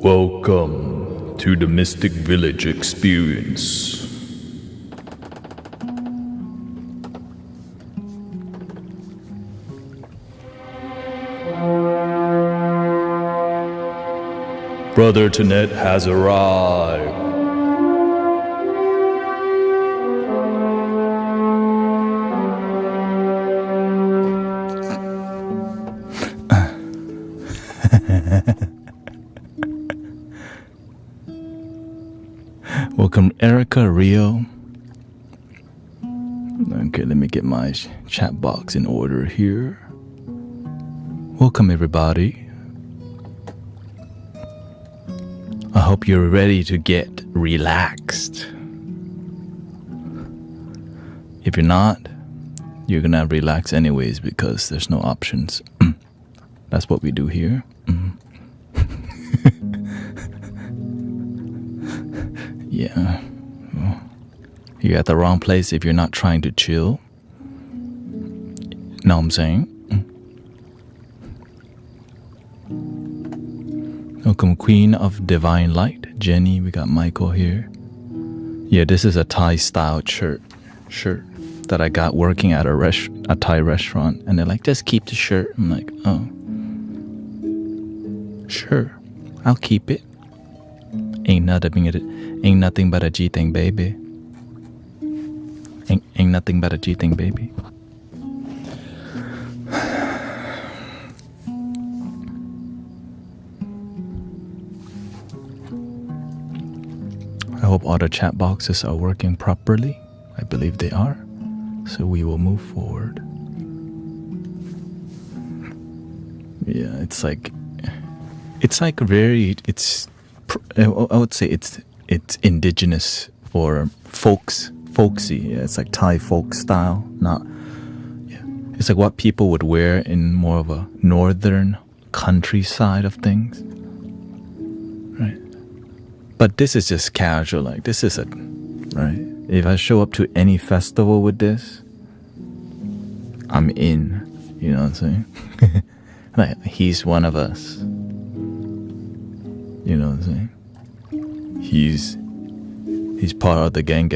Welcome to the Mystic Village experience. Brother Thanet has arrived. Welcome, Erica, Rio. Okay, let me get my chat box in order here. Welcome, everybody. I hope you're ready to get relaxed. If you're not, you're gonna relax anyways because there's no options. That's what we do here. Yeah. Well, you're at the wrong place if you're not trying to chill. Know what I'm saying? Welcome, Queen of Divine Light, Jenny. We got Michael here. Yeah, this is a Thai style shirt that I got working at a Thai restaurant, and they're like, just keep the shirt. I'm like, oh, sure, I'll keep it. Ain't nothing but a G thing, baby. Ain't nothing but a G thing, baby. I hope all the chat boxes are working properly. I believe they are. So we will move forward. Yeah, I would say it's indigenous or folksy. Yeah, it's like Thai folk style. It's like what people would wear in more of a northern countryside of things, right? But this is just casual. Like this is right. If I show up to any festival with this, I'm in. You know what I'm saying? Like he's one of us. You know what I'm saying? He's part of the gang.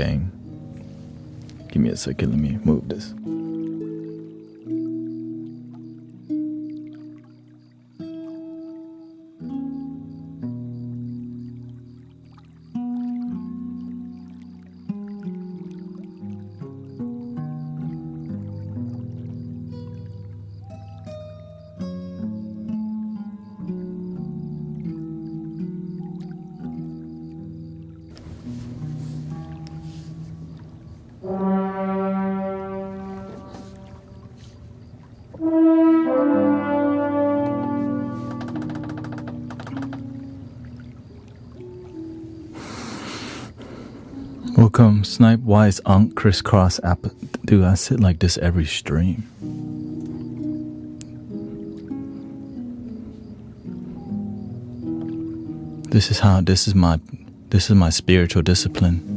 Give me a second, let me move this. Welcome, Snipe Wise Unk Crisscross App. Dude, I sit like this every stream. This is my spiritual discipline.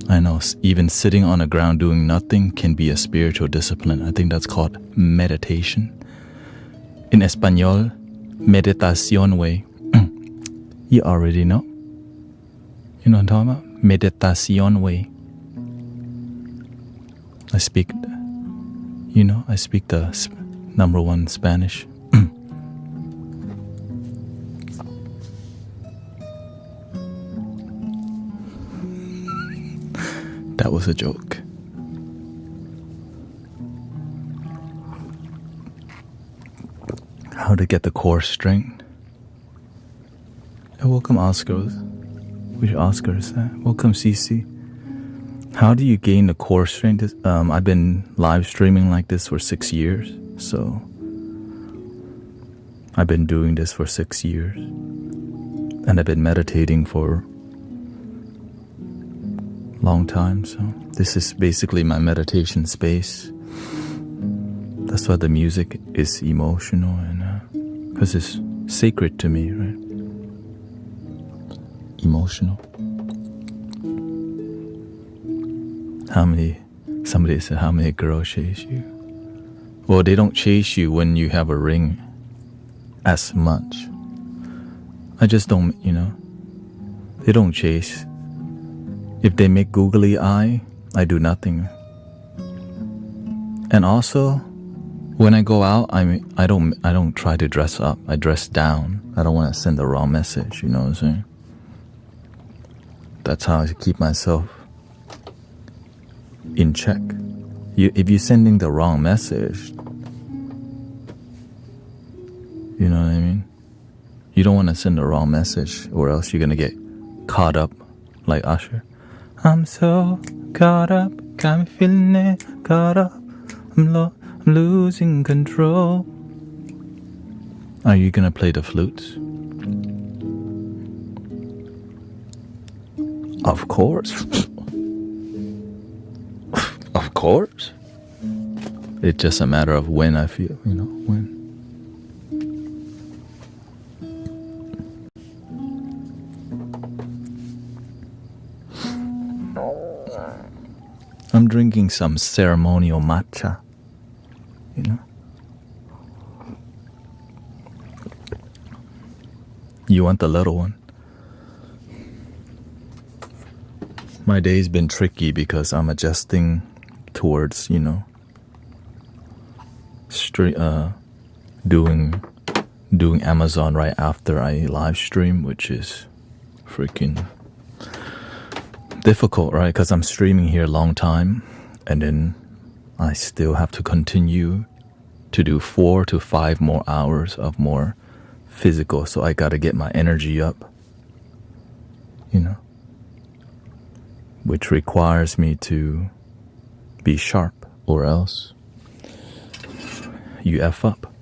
I know even sitting on the ground doing nothing can be a spiritual discipline. I think that's called meditation. In Espanol, meditación way. You already know. You know what I'm talking about? Meditación way. I speak the number one Spanish. That was a joke. How to get the core strength. Welcome, Oscars. Which Oscar is that? Welcome, CC. How do you gain the core strength? I've been live streaming like this for 6 years. So I've been doing this for 6 years. And I've been meditating for a long time. So this is basically my meditation space. That's why the music is emotional and because it's sacred to me, right? Emotional. Somebody said, how many girls chase you? Well, they don't chase you when you have a ring as much. I just don't, they don't chase. If they make googly eye, I do nothing. And also, when I go out, I don't try to dress up. I dress down. I don't want to send the wrong message, you know what I'm saying? That's how I keep myself in check. If you're sending the wrong message, you know what I mean? You don't want to send the wrong message, or else you're going to get caught up like Usher. I'm so caught up, got me feeling it, caught up, I'm losing control. Are you going to play the flutes? Of course. Of course. It's just a matter of when I feel, when. I'm drinking some ceremonial matcha, You want the little one? My day's been tricky because I'm adjusting towards, doing Amazon right after I live stream, which is freaking difficult, right? Because I'm streaming here a long time, and then I still have to continue to do 4 to 5 more hours of more physical, so I gotta get my energy up, which requires me to be sharp, or else you F up.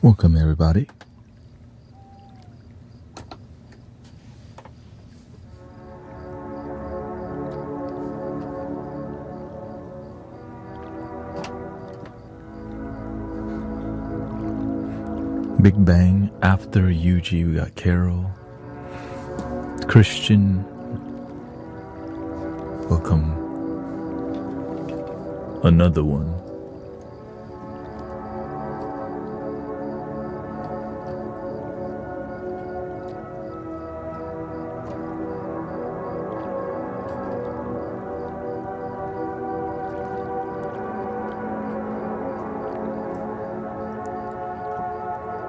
Welcome, everybody. Big Bang. After Yuji, we got Carol. Christian. Welcome. Another one.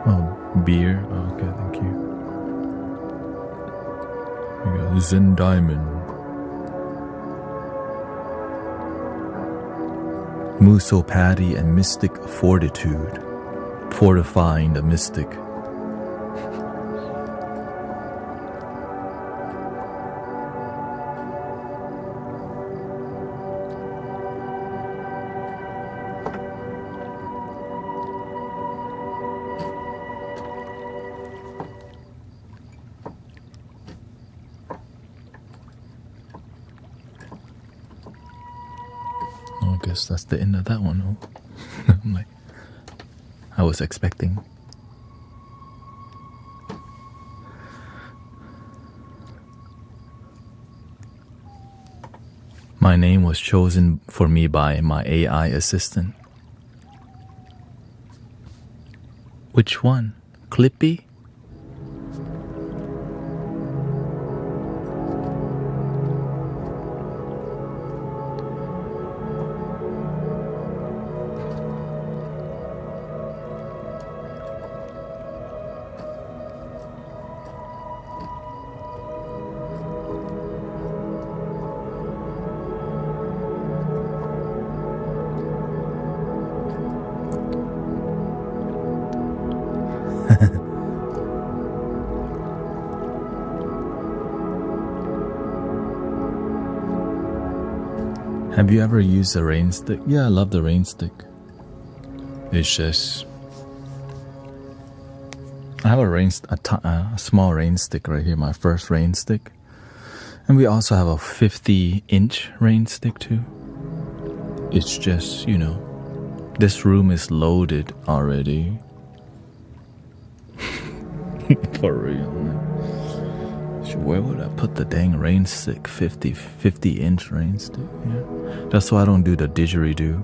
Oh, beer. Oh, okay, thank you. We got Zen Diamond. Muso Patty and Mystic Fortitude. Fortifying the mystic. Oh, I guess that's the end of that one. Oh. I'm like, I was expecting. My name was chosen for me by my AI assistant. Which one? Clippy? Have you ever used a rain stick? Yeah, I love the rain stick. It's just... I have a small rain stick right here, my first rain stick. And we also have a 50-inch rain stick too. It's just, you know, this room is loaded already. For real. Where would I put the dang rain stick? 50-inch rain stick. Yeah, that's why I don't do the didgeridoo.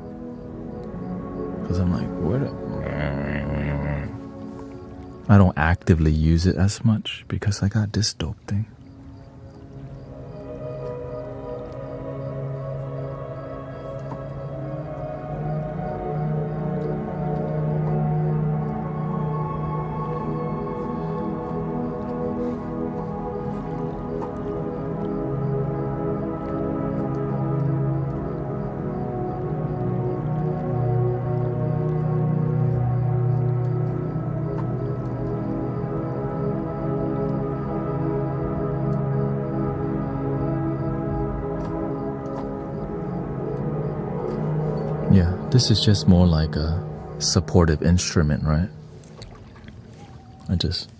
Cause I'm like, where the... I don't actively use it as much because I got this dope thing. Yeah, this is just more like a supportive instrument, right? I just...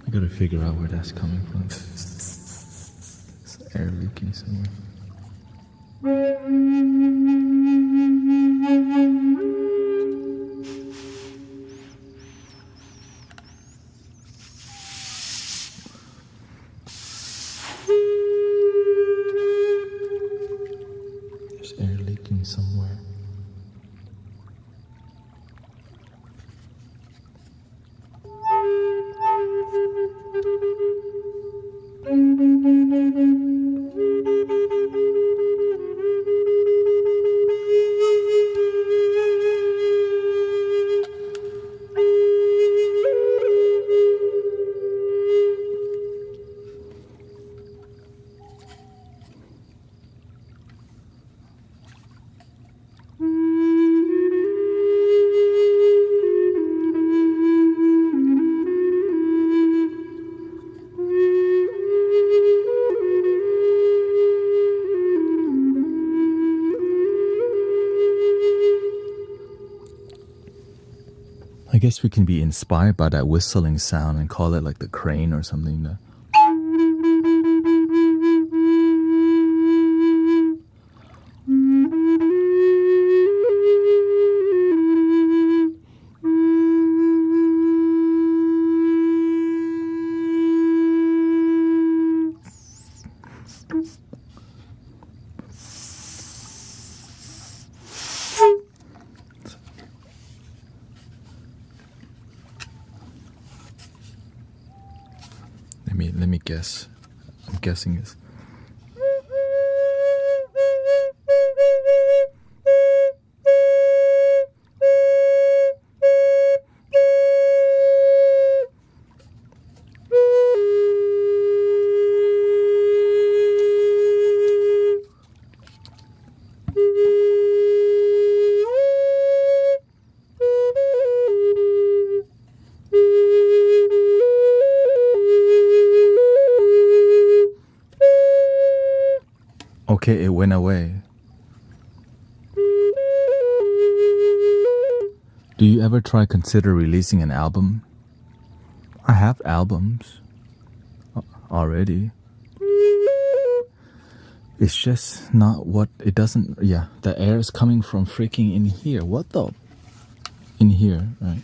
I gotta figure out where that's coming from. It's air leaking somewhere. I guess we can be inspired by that whistling sound and call it like the crane or something. Let me guess. I'm guessing it's... Okay, it went away. Do you ever consider releasing an album? I have albums already. It's just not what it doesn't. Yeah, the air is coming from freaking in here. What the? In here, right?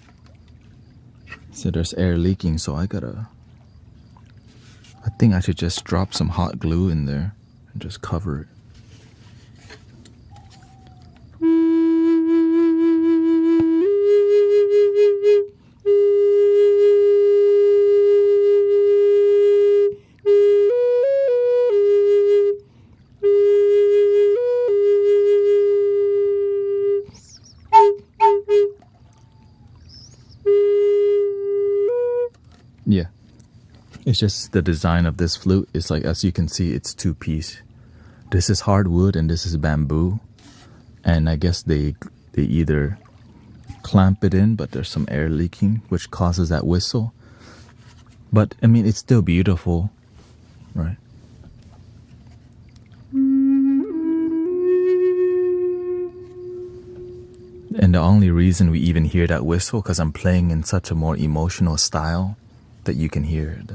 So there's air leaking, so I think I should just drop some hot glue in there and just cover it. Yeah, it's just the design of this flute. It's like, as you can see, it's two-piece. This is hardwood and this is bamboo, and I guess they either clamp it in, but there's some air leaking which causes that whistle. But I mean, it's still beautiful, right? And the only reason we even hear that whistle because I'm playing in such a more emotional style that you can hear it.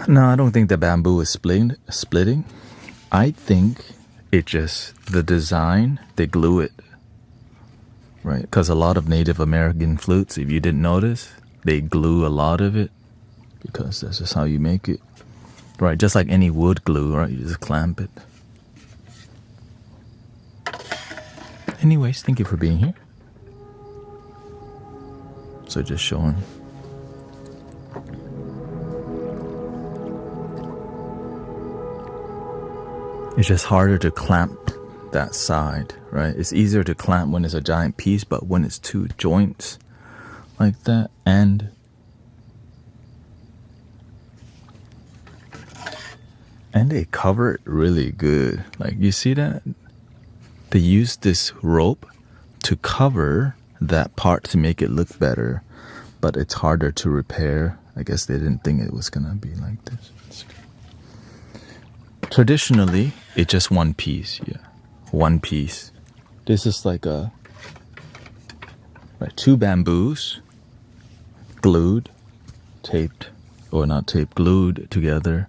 No, I don't think the bamboo is splitting. I think it just, the design, they glue it, right? Because a lot of Native American flutes, if you didn't notice, they glue a lot of it because that's just how you make it. Right, just like any wood glue, right? You just clamp it. Anyways, thank you for being here. So just showing. It's just harder to clamp that side, right? It's easier to clamp when it's a giant piece, but when it's two joints like that, and they cover it really good. Like, you see that? They use this rope to cover that part to make it look better, but it's harder to repair. I guess they didn't think it was gonna be like this. Traditionally, it's just one piece, yeah. One piece. This is like two bamboos glued, taped, or not taped, glued together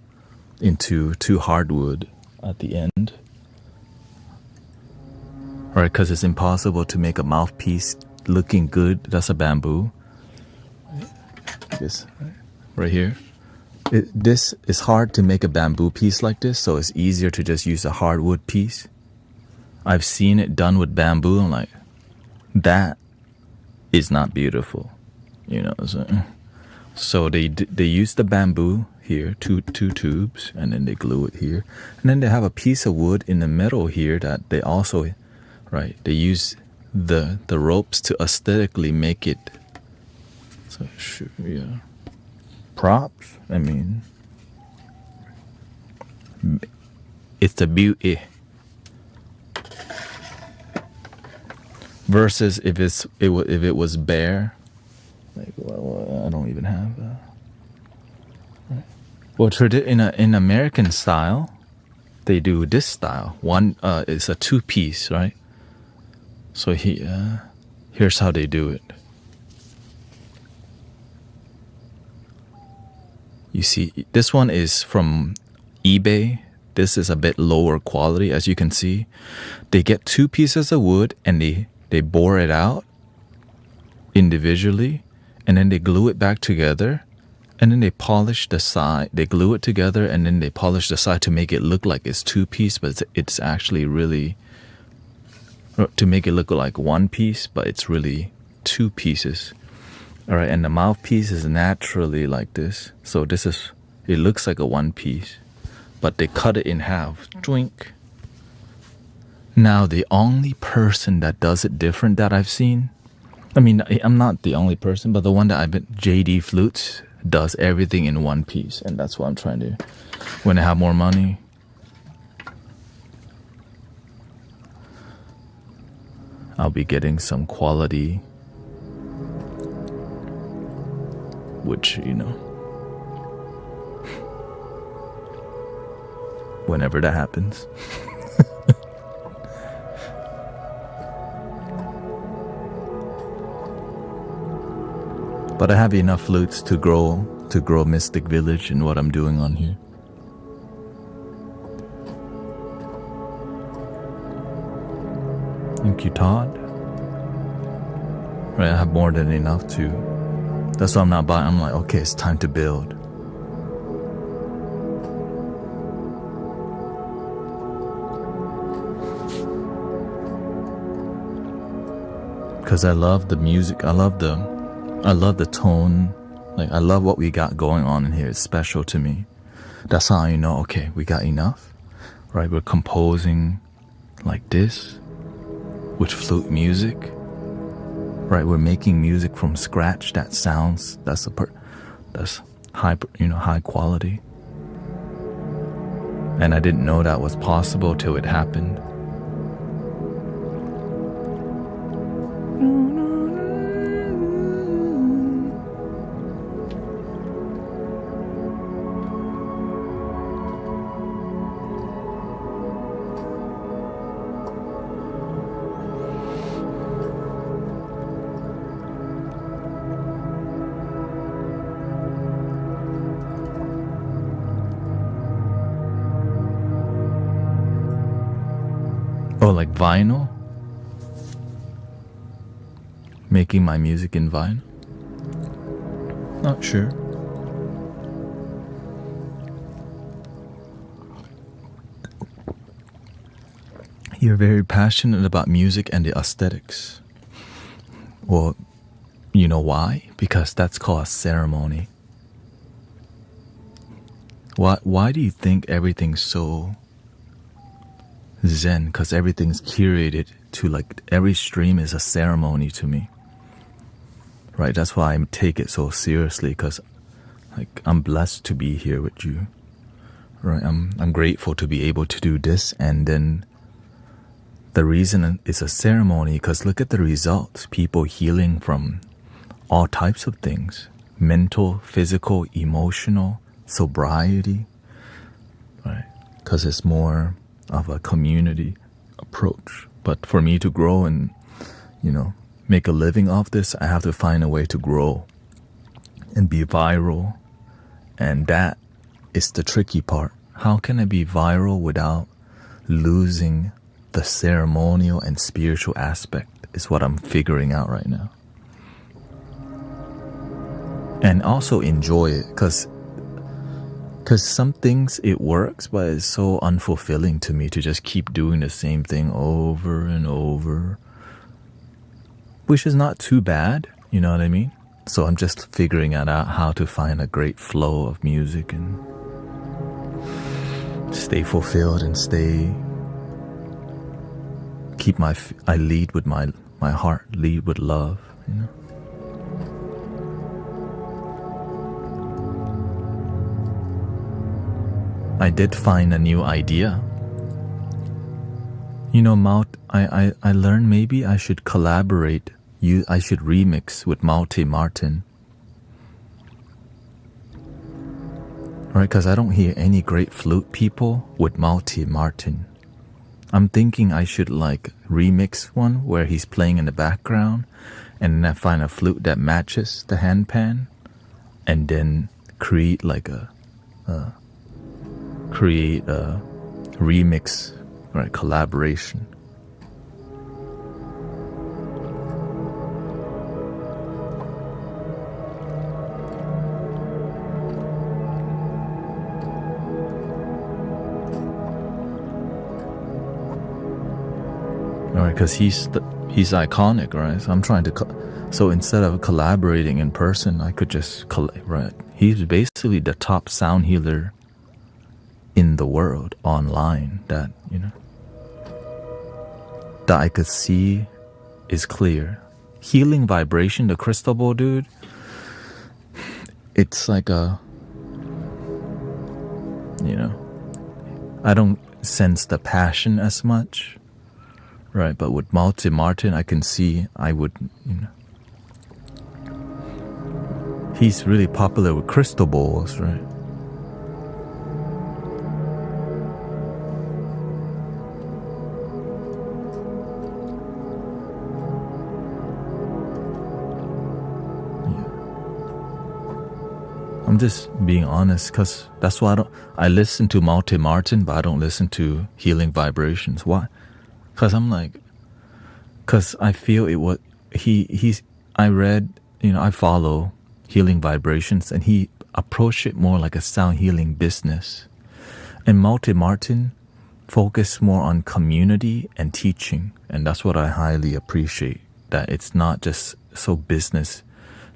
into two hardwood at the end. Right, because it's impossible to make a mouthpiece looking good. That's a bamboo. This right here. This is hard to make a bamboo piece like this, so it's easier to just use a hardwood piece. I've seen it done with bamboo. I'm like, that is not beautiful, you know. So they use the bamboo here, two tubes, and then they glue it here, and then they have a piece of wood in the middle here that they also, right, they use the ropes to aesthetically make it. So yeah, props. I mean, it's the beauty. Versus if it was bare, like, well, I don't even have that. Right. Well, in American style, they do this style. One is a two-piece, right? So here's how they do it. You see, this one is from eBay. This is a bit lower quality, as you can see. They get two pieces of wood and they bore it out individually, and then they glue it back together, and then they polish the side. They glue it together and then they polish the side to make it look like it's two-piece, but it's actually really, to make it look like one piece, but it's really two pieces. All right, and the mouthpiece is naturally like this. So it looks like a one piece, but they cut it in half. Drink. Now, the only person that does it different that I've seen, I mean, I'm not the only person, but the one that I've been, JD Flutes, does everything in one piece. And that's what I'm trying to, when I have more money. I'll be getting some quality, which, whenever that happens. But I have enough flutes to grow Mystic Village in what I'm doing on here. Thank you, Todd. Right, I have more than enough to. That's why I'm not buying. I'm like, okay, it's time to build. Because I love the music. I love the tone. Like, I love what we got going on in here. It's special to me. That's how you know, okay, we got enough. Right, we're composing like this with flute music. Right, we're making music from scratch that sounds, that's high, high quality. And I didn't know that was possible till it happened. Oh, like vinyl? Making my music in vinyl? Not sure. You're very passionate about music and the aesthetics. Well, you know why? Because that's called a ceremony. Why do you think everything's so Zen? Because everything's curated to, like, every stream is a ceremony to me. Right? That's why I take it so seriously, because, like, I'm blessed to be here with you. Right? I'm grateful to be able to do this, and then the reason it's a ceremony, because look at the results. People healing from all types of things. Mental, physical, emotional, sobriety. Right? Because it's more of a community approach. But for me to grow and, make a living off this, I have to find a way to grow and be viral. And that is the tricky part. How can I be viral without losing the ceremonial and spiritual aspect is what I'm figuring out right now. And also enjoy it, because some things it works, but it's so unfulfilling to me to just keep doing the same thing over and over, which is not too bad, you know what I mean? So I'm just figuring out how to find a great flow of music and stay fulfilled and I lead with my heart, lead with love, I did find a new idea. I learned maybe I should collaborate. I should remix with Malte Martin. right? Because I don't hear any great flute people with Malti Martin. I'm thinking I should like remix one where he's playing in the background, and then I find a flute that matches the handpan, and then create like a remix, right? Collaboration. Right, because he's iconic, right? So I'm trying to, so instead of collaborating in person, I could just right. He's basically the top sound healer in the world online that that I could see is clear. Healing vibration, the crystal ball dude. It's like I don't sense the passion as much. Right, but with Malti Martin, I can see I would, he's really popular with crystal balls, right? Yeah. I'm just being honest, because that's why I listen to Malti Martin, but I don't listen to Healing Vibrations. Why? Because I'm like, because I feel it was, I read, I follow Healing Vibrations, and he approached it more like a sound healing business. And Malti Martin focused more on community and teaching. And that's what I highly appreciate, that it's not just so business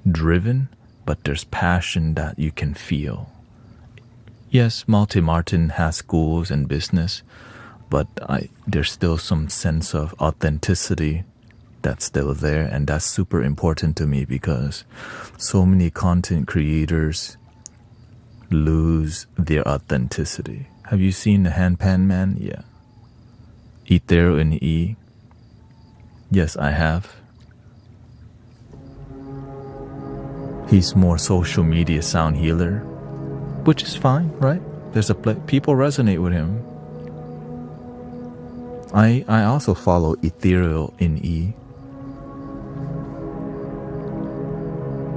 driven, but there's passion that you can feel. Yes, Malti Martin has schools and business, but there's still some sense of authenticity that's still there, and that's super important to me, because so many content creators lose their authenticity. Have you seen the Handpan Man? Yeah. Ethereal in E? Yes, I have. He's more social media sound healer, which is fine, right? There's people resonate with him. I also follow Ethereal in E.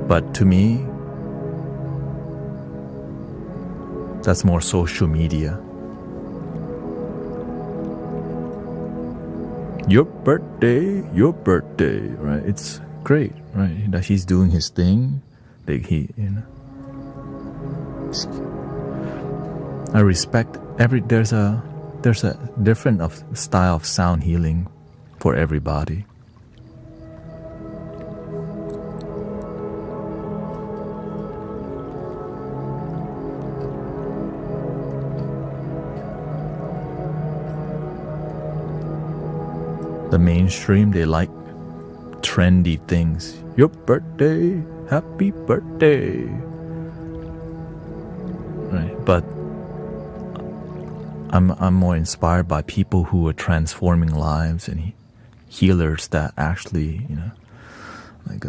But to me, that's more social media. Your birthday, right? It's great, right? That he's doing his thing. That I respect there's a different style of sound healing for everybody. The mainstream, they like trendy things. Your birthday, happy birthday. Right, but I'm more inspired by people who are transforming lives and healers that actually, like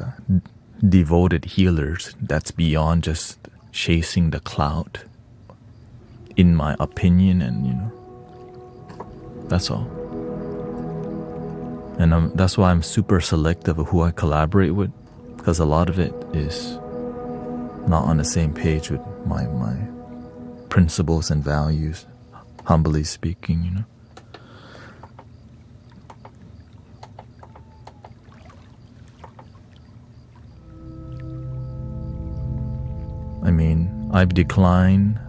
devoted healers that's beyond just chasing the clout, in my opinion, and that's all. And that's why I'm super selective of who I collaborate with, because a lot of it is not on the same page with my principles and values, humbly speaking, I mean, I've declined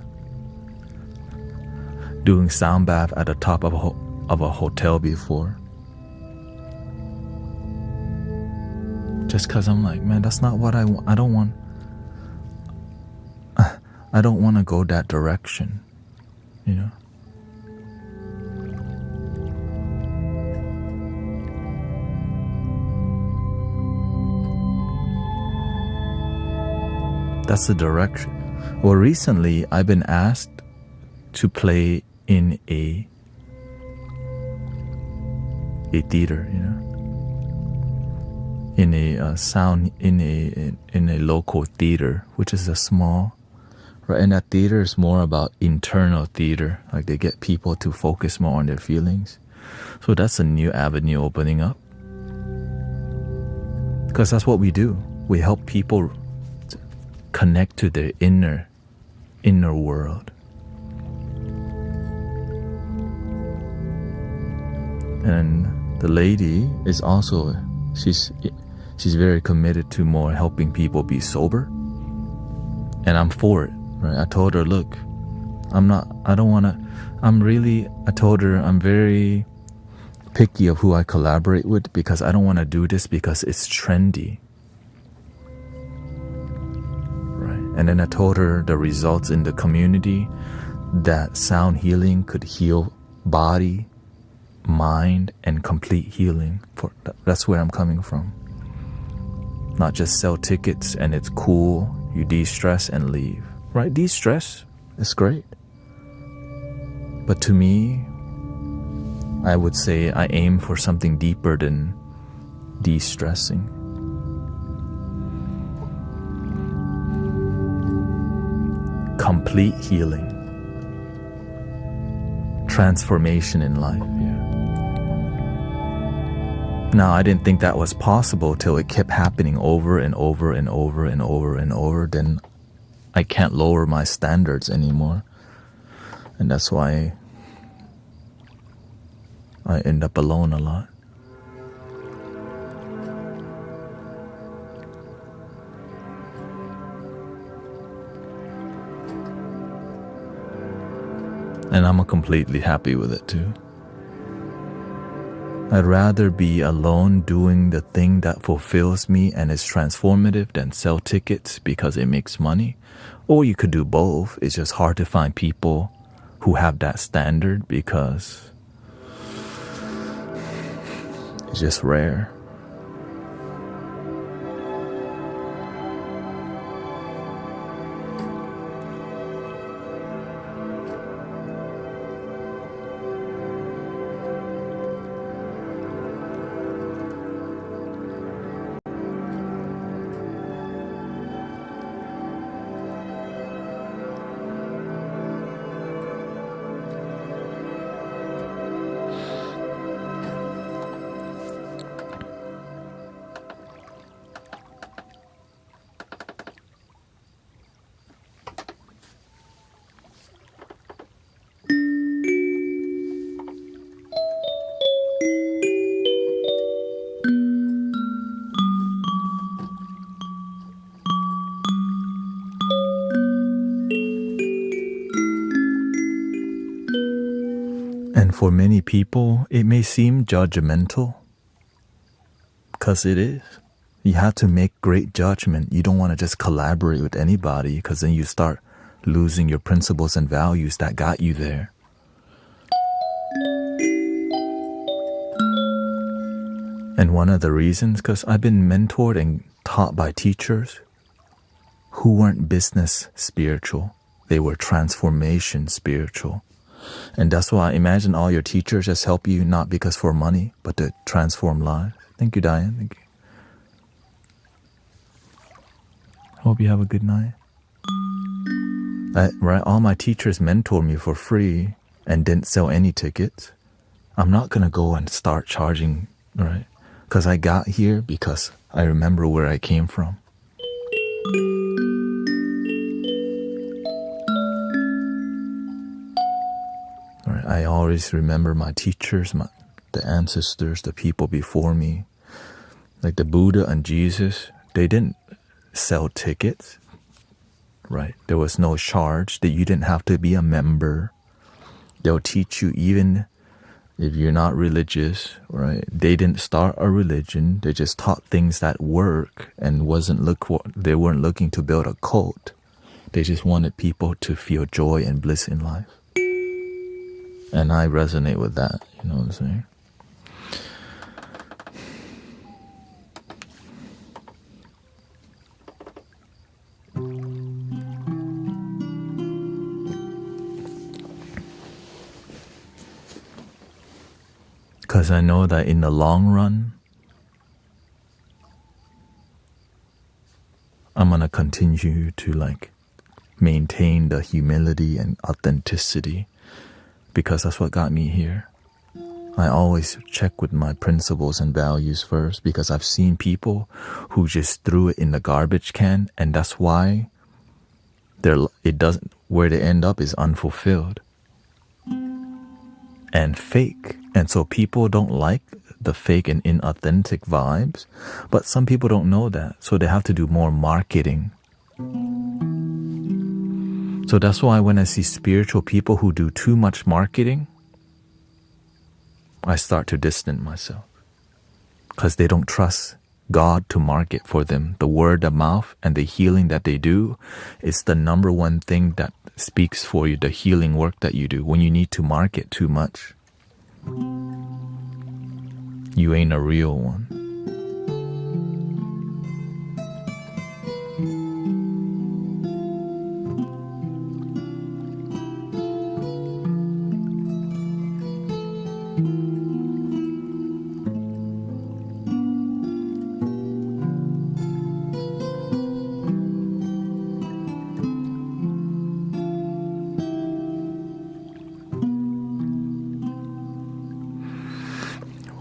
doing sound bath at the top of a hotel before. Just because I'm like, man, that's not what I want. I don't want to go that direction, That's the direction. Well, recently I've been asked to play in a theater, in a local theater, which is a small, Right? And that theater is more about internal theater. Like they get people to focus more on their feelings. So that's a new avenue opening up. Because that's what we do. We help people connect to their inner world. And the lady is also, she's very committed to more helping people be sober. And I'm for it, right? I told her, look, I told her I'm very picky of who I collaborate with because I don't want to do this because it's trendy. Right? And then I told her the results in the community, that sound healing could heal body, mind, and complete healing. That's where I'm coming from. Not just sell tickets and it's cool, you de-stress and leave. Right? De-stress is great. But to me, I would say I aim for something deeper than de-stressing. Complete healing. Transformation in life. Yeah. Now, I didn't think that was possible till it kept happening over and over and over and over and over. Then I can't lower my standards anymore. And that's why I end up alone a lot. And I'm completely happy with it too. I'd rather be alone doing the thing that fulfills me and is transformative than sell tickets because it makes money. Or you could do both. It's just hard to find people who have that standard because it's just rare. And for many people, it may seem judgmental, because it is. You have to make great judgment. You don't want to just collaborate with anybody, because then you start losing your principles and values that got you there. And one of the reasons, because I've been mentored and taught by teachers who weren't business spiritual. They were transformation spiritual. And that's why I imagine all your teachers just help you not because for money, but to transform lives. Thank you, Diane. Thank you. Hope you have a good night. Right, all my teachers mentored me for free and didn't sell any tickets. I'm not going to go and start charging, right? Because I got here because I remember where I came from. Right, I always remember my teachers, the ancestors, the people before me. Like the Buddha and Jesus, they didn't sell tickets, right? There was no charge, that you didn't have to be a member. They'll teach you even if you're not religious, right? They didn't start a religion. They just taught things that work and they weren't looking to build a cult. They just wanted people to feel joy and bliss in life. And I resonate with that, you know what I'm saying? Because I know that in the long run, I'm going to continue to maintain the humility and authenticity, because that's what got me here. I always check with my principles and values first, because I've seen people who just threw it in the garbage can, and that's why where they end up is unfulfilled and fake. And so people don't like the fake and inauthentic vibes, but some people don't know that, so they have to do more marketing. So that's why when I see spiritual people who do too much marketing, I start to distance myself, because they don't trust God to market for them. The word of mouth and the healing that they do is the number one thing that speaks for you, the healing work that you do. When you need to market too much, you ain't a real one.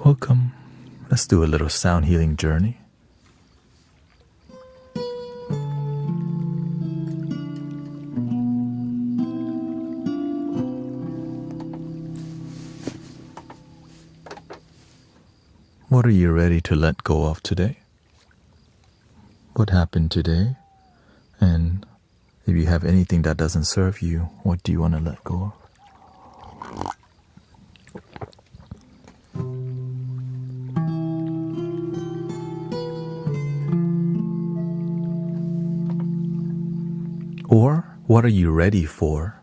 Welcome. Let's do a little sound healing journey. What are you ready to let go of today? What happened today? And if you have anything that doesn't serve you, what do you want to let go of? Or what are you ready for?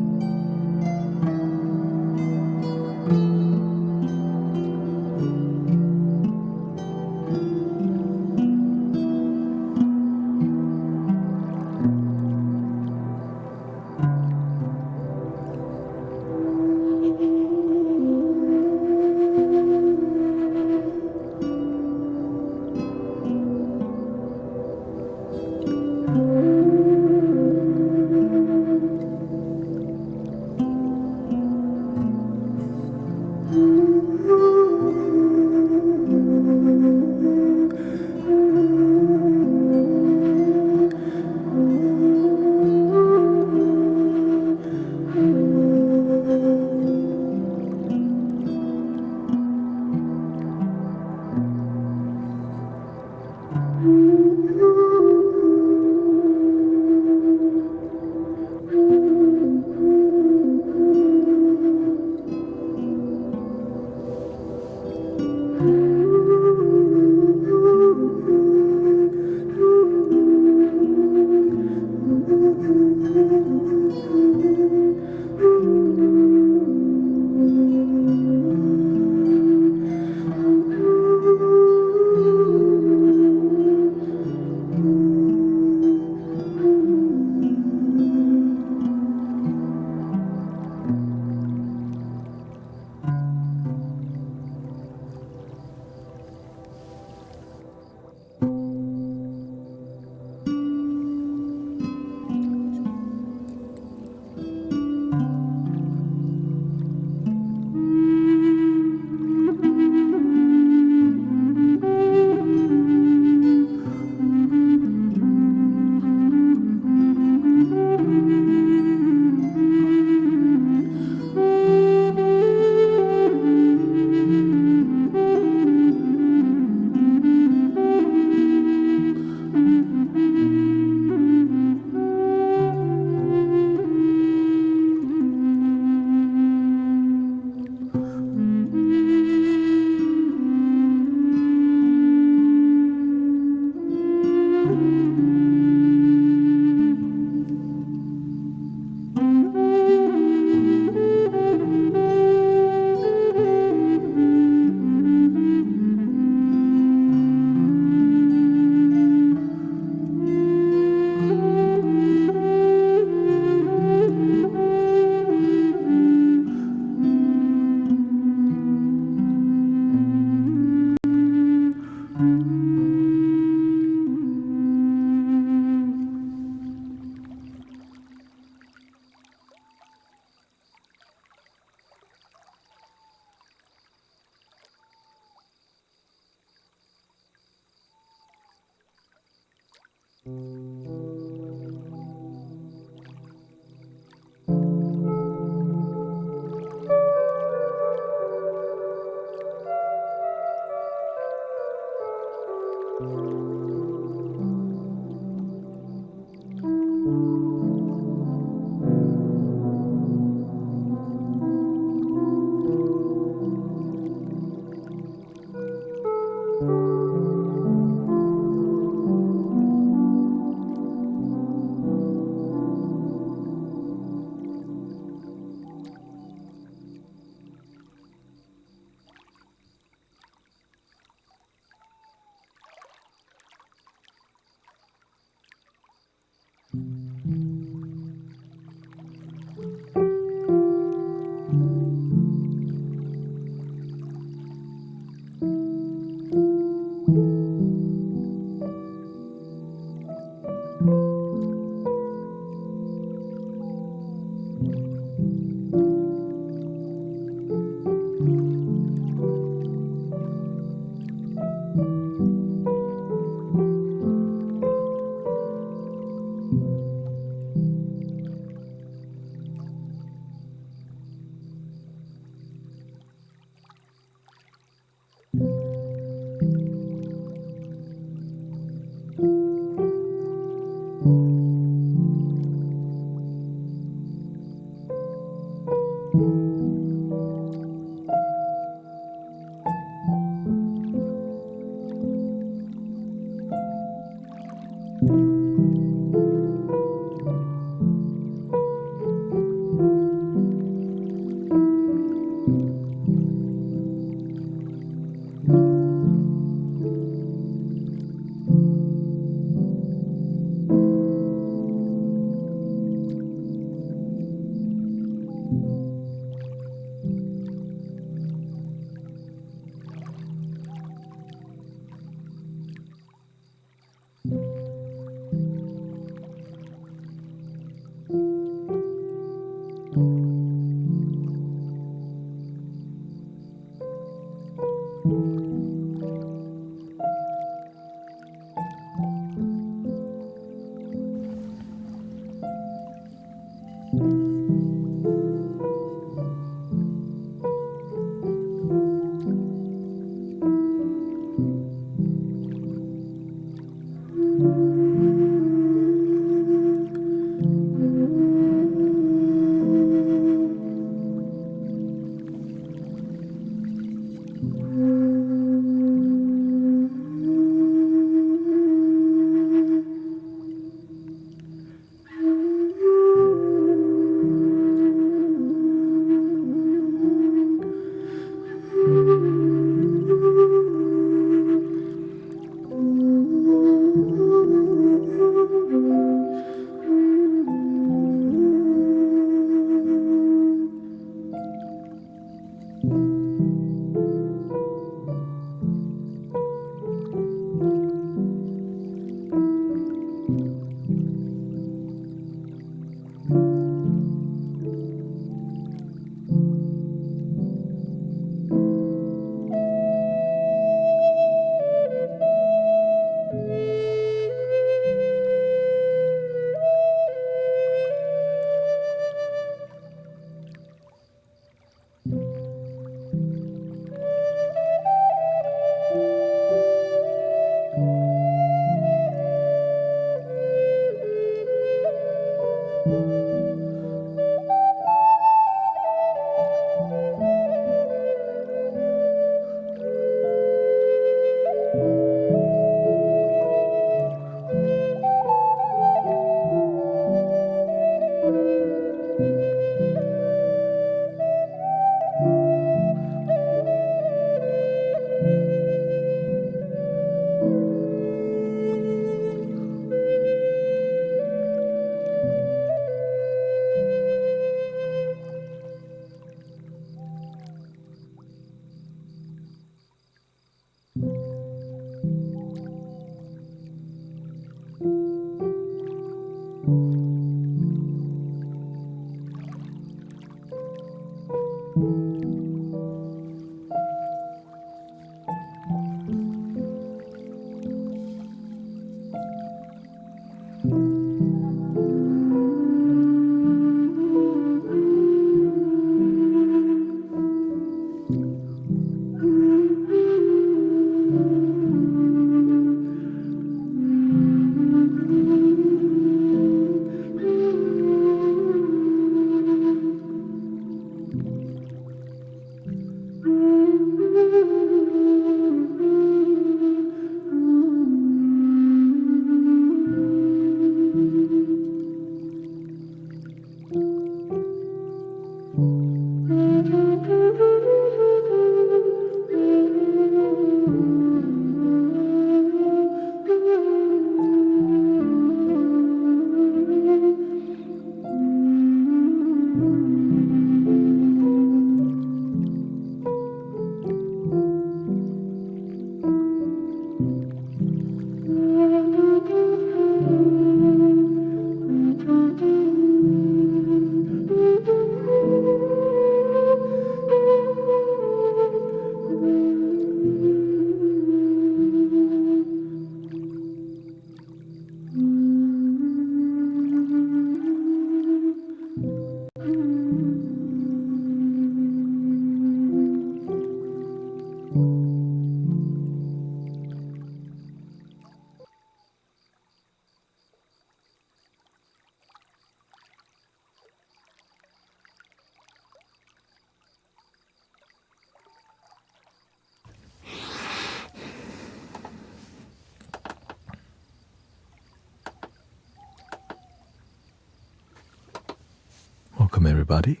Welcome, everybody.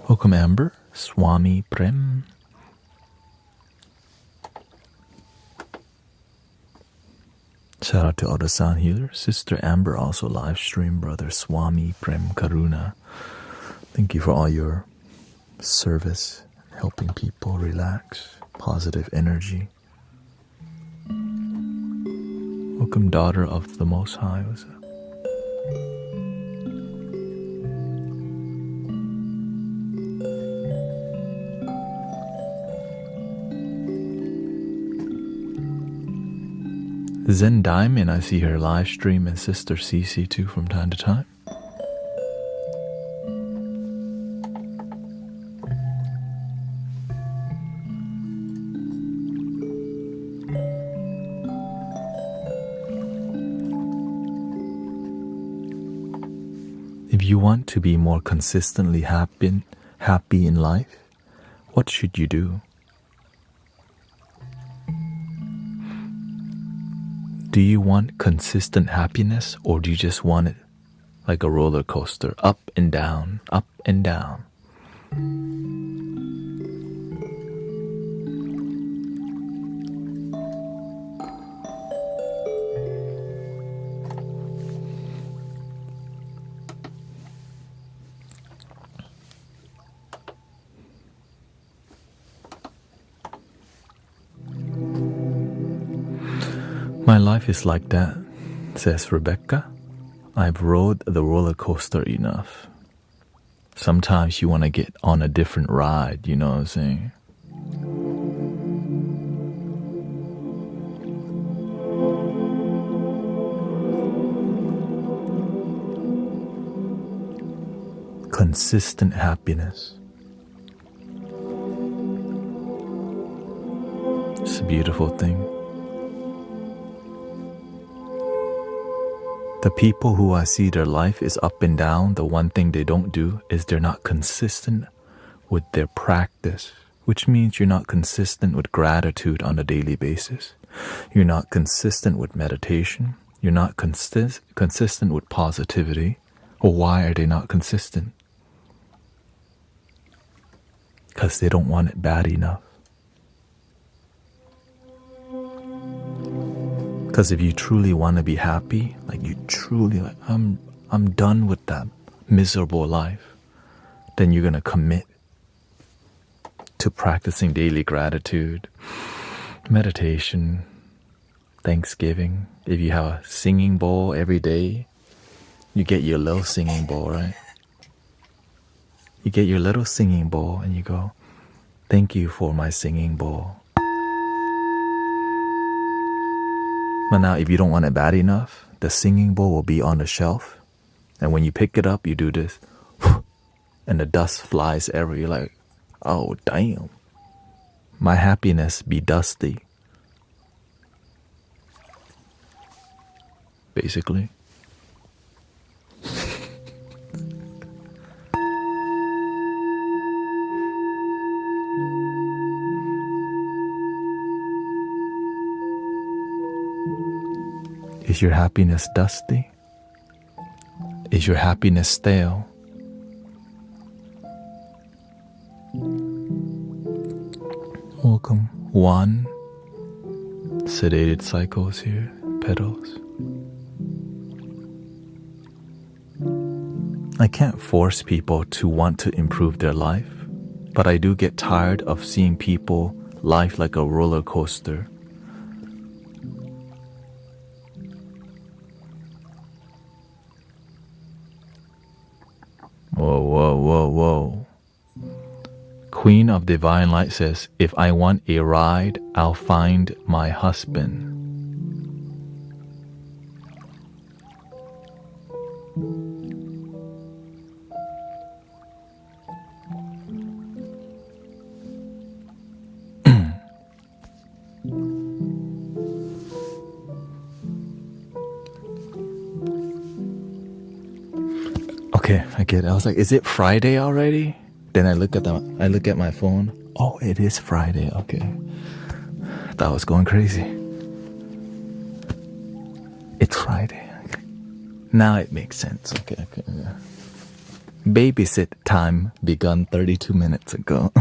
Welcome, Amber. Swami Prem. Shout out to all the sound healers. Sister Amber also live stream. Brother Swami Prem Karuna. Thank you for all your service, helping people relax, positive energy. Welcome, daughter of the Most High. What's up? Zen Diamond, I see her live stream, and Sister Cece too from time to time. If you want to be more consistently happy in life, what should you do? Do you want consistent happiness, or do you just want it like a roller coaster, up and down, up and down? My life is like that, says Rebecca. I've rode the roller coaster enough. Sometimes you want to get on a different ride, you know what I'm saying? Consistent happiness. It's a beautiful thing. The people who I see their life is up and down, the one thing they don't do is they're not consistent with their practice, which means you're not consistent with gratitude on a daily basis. You're not consistent with meditation. You're not consistent with positivity. Well, why are they not consistent? Because they don't want it bad enough. Because if you truly want to be happy, like you truly, like, I'm done with that miserable life, then you're going to commit to practicing daily gratitude, meditation, thanksgiving. If you have a singing bowl every day, you get your little singing bowl, right? You get your little singing bowl and you go, thank you for my singing bowl. But now if you don't want it bad enough, the singing bowl will be on the shelf. And when you pick it up, you do this. And the dust flies everywhere. You're like, oh, damn. My happiness be dusty. Basically. Is your happiness dusty? Is your happiness stale? Welcome. One. Sedated cycles here. Petals. I can't force people to want to improve their life, but I do get tired of seeing people life like a roller coaster. Whoa, whoa, whoa, whoa. Queen of Divine Light says, if I want a ride, I'll find my husband. Okay, I get it. I was like, is it Friday already? Then I look at my phone. Oh, it is Friday. Okay. That was going crazy. It's Friday. Okay. Now it makes sense. Okay. Yeah. Babysit time begun 32 minutes ago.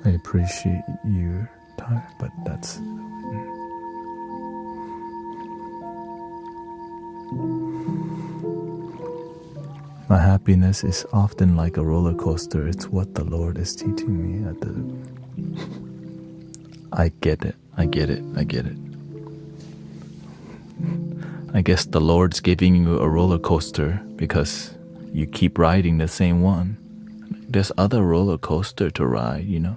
I appreciate your time, but that's... My happiness is often like a roller coaster. It's what the Lord is teaching me at the... I get it. I guess the Lord's giving you a roller coaster because you keep riding the same one. There's other roller coaster to ride, you know.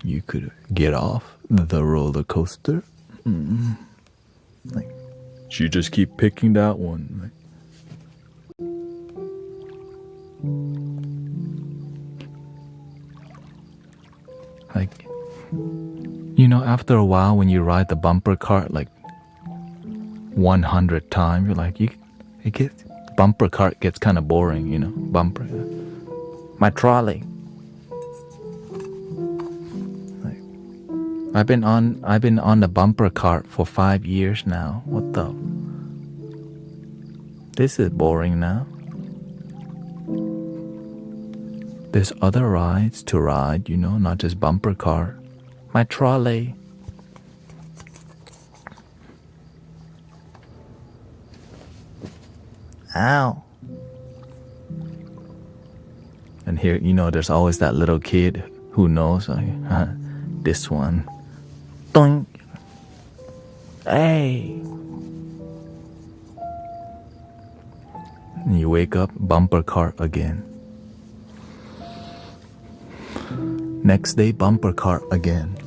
You could get off the roller coaster. Like, you just keep picking that one. Like, after a while when you ride the bumper cart like 100 times, you're like, bumper cart gets kind of boring, bumper. My trolley. Like, I've been on the bumper cart for 5 years now. What the? This is boring now. There's other rides to ride, not just bumper cart. My trolley. Ow. And here, there's always that little kid who knows, like, this one. Doink. Hey. And you wake up, bumper cart again. Next day, bumper cart again.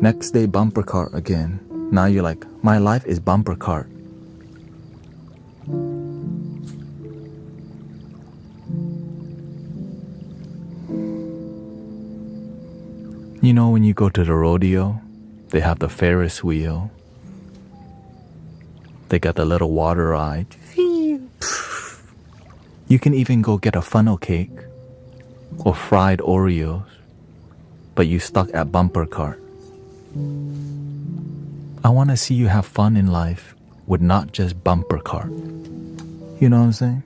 Next day, bumper cart again. Now you're like, my life is bumper cart. When you go to the rodeo, they have the Ferris wheel. They got the little water ride. You can even go get a funnel cake or fried Oreos, but you stuck at bumper cart. I want to see you have fun in life with not just bumper cart. You know what I'm saying?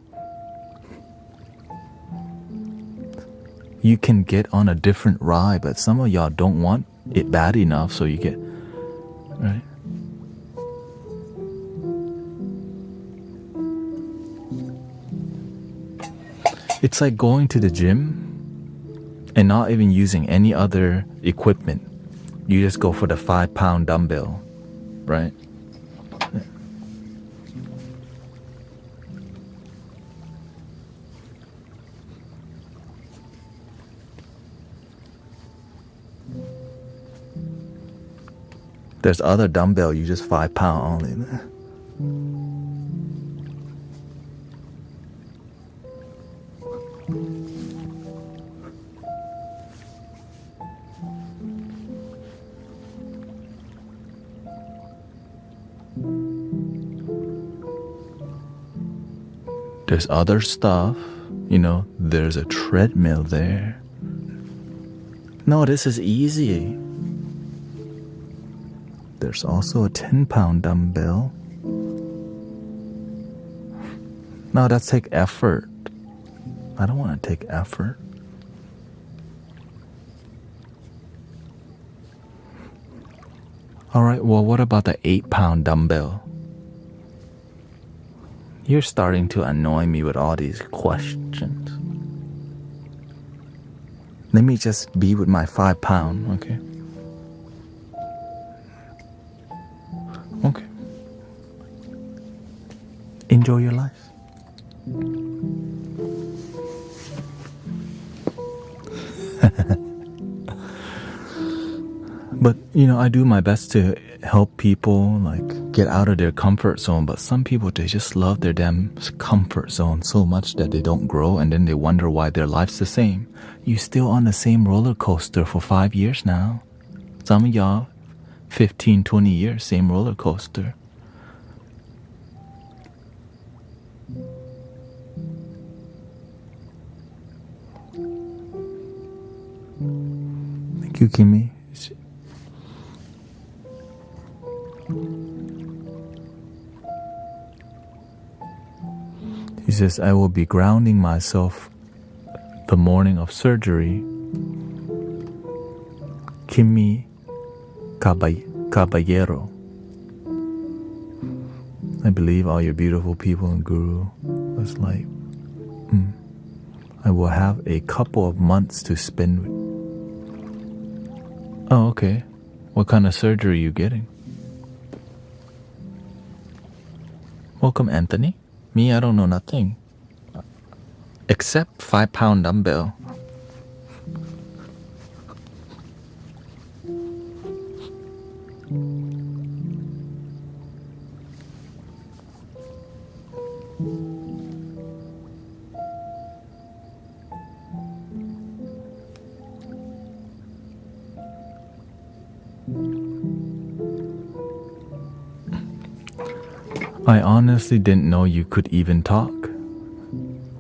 You can get on a different ride, but some of y'all don't want it bad enough, so you get, right? It's like going to the gym and not even using any other equipment. You just go for the 5-pound dumbbell, right? There's other dumbbell, you just 5 pound only. There's other stuff, there's a treadmill there. No, this is easy. There's also a 10-pound dumbbell. No, that's take effort. I don't want to take effort. Alright, well, what about the 8-pound dumbbell? You're starting to annoy me with all these questions. Let me just be with my 5 pound, okay? Okay. Enjoy your life. But, I do my best to help people like get out of their comfort zone, but some people, they just love their damn comfort zone so much that they don't grow, and then they wonder why their life's the same. You still on the same roller coaster for 5 years now. Some of y'all 15, 20 years, same roller coaster. Thank you, Kimmy. He says, I will be grounding myself the morning of surgery. Kimmy Caballero. I believe all your beautiful people and Guru was like, I will have a couple of months to spend with. Oh, okay. What kind of surgery are you getting? Welcome, Anthony. Me, I don't know nothing. Except 5-pound dumbbell. I honestly didn't know you could even talk.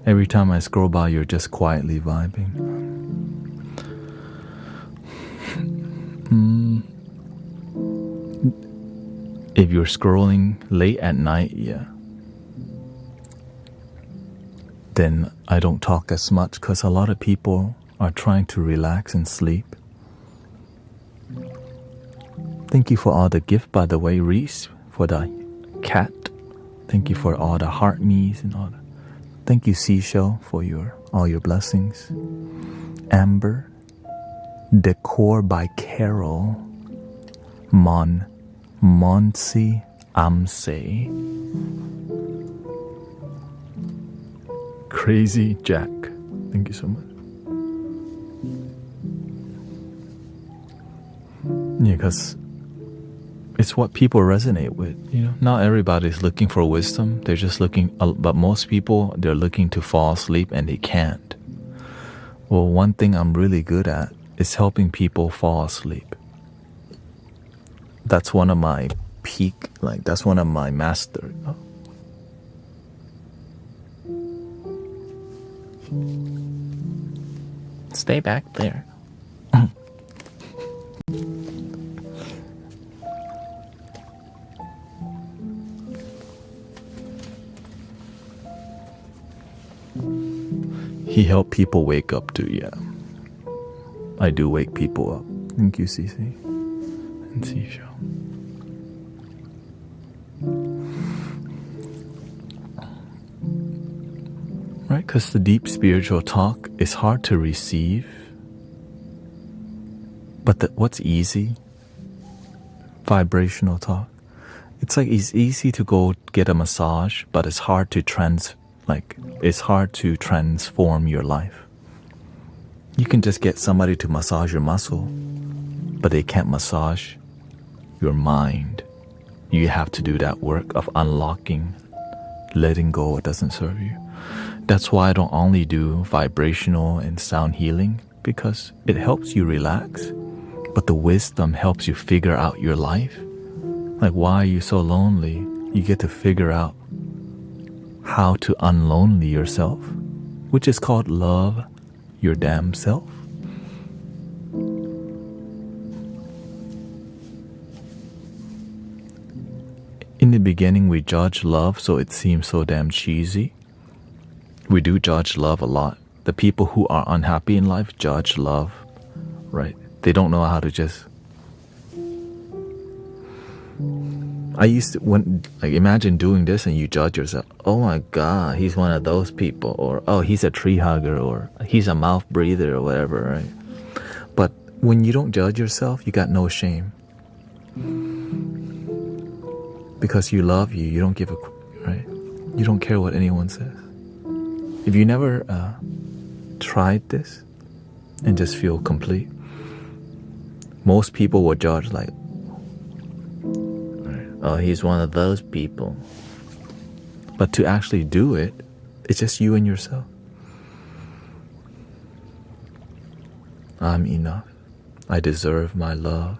Every time I scroll by, you're just quietly vibing. If you're scrolling late at night, yeah, then I don't talk as much because a lot of people are trying to relax and sleep. Thank you for all the gift, by the way, Reese, for the cat. Thank you for all the heart me's and all that. Thank you, Seashell, for all your blessings. Amber, Decor by Carol, Monsi Amse, Crazy Jack. Thank you so much. Yeah, because it's what people resonate with, you know. Not everybody's looking for wisdom. They're just looking, but most people, they're looking to fall asleep and they can't. Well, one thing I'm really good at is helping people fall asleep. That's one of my peak, like that's one of my master. Stay back there. He helped people wake up too, yeah. I do wake people up. Thank you, Cece and Seashell. Right, because the deep spiritual talk is hard to receive. But what's easy? Vibrational talk. It's like it's easy to go get a massage, but it's hard to transform your life. You can just get somebody to massage your muscle, but they can't massage your mind. You have to do that work of unlocking, letting go what doesn't serve you. That's why I don't only do vibrational and sound healing, because it helps you relax, but the wisdom helps you figure out your life. Like, why are you so lonely? You get to figure out how to unlonely yourself, which is called love your damn self. In the beginning, we judge love, so it seems so damn cheesy. We do judge love a lot. The people who are unhappy in life judge love, right? They don't know how to just... I used to, imagine doing this and you judge yourself. Oh my God, he's one of those people. Or, oh, he's a tree hugger. Or he's a mouth breather or whatever, right? But when you don't judge yourself, you got no shame. Because you love you, you don't give a, right? You don't care what anyone says. If you never tried this and just feel complete, most people will judge like, oh, he's one of those people. But to actually do it, it's just you and yourself. I'm enough. I deserve my love.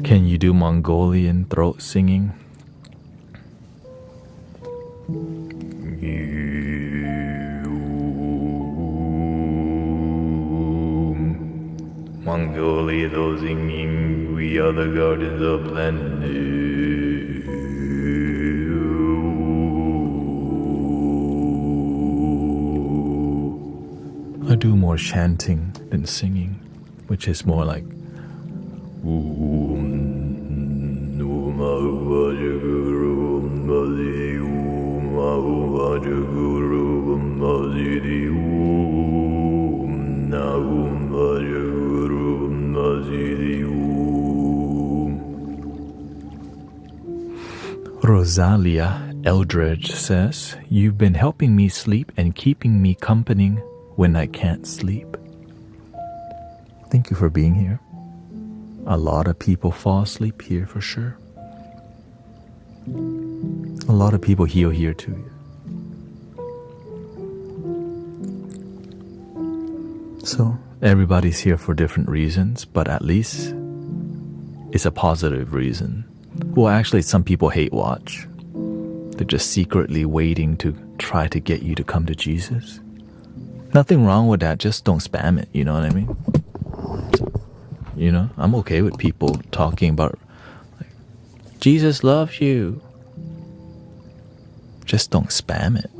Can you do Mongolian throat singing? Mongolia, those singing, we are the gardens of planet. I do more chanting than singing, which is more like Rosalia Eldridge says, you've been helping me sleep and keeping me company when I can't sleep. Thank you for being here. A lot of people fall asleep here for sure. A lot of people heal here too. So everybody's here for different reasons, but at least it's a positive reason. Well, actually, some people hate watch. They're just secretly waiting to try to get you to come to Jesus. Nothing wrong with that, just don't spam it, you know what I mean? You know, I'm okay with people talking about like, Jesus loves you. Just don't spam it.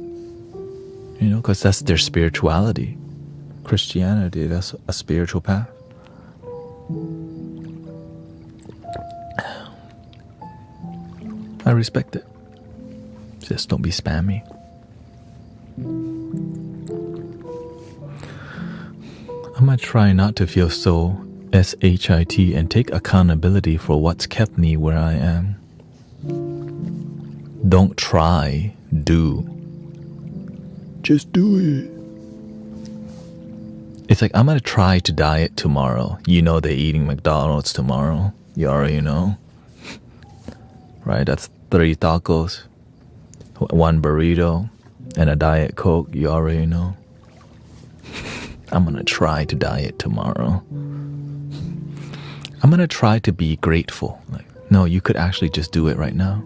You know, because that's their spirituality. Christianity, that's a spiritual path. I respect it. Just don't be spammy. I'm gonna try not to feel so SHIT and take accountability for what's kept me where I am. Don't try, do. Just do it. It's like, I'm gonna try to diet tomorrow. You know they're eating McDonald's tomorrow. You already know. Right, that's 3 tacos, 1 burrito, and a Diet Coke. You already know. I'm gonna try to diet tomorrow. I'm gonna try to be grateful. Like, no, you could actually just do it right now.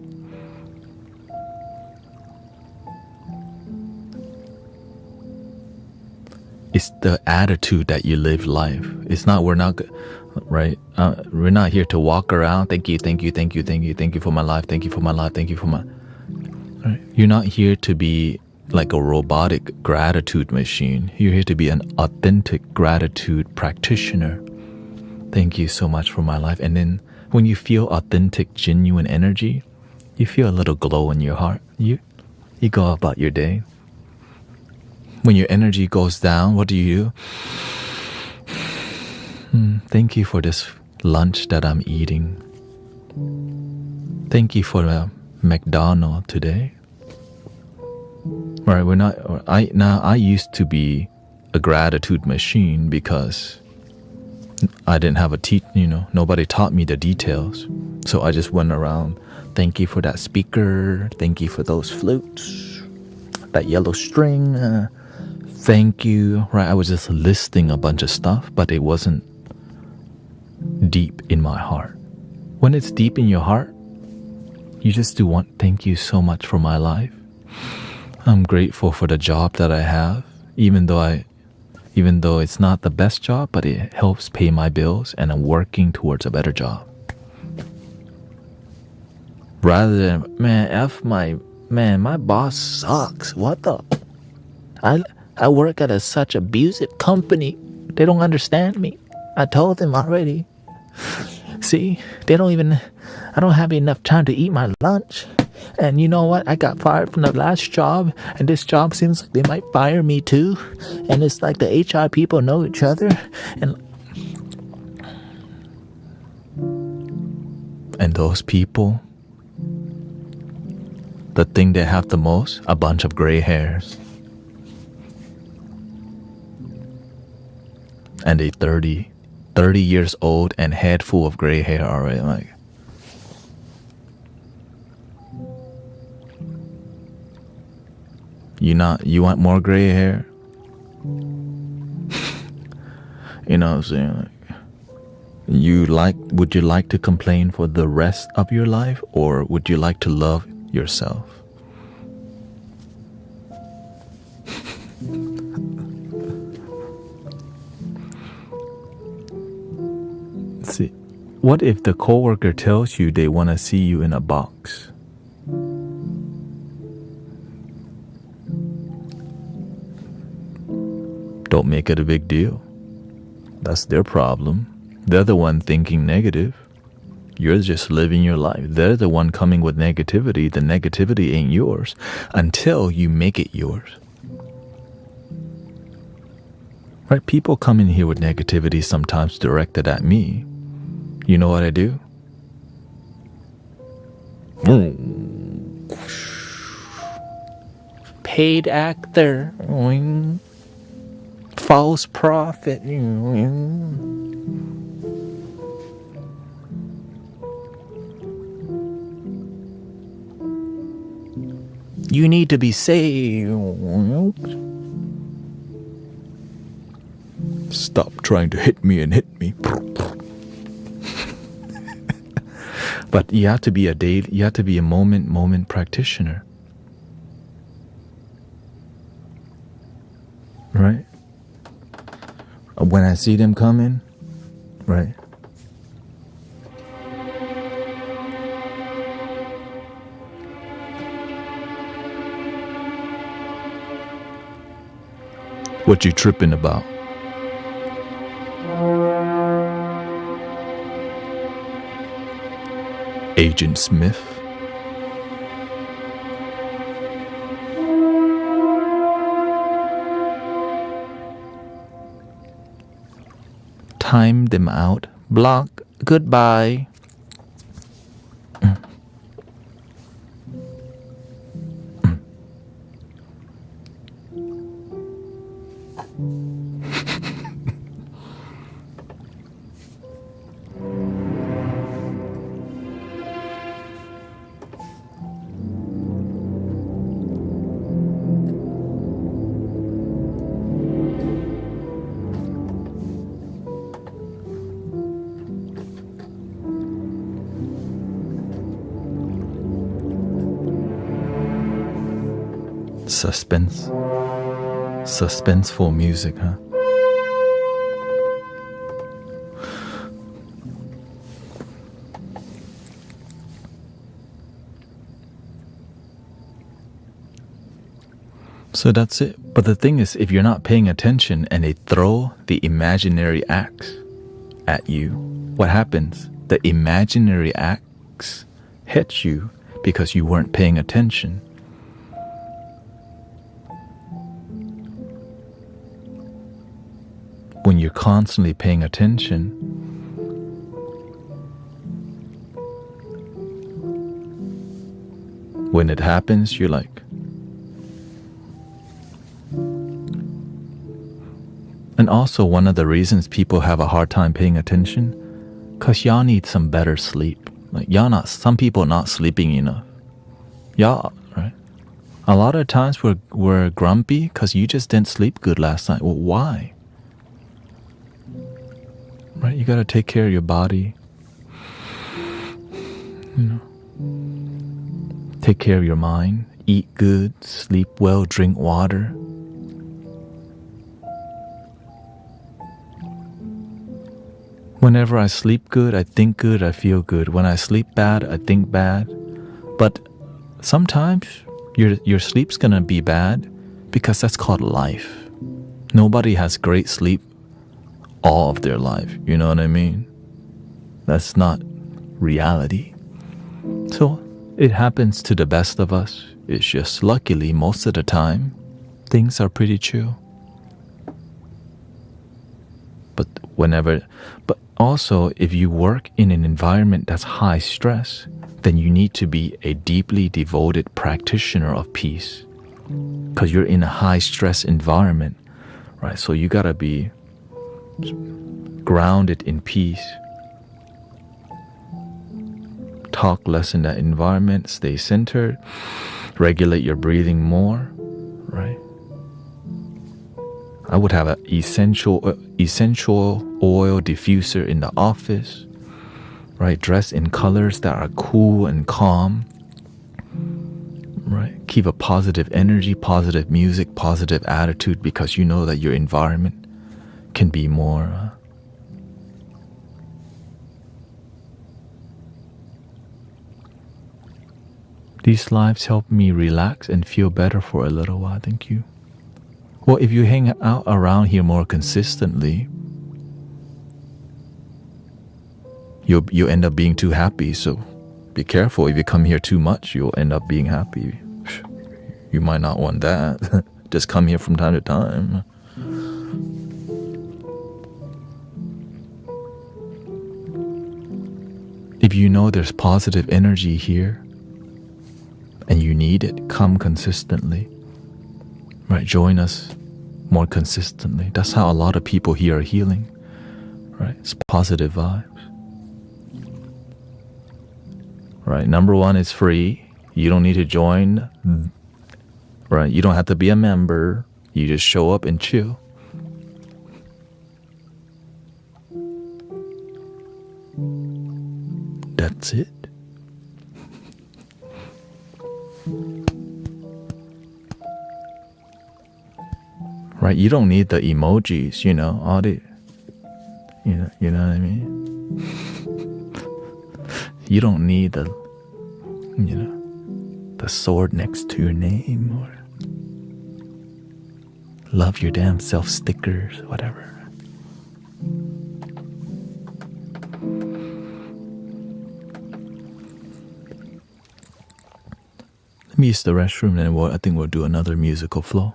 It's the attitude that you live life. It's not, we're not, right? We're not here to walk around. Thank you, thank you, thank you, thank you, thank you for my life. Thank you for my life. Thank you for my. Right? You're not here to be like a robotic gratitude machine. You're here to be an authentic gratitude practitioner. Thank you so much for my life. And then when you feel authentic, genuine energy, you feel a little glow in your heart. You go about your day. When your energy goes down, what do? Thank you for this lunch that I'm eating. Thank you for the McDonald's today. Right, I used to be a gratitude machine because I didn't have nobody taught me the details. So I just went around, thank you for that speaker, thank you for those flutes, that yellow string, thank you, right? I was just listing a bunch of stuff, but it wasn't deep in my heart. When it's deep in your heart, you just do want, thank you so much for my life. I'm grateful for the job that I have, even though it's not the best job, but it helps pay my bills and I'm working towards a better job. Rather than, my boss sucks. What the? I work at such abusive company. They don't understand me. I told them already. See, I don't have enough time to eat my lunch. And you know what? I got fired from the last job, and this job seems like they might fire me too. And it's like the HR people know each other. And those people, the thing they have the most, a bunch of gray hairs. And they 30, 30 years old and head full of gray hair already. Like, you want more gray hair? You know what I'm saying? Like, would you like to complain for the rest of your life, or would you like to love yourself? See, what if the coworker tells you they want to see you in a box? Don't make it a big deal. That's their problem. They're the one thinking negative. You're just living your life. They're the one coming with negativity. The negativity ain't yours until you make it yours. Right? People come in here with negativity sometimes directed at me. You know what I do? Paid actor. False prophet. You need to be saved. Stop trying to hit me and hit me. But you have to be a moment practitioner. Right? When I see them coming, right? What you tripping about? Agent Smith? Time them out. Block. Goodbye. Suspenseful music, huh? So that's it. But the thing is, if you're not paying attention and they throw the imaginary axe at you, what happens? The imaginary axe hits you because you weren't paying attention. When you're constantly paying attention, when it happens, you're like, and also one of the reasons people have a hard time paying attention, cause y'all need some better sleep. Like some people not sleeping enough. Y'all, right? A lot of times we're grumpy cause you just didn't sleep good last night. Well, why? Right? You gotta take care of your body. You know. Take care of your mind. Eat good, sleep well, drink water. Whenever I sleep good, I think good, I feel good. When I sleep bad, I think bad. But sometimes your sleep's gonna be bad because that's called life. Nobody has great sleep all of their life, you know what I mean? That's not reality. So it happens to the best of us. It's just luckily most of the time things are pretty chill. But also if you work in an environment that's high stress, then you need to be a deeply devoted practitioner of peace, because you're in a high stress environment, right? So you gotta be grounded in peace. Talk less in that environment, stay centered, regulate your breathing more, right? I would have an essential oil diffuser in the office, right? Dress in colors that are cool and calm, right? Keep a positive energy, positive music, positive attitude, because you know that your environment can be more these lives help me relax and feel better for a little while. Thank you. Well, if you hang out around here more consistently, you'll end up being too happy. So be careful. If you come here too much, you'll end up being happy. You might not want that. Just come here from time to time. If you know there's positive energy here and you need it, come consistently. Right? Join us more consistently. That's how a lot of people here are healing. Right? It's positive vibes. Right? Number one, it's free. You don't need to join. Right? You don't have to be a member. You just show up and chill. That's it. Right? You don't need the emojis, all the, you know what I mean? You don't need the, the sword next to your name or love your damn self stickers, whatever. Let me use the restroom and I think we'll do another musical flow.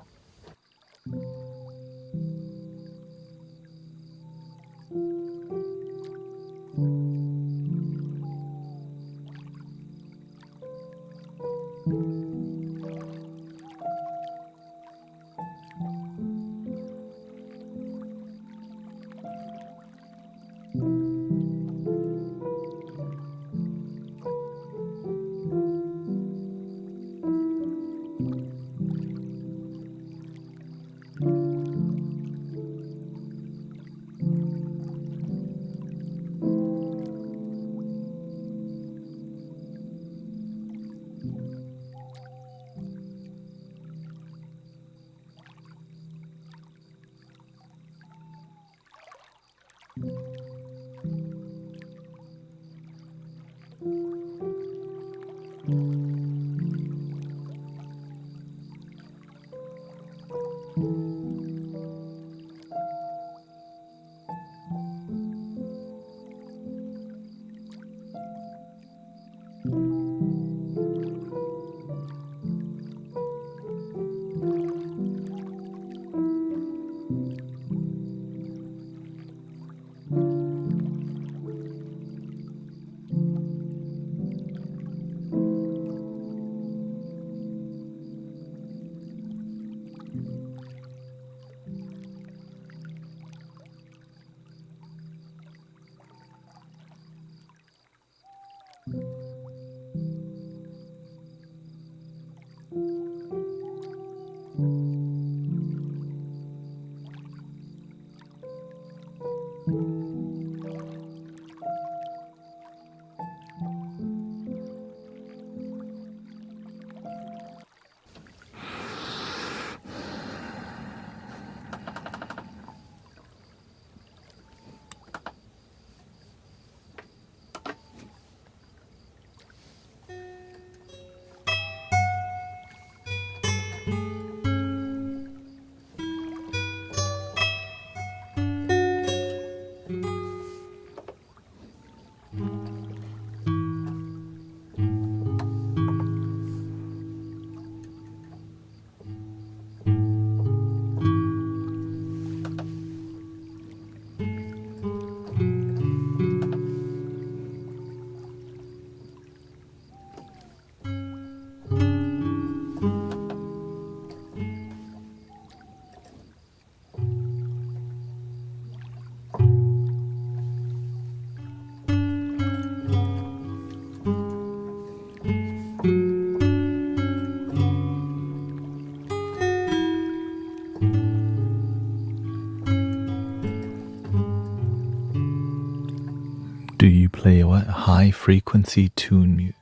high frequency tune music.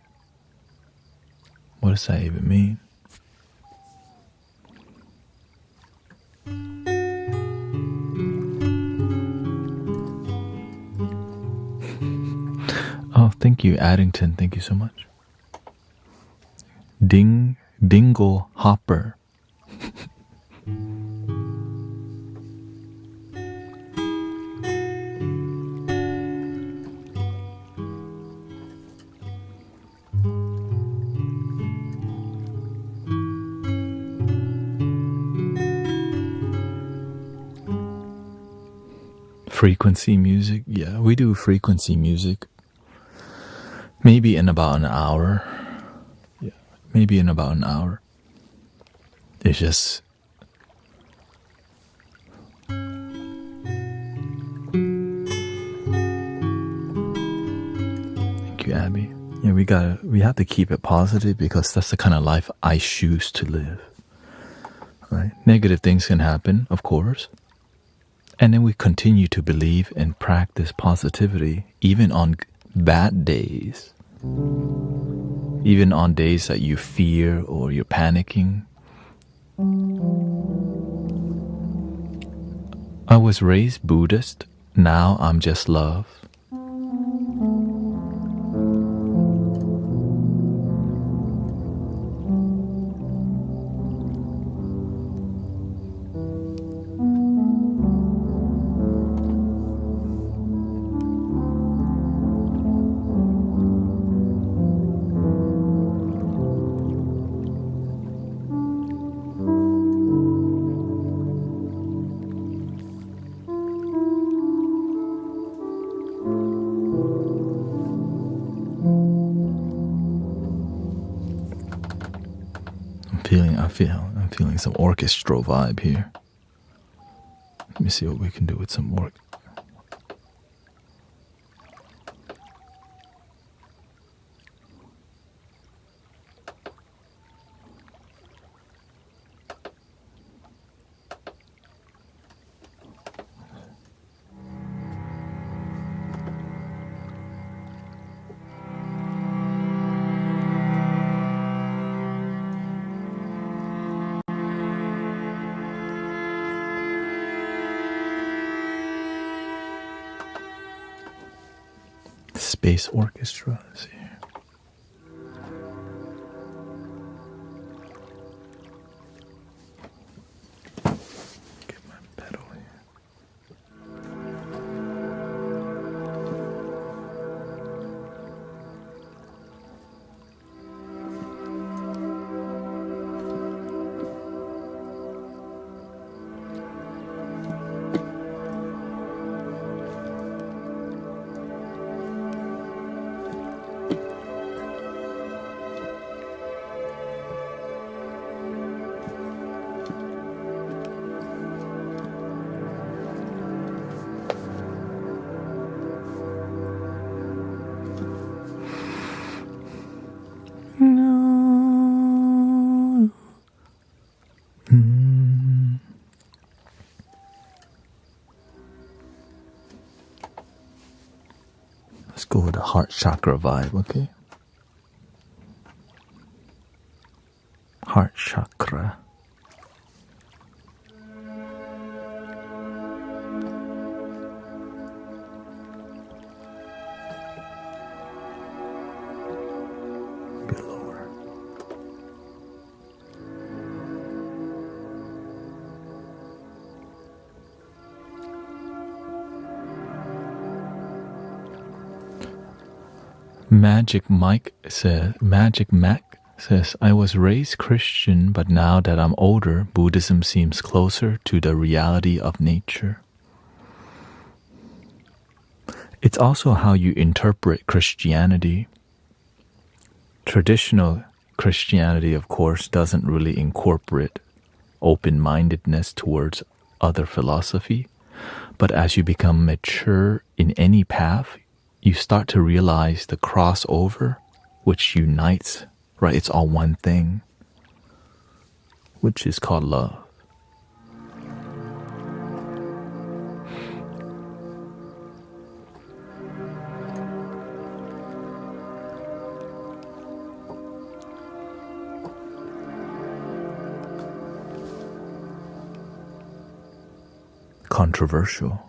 What does that even mean? Oh, thank you, Addington. Thank you so much. Dingle Hopper. Frequency music. Yeah, we do frequency music. Maybe in about an hour. Yeah, maybe in about an hour. It's just... Thank you, Abby. Yeah, we have to keep it positive because that's the kind of life I choose to live. Right? Negative things can happen, of course. And then we continue to believe and practice positivity even on bad days. Even on days that you fear or you're panicking. I was raised Buddhist. Now I'm just love. I'm feeling some orchestral vibe here. Let me see what we can do with some work. Space orchestra. Let's see here. Get my pedal here. No. Let's go with the heart chakra vibe, okay? Heart chakra. Magic Mac says, I was raised Christian, but now that I'm older, Buddhism seems closer to the reality of nature. It's also how you interpret Christianity. Traditional Christianity, of course, doesn't really incorporate open-mindedness towards other philosophy, but as you become mature in any path, you start to realize the crossover, which unites, right? It's all one thing, which is called love. controversial.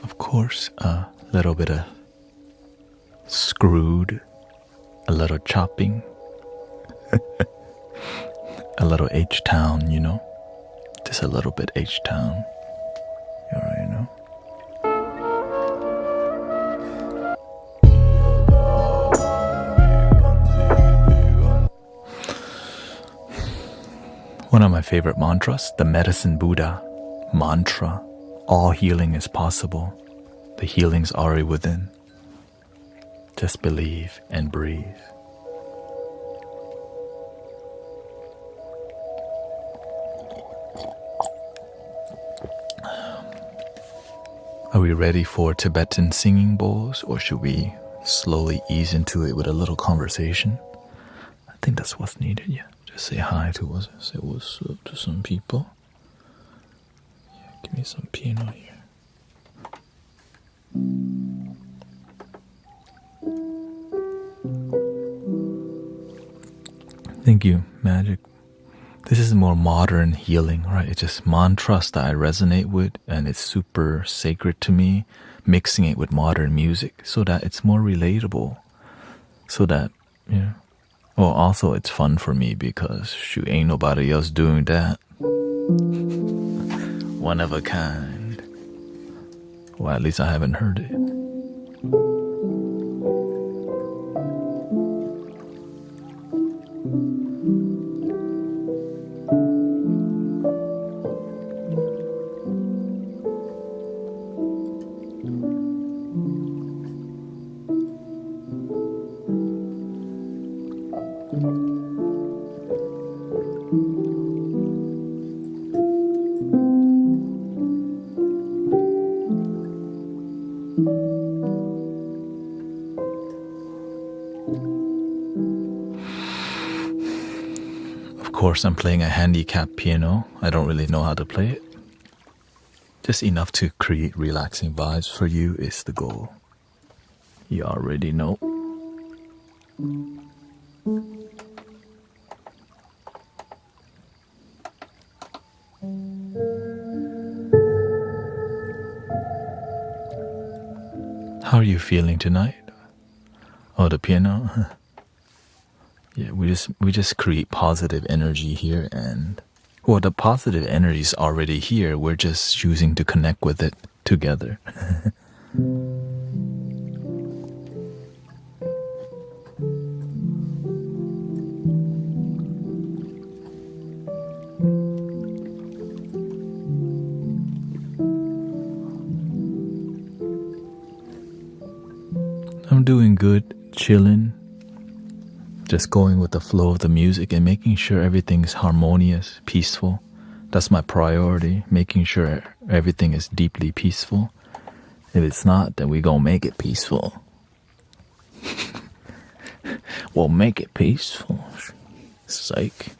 Of course, a little bit of screwed, a little chopping, a little H-Town, you know? Just a little bit H-Town. You already know. One of my favorite mantras, the Medicine Buddha mantra. All healing is possible. The healing's already within. Just believe and breathe. Are we ready for Tibetan singing bowls, or should we slowly ease into it with a little conversation? I think that's what's needed, yeah. Just say hi to us, say what's up to some people. Yeah, give me some piano here. Thank you, Magic. This is more modern healing, right? It's just mantras that I resonate with, and it's super sacred to me, mixing it with modern music so that it's more relatable. So that, you know, well, also it's fun for me because shoot, ain't nobody else doing that. One of a kind. Well, at least I haven't heard it. Of course, I'm playing a handicapped piano. I don't really know how to play it. Just enough to create relaxing vibes for you is the goal. You already know. How are you feeling tonight? Oh, the piano? Yeah, we just create positive energy here, and well, the positive energy is already here. We're just choosing to connect with it together. I'm doing good, chilling. Just going with the flow of the music and making sure everything's harmonious, peaceful. That's my priority, making sure everything is deeply peaceful. If it's not, then we gonna make it peaceful. We'll make it peaceful. Psych.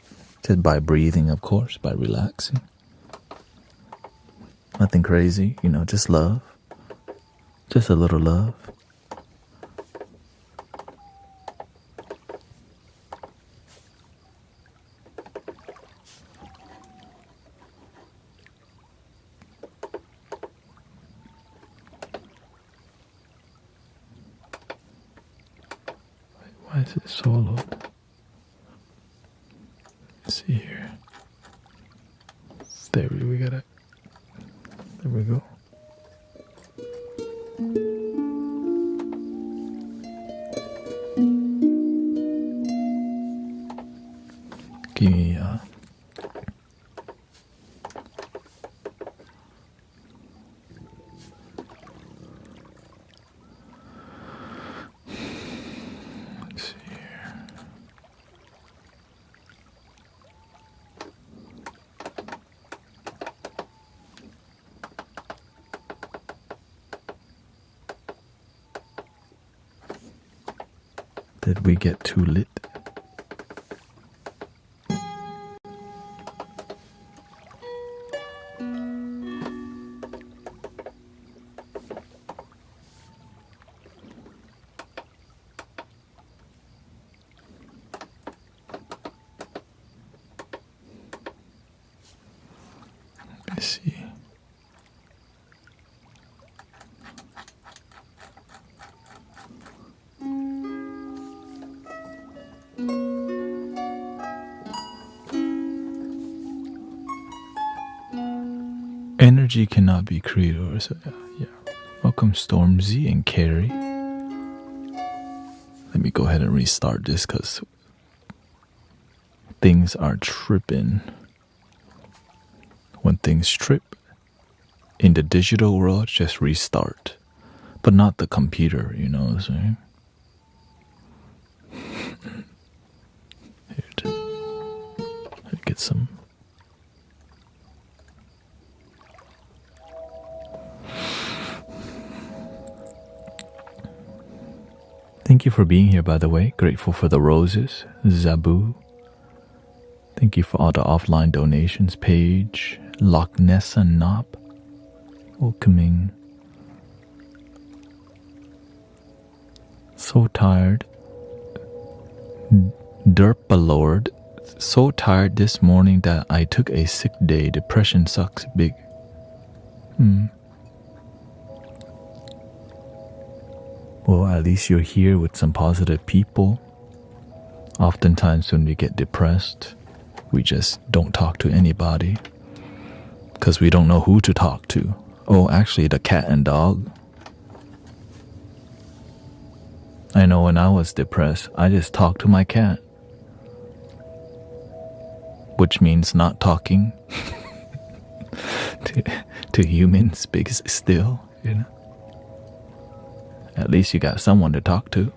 Just by breathing, of course, by relaxing. Nothing crazy, just love. Just a little love. Why is it solo? Let's see here. There we got it. There we go. Give me let's see here. Did we get too lit? Let's see. Energy cannot be created. So yeah. Welcome Stormzy and Carrie. Let me go ahead and restart this because things are tripping. When things trip in the digital world, just restart. But not the computer, you know what I'm saying? Here to get some. Thank you for being here, by the way. Grateful for the roses. Zabu. Thank you for all the offline donations. Paige. Loch Ness and Nop. Welcoming. So tired. Derpa Lord. So tired this morning that I took a sick day. Depression sucks big. Well, at least you're here with some positive people. Oftentimes when we get depressed, we just don't talk to anybody because we don't know who to talk to. Oh, actually, the cat and dog. I know when I was depressed, I just talked to my cat, which means not talking to humans, because still, you know. At least you got someone to talk to.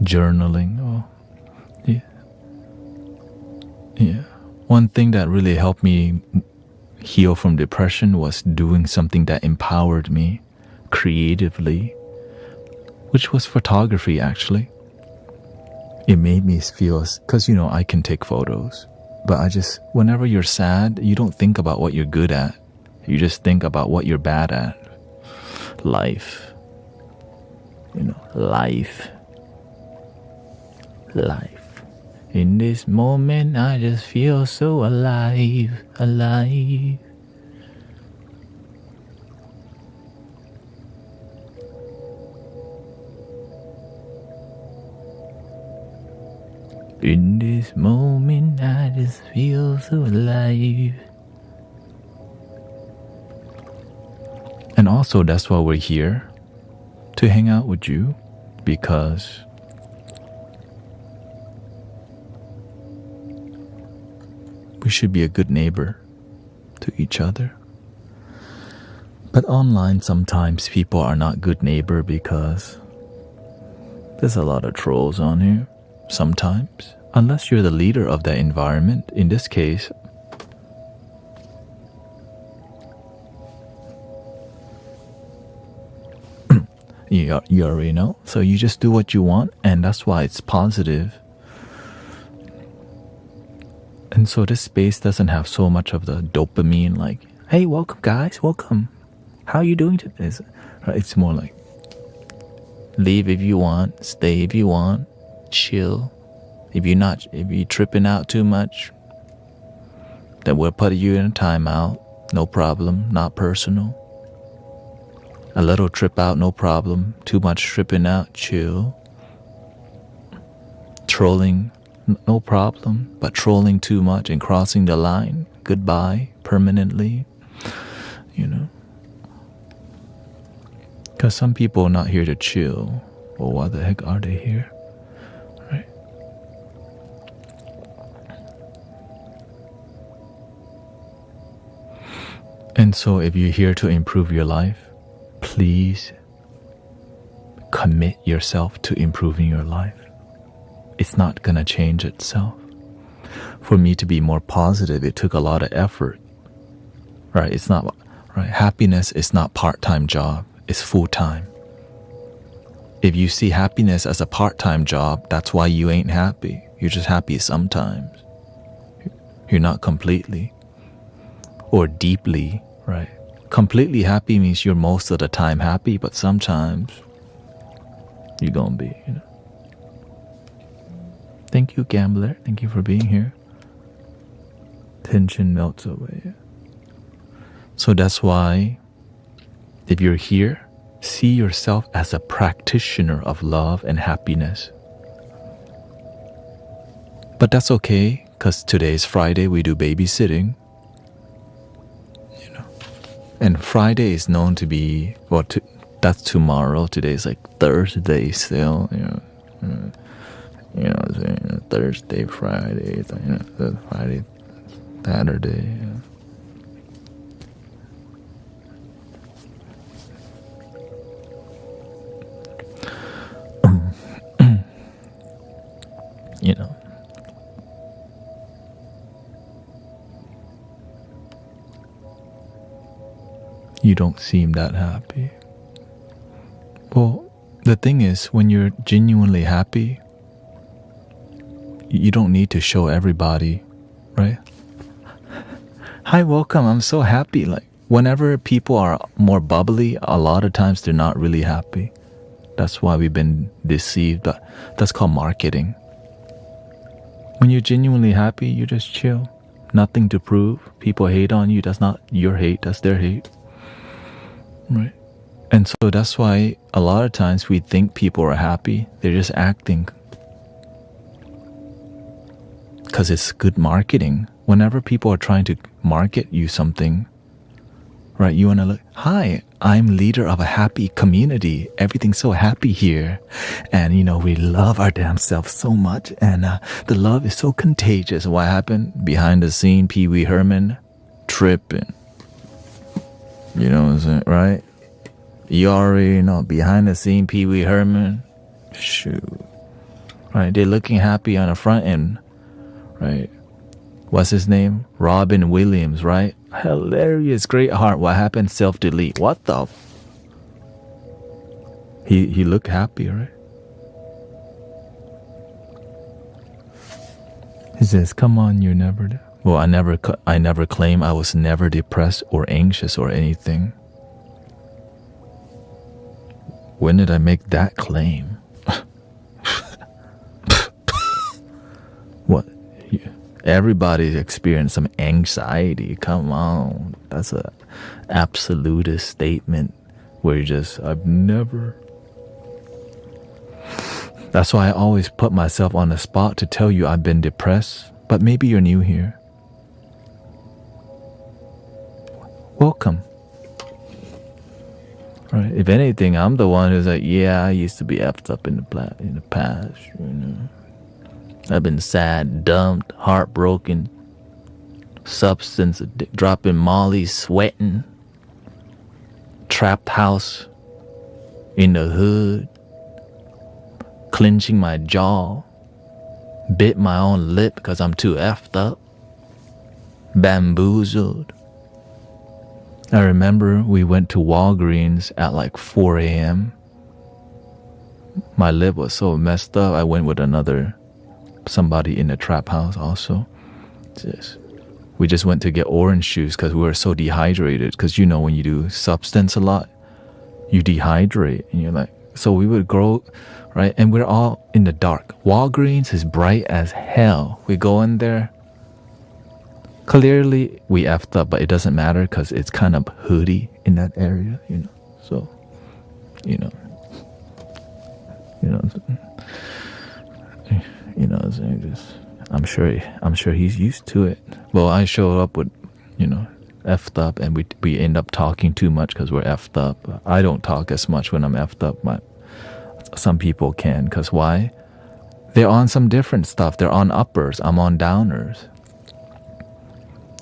Journaling, oh, yeah. Yeah. One thing that really helped me heal from depression was doing something that empowered me creatively, which was photography, actually. It made me feel, because, I can take photos, but whenever you're sad, you don't think about what you're good at. You just think about what you're bad at. Life. Life. Life. In this moment, I just feel so alive. Alive. In this moment, I just feel so alive. And also, that's why we're here, to hang out with you, because we should be a good neighbor to each other. But online, sometimes people are not good neighbor because there's a lot of trolls on here, sometimes. Unless you're the leader of that environment. In this case, you already know. So you just do what you want, and that's why it's positive And so this space doesn't have so much of the dopamine, like, hey, welcome guys, welcome. How you doing today? It's more like, leave if you want, stay if you want, chill. If you're tripping out too much, then we'll put you in a timeout. No problem, not personal. A little trip out, no problem. Too much tripping out, chill. Trolling, no problem. But trolling too much and crossing the line, goodbye, permanently. You know. Because some people are not here to chill. Well, why the heck are they here? Right? And so if you're here to improve your life, please commit yourself to improving your life. It's not going to change itself. For me to be more positive, it took a lot of effort. Right? It's not, right? Happiness is not part-time job. It's full-time. If you see happiness as a part-time job, that's why you ain't happy. You're just happy sometimes. You're not completely or deeply, right? Completely happy means you're most of the time happy, but sometimes you're gonna be, you know. Thank you, Gambler. Thank you for being here. Tension melts away. So that's why, if you're here, see yourself as a practitioner of love and happiness. But that's okay, because today is Friday, we do babysitting. You know. And Friday is known to be, well, that's tomorrow. Today is like Thursday still, you know. Thursday, Friday, Friday, Saturday, you know. You know, you don't seem that happy. Well, the thing is, when you're genuinely happy, you don't need to show everybody, right? Hi, welcome. I'm so happy. Like, whenever people are more bubbly, a lot of times they're not really happy. That's why we've been deceived. But that's called marketing. When you're genuinely happy, you just chill. Nothing to prove. People hate on you. That's not your hate. That's their hate. Right? And so that's why a lot of times we think people are happy. They're just acting. Because it's good marketing. Whenever people are trying to market you something, right, you want to look, hi, I'm leader of a happy community. Everything's so happy here. And, you know, we love our damn self so much. And the love is so contagious. What happened? Behind the scene, Pee Wee Herman tripping. You know what I'm saying, right? You already know, behind the scene, Pee Wee Herman. Shoot. Right, they're looking happy on the front end. Right? What's his name? Robin Williams, right? Hilarious, great heart. What happened? Self-delete. What the? He looked happy, right? He says, "Come on, you're never." Well, I never claim I was never depressed or anxious or anything. When did I make that claim? What? Everybody's experienced some anxiety. Come on. That's a absolutist statement where you just, I've never. That's why I always put myself on the spot to tell you I've been depressed. But maybe you're new here. Welcome. Right. If anything, I'm the one who's like, yeah, I used to be effed up in the past, you know. I've been sad, dumped, heartbroken, substance, dropping Molly, sweating, trapped house in the hood, clenching my jaw, bit my own lip because I'm too effed up, bamboozled. I remember we went to Walgreens at like 4 a.m. My lip was so messed up, I went with somebody in the trap house also. We just went to get orange juice because we were so dehydrated. Because you know, when you do substance a lot, you dehydrate, and you're like, so we would grow, right? And we're all in the dark. Walgreens is bright as hell. We go in there. Clearly, we effed up, but it doesn't matter because it's kind of hoodie in that area, you know. So, you know, I'm sure he's used to it. Well, I show up with, effed up, and we end up talking too much because we're effed up. I don't talk as much when I'm effed up, but some people can. Because why? They're on some different stuff. They're on uppers. I'm on downers.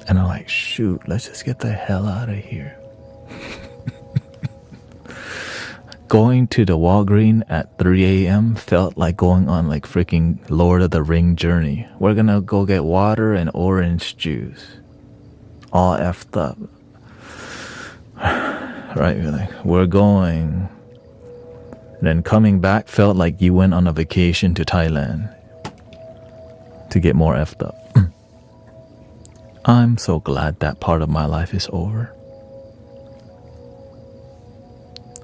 And I'm like, shoot, let's just get the hell out of here. Going to the Walgreens at 3 a.m. felt like going on like freaking Lord of the Ring journey. We're gonna go get water and orange juice. All effed up. Right? We're going. And then coming back felt like you went on a vacation to Thailand to get more effed up. I'm so glad that part of my life is over.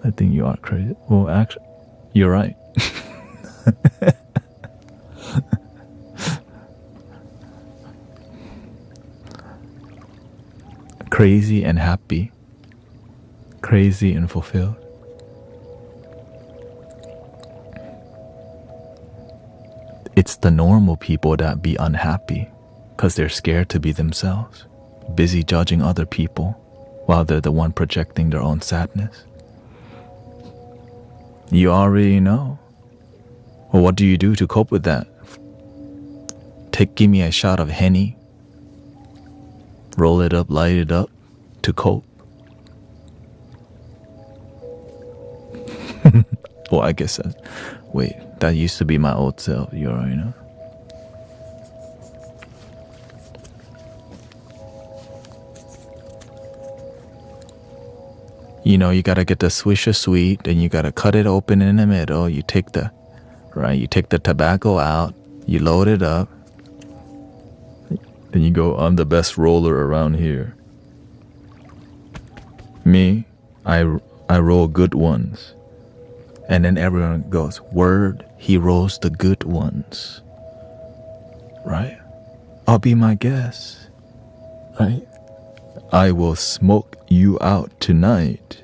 I think you are crazy. Well, actually, you're right. Crazy and happy. Crazy and fulfilled. It's the normal people that be unhappy because they're scared to be themselves, busy judging other people while they're the one projecting their own sadness. You already know. Well, what do you do to cope with that? Give me a shot of Henny, roll it up, light it up to cope. Well, I guess that used to be my old self. You already know. You gotta get the Swisher Sweet, and you gotta cut it open in the middle. You take the tobacco out, you load it up, then you go, I'm the best roller around here. Me, I roll good ones. And then everyone goes, word, he rolls the good ones. Right? I'll be my guest. Right? I will smoke you out tonight.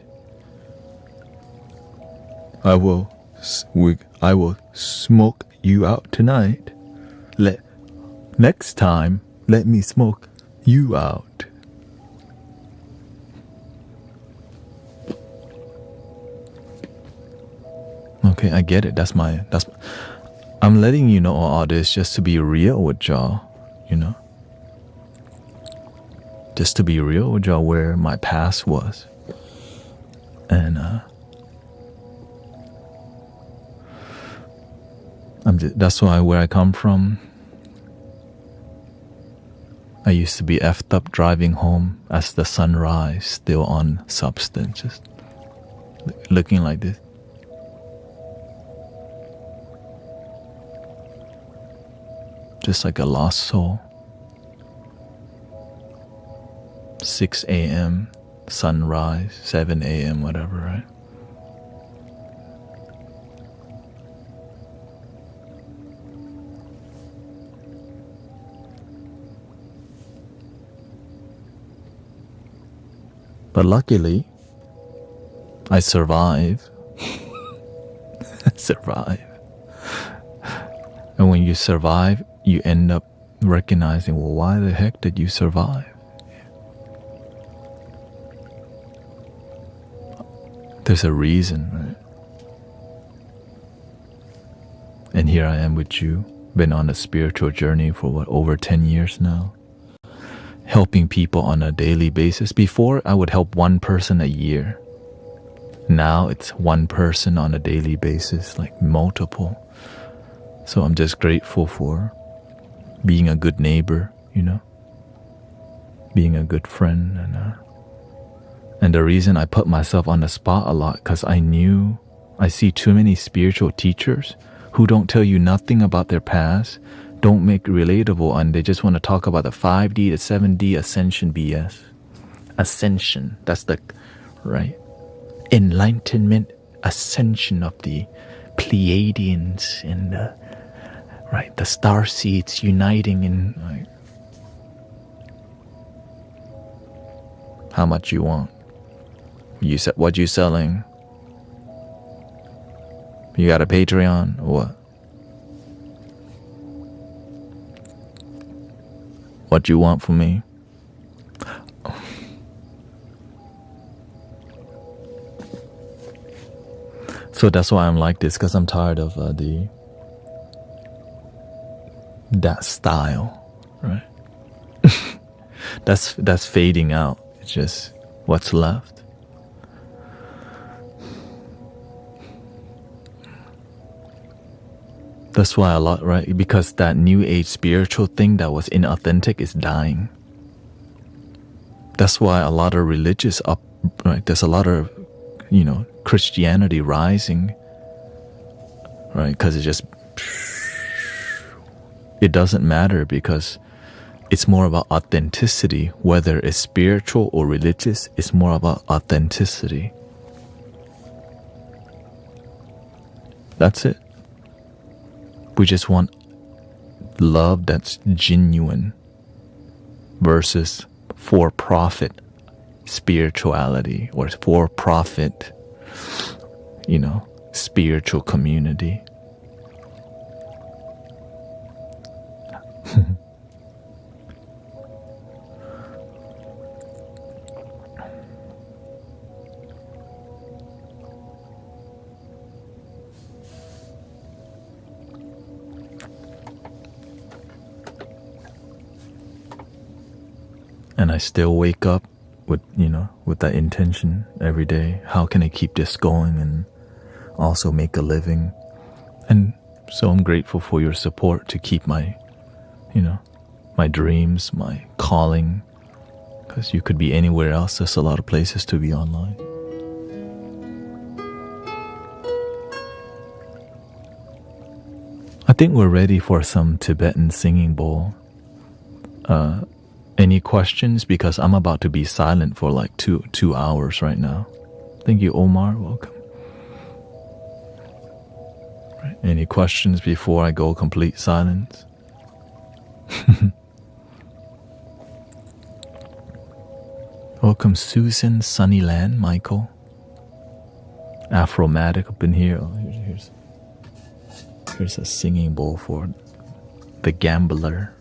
I will smoke you out tonight. Next time, let me smoke you out. Okay, I get it. I'm letting you know all this just to be real with y'all, Just to be real with y'all where my past was. And that's why where I come from, I used to be effed up driving home as the sunrise, still on substance, just looking like this. Just like a lost soul. 6 a.m. sunrise, 7 a.m. whatever, right? But luckily, I survive. Survive. And when you survive, you end up recognizing, well, why the heck did you survive? There's a reason, right? And here I am with you, been on a spiritual journey for over 10 years now, helping people on a daily basis. Before, I would help one person a year. Now it's one person on a daily basis, like multiple. So I'm just grateful for being a good neighbor, being a good friend. And the reason I put myself on the spot a lot, because I see too many spiritual teachers who don't tell you nothing about their past, don't make relatable, and they just want to talk about the 5D, the 7D ascension BS. Ascension, that's the right enlightenment, ascension of the Pleiadians and the star seeds uniting in how much you want. You said what you selling? You got a Patreon or what? What you want from me? So that's why I'm like this, because I'm tired of that style, right? that's fading out. It's just what's left. That's why a lot, right? Because that new age spiritual thing that was inauthentic is dying. That's why a lot of religious right? There's a lot of, Christianity rising, right? Because it doesn't matter, because it's more about authenticity. Whether it's spiritual or religious, it's more about authenticity. That's it. We just want love that's genuine versus for-profit spirituality or for-profit, spiritual community. And I still wake up with that intention every day. How can I keep this going and also make a living? And so I'm grateful for your support to keep my dreams, my calling, because you could be anywhere else. There's a lot of places to be online. I think we're ready for some Tibetan singing bowl. Any questions? Because I'm about to be silent for like two hours right now. Thank you, Omar. Welcome. Right. Any questions before I go complete silence? Welcome, Susan, Sunnyland, Michael. Afromatic up in here. Oh, here's a singing bowl for the gambler.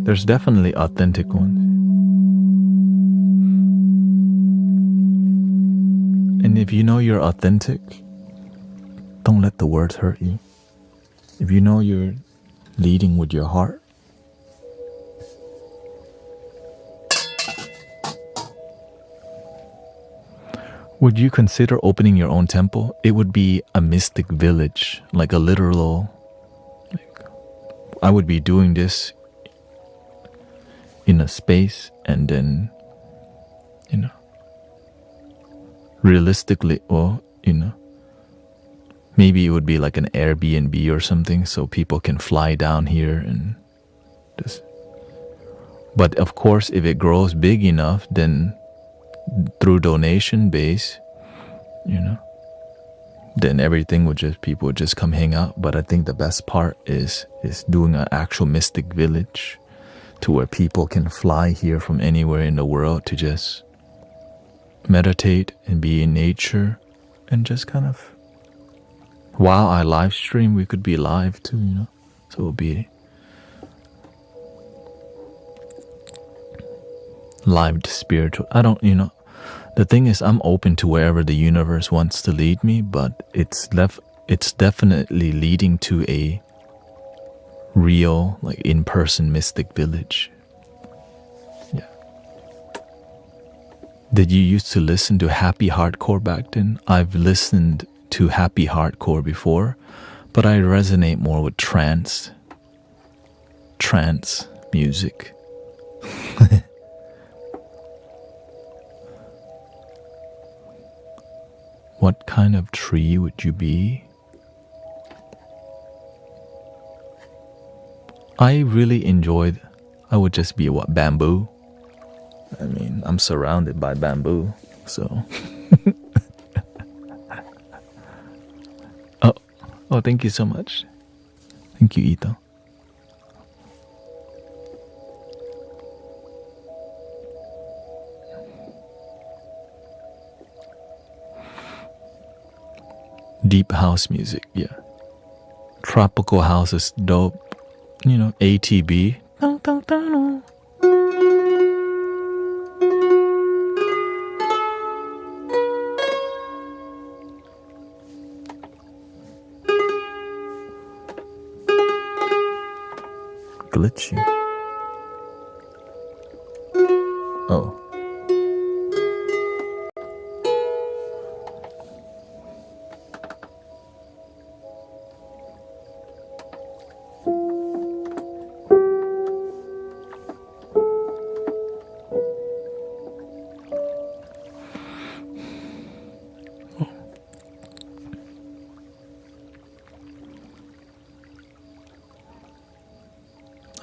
There's definitely authentic ones. And if you know you're authentic, don't let the words hurt you. If you know you're leading with your heart, would you consider opening your own temple? It would be a mystic village, like a literal, I would be doing this in a space, and then realistically, or maybe it would be like an Airbnb or something, so people can fly down here and just. But of course, if it grows big enough, then through donation base, then everything would just, people would just come hang out. But I think the best part is doing an actual mystic village, to where people can fly here from anywhere in the world to just meditate and be in nature, and just kind of, while I live stream, we could be live too, so it'll be live spiritual. I don't, the thing is, I'm open to wherever the universe wants to lead me, but it's definitely leading to a real, like, in-person mystic village. Yeah. Did you used to listen to happy hardcore back then? I've listened too happy hardcore before, but I resonate more with trance music. What kind of tree would you be? I really enjoyed, I would just be bamboo. I mean, I'm surrounded by bamboo, so. Oh, thank you so much. Thank you, Ito. Deep house music, yeah. Tropical house is dope. You know, ATB. Glitchy. Oh.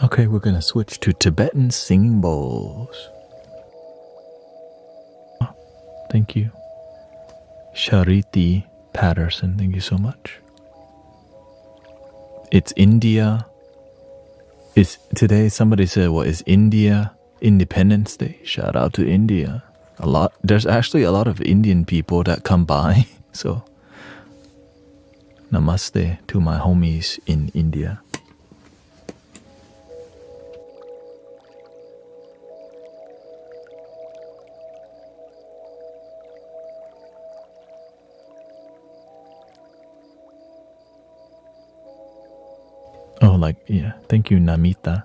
Okay, we're gonna switch to Tibetan singing bowls. Oh, thank you. Shariti Patterson, thank you so much. It's India. Today somebody said, what is India Independence Day? Shout out to India. There's actually a lot of Indian people that come by. So namaste to my homies in India. Oh, yeah. Thank you, Namita.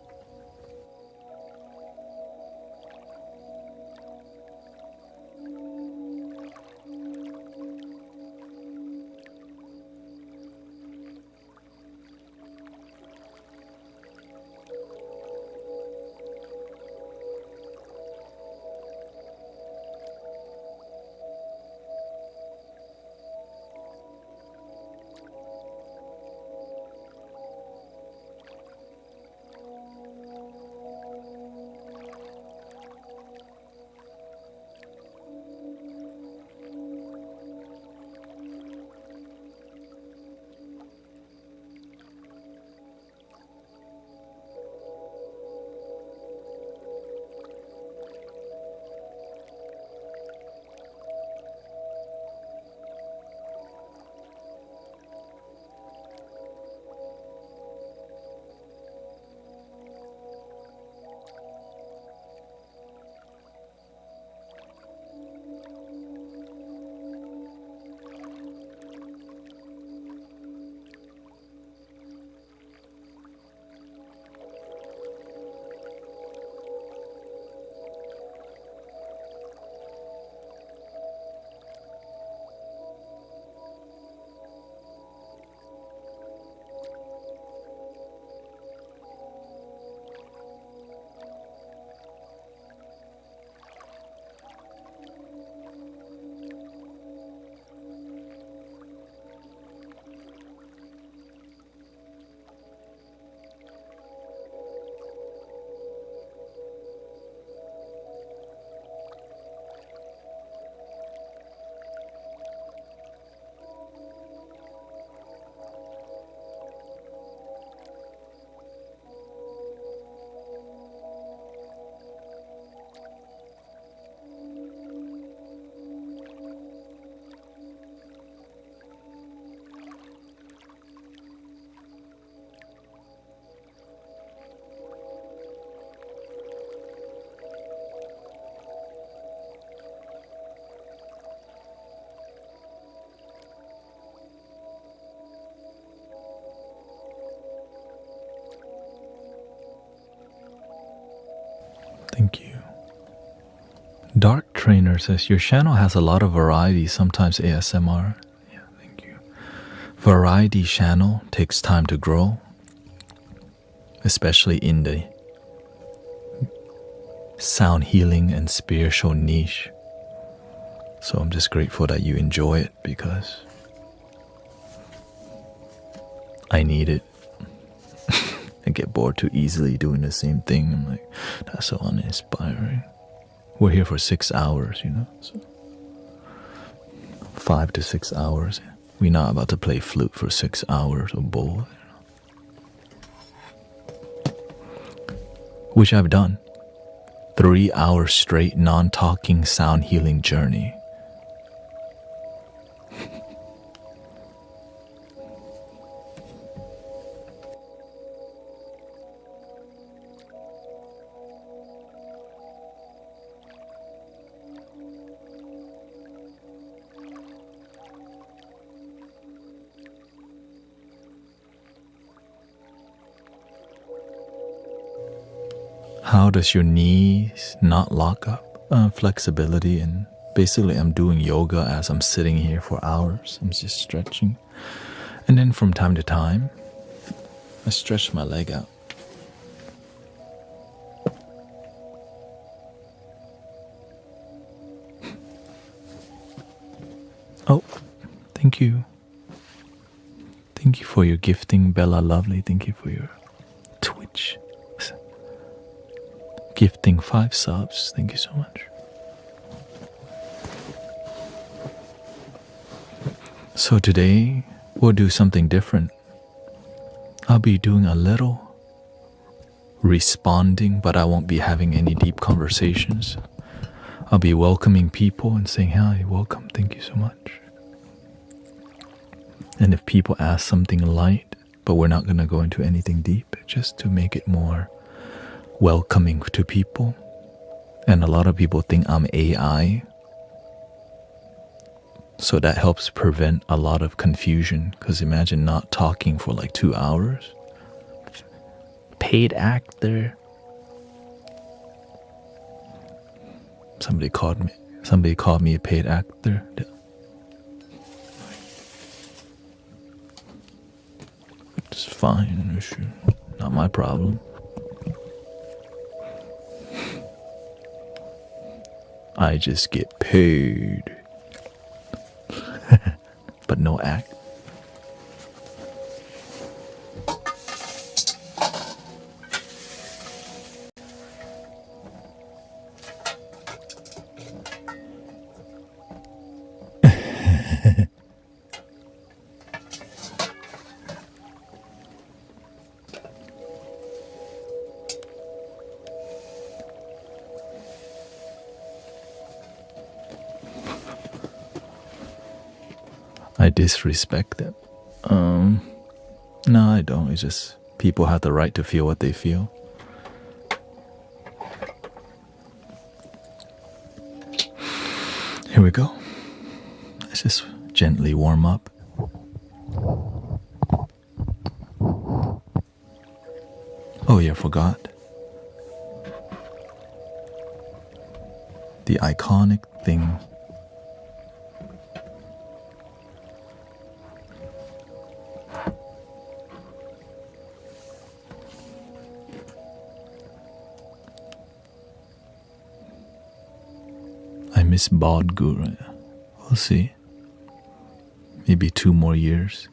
Thank you. Dark Trainer says, your channel has a lot of variety, sometimes ASMR. Yeah, thank you. variety channel takes time to grow, especially in the sound healing and spiritual niche. So I'm just grateful that you enjoy it, because I need it. I get bored too easily doing the same thing. I'm like, that's so uninspiring. We're here for 6 hours, so 5 to 6 hours. We're not about to play flute for 6 hours or bowl, which I've done. 3 hours straight non-talking sound healing journey. How does your knees not lock up? Flexibility, and basically I'm doing yoga as I'm sitting here for hours. I'm just stretching. And then from time to time, I stretch my leg out. Oh, thank you. Thank you for your gifting, Bella Lovely. Thank you for your Twitch. Gifting 5 subs. Thank you so much. So today we'll do something different. I'll be doing a little responding, but I won't be having any deep conversations. I'll be welcoming people and saying, hi, welcome, thank you so much. And if people ask something light, but we're not going to go into anything deep, just to make it more welcoming to people. And a lot of people think I'm AI, so that helps prevent a lot of confusion, because imagine not talking for like 2 hours. Paid actor. Somebody called me a paid actor. It's fine, not my problem. I just get paid. But no act. I disrespect them. No, I don't. It's just people have the right to feel what they feel. Here we go. Let's just gently warm up. Oh yeah, forgot. The iconic thing. I miss Bod Guru. We'll see. Maybe 2 more years.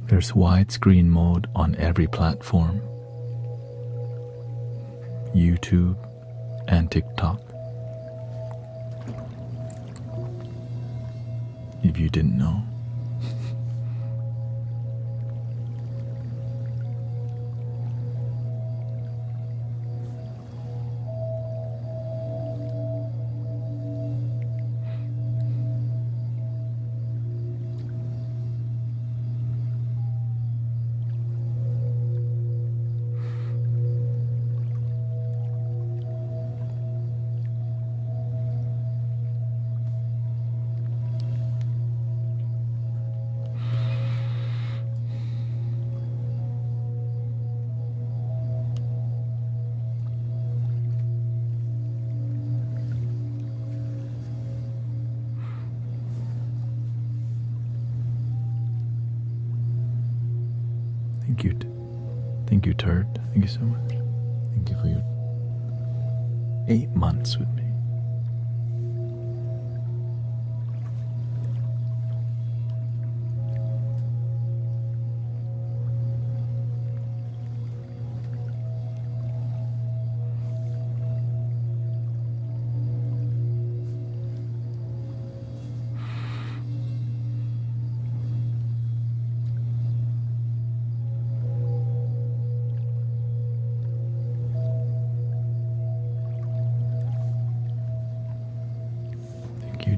There's widescreen mode on every platform, YouTube and TikTok. If you didn't know. Thank you, Turd. Thank you so much. Thank you for your 8 months with me.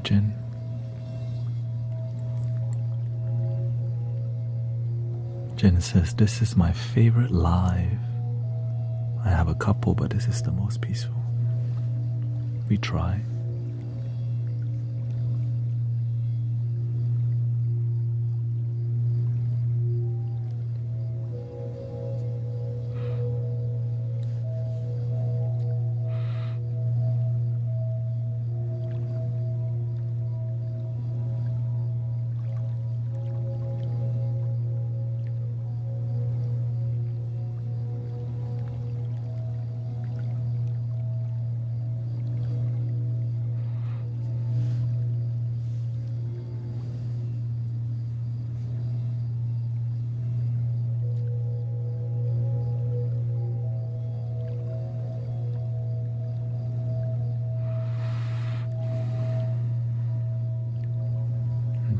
Jen. Jen says, this is my favorite live. I have a couple, but this is the most peaceful. We try.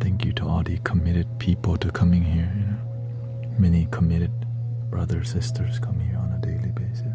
Thank you to all the committed people to coming here. You know, many committed brothers, sisters come here on a daily basis.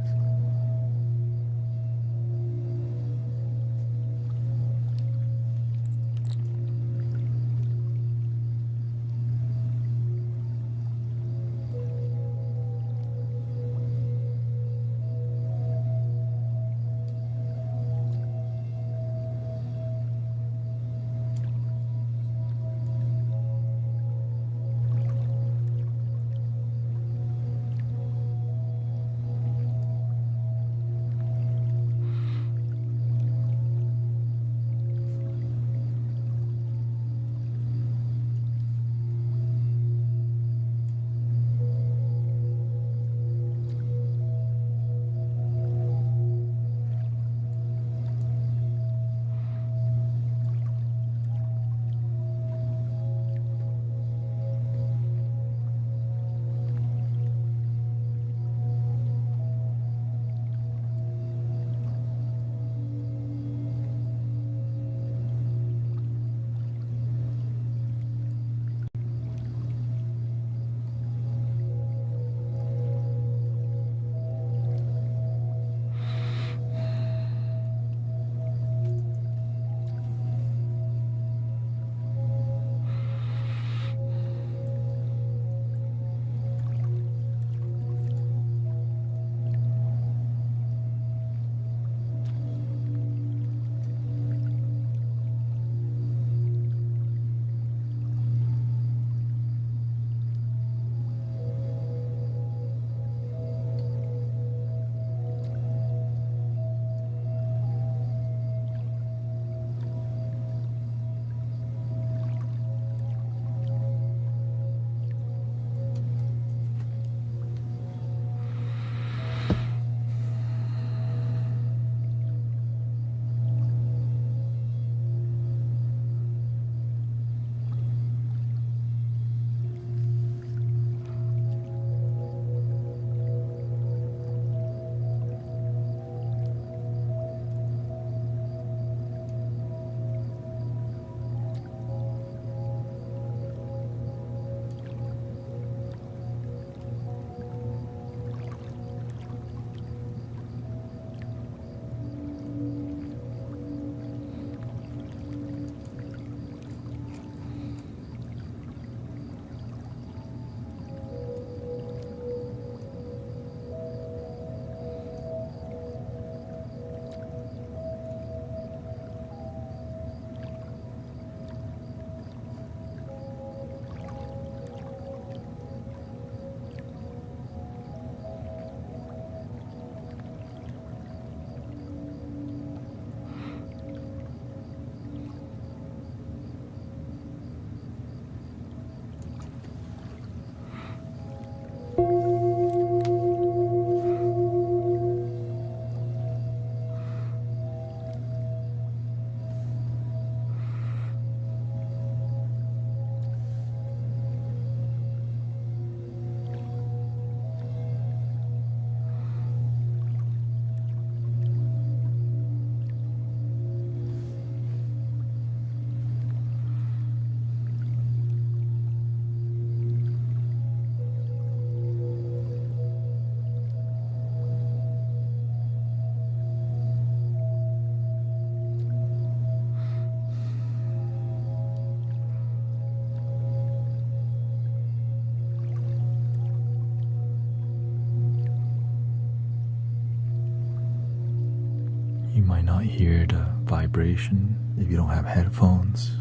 You might not hear the vibration if you don't have headphones.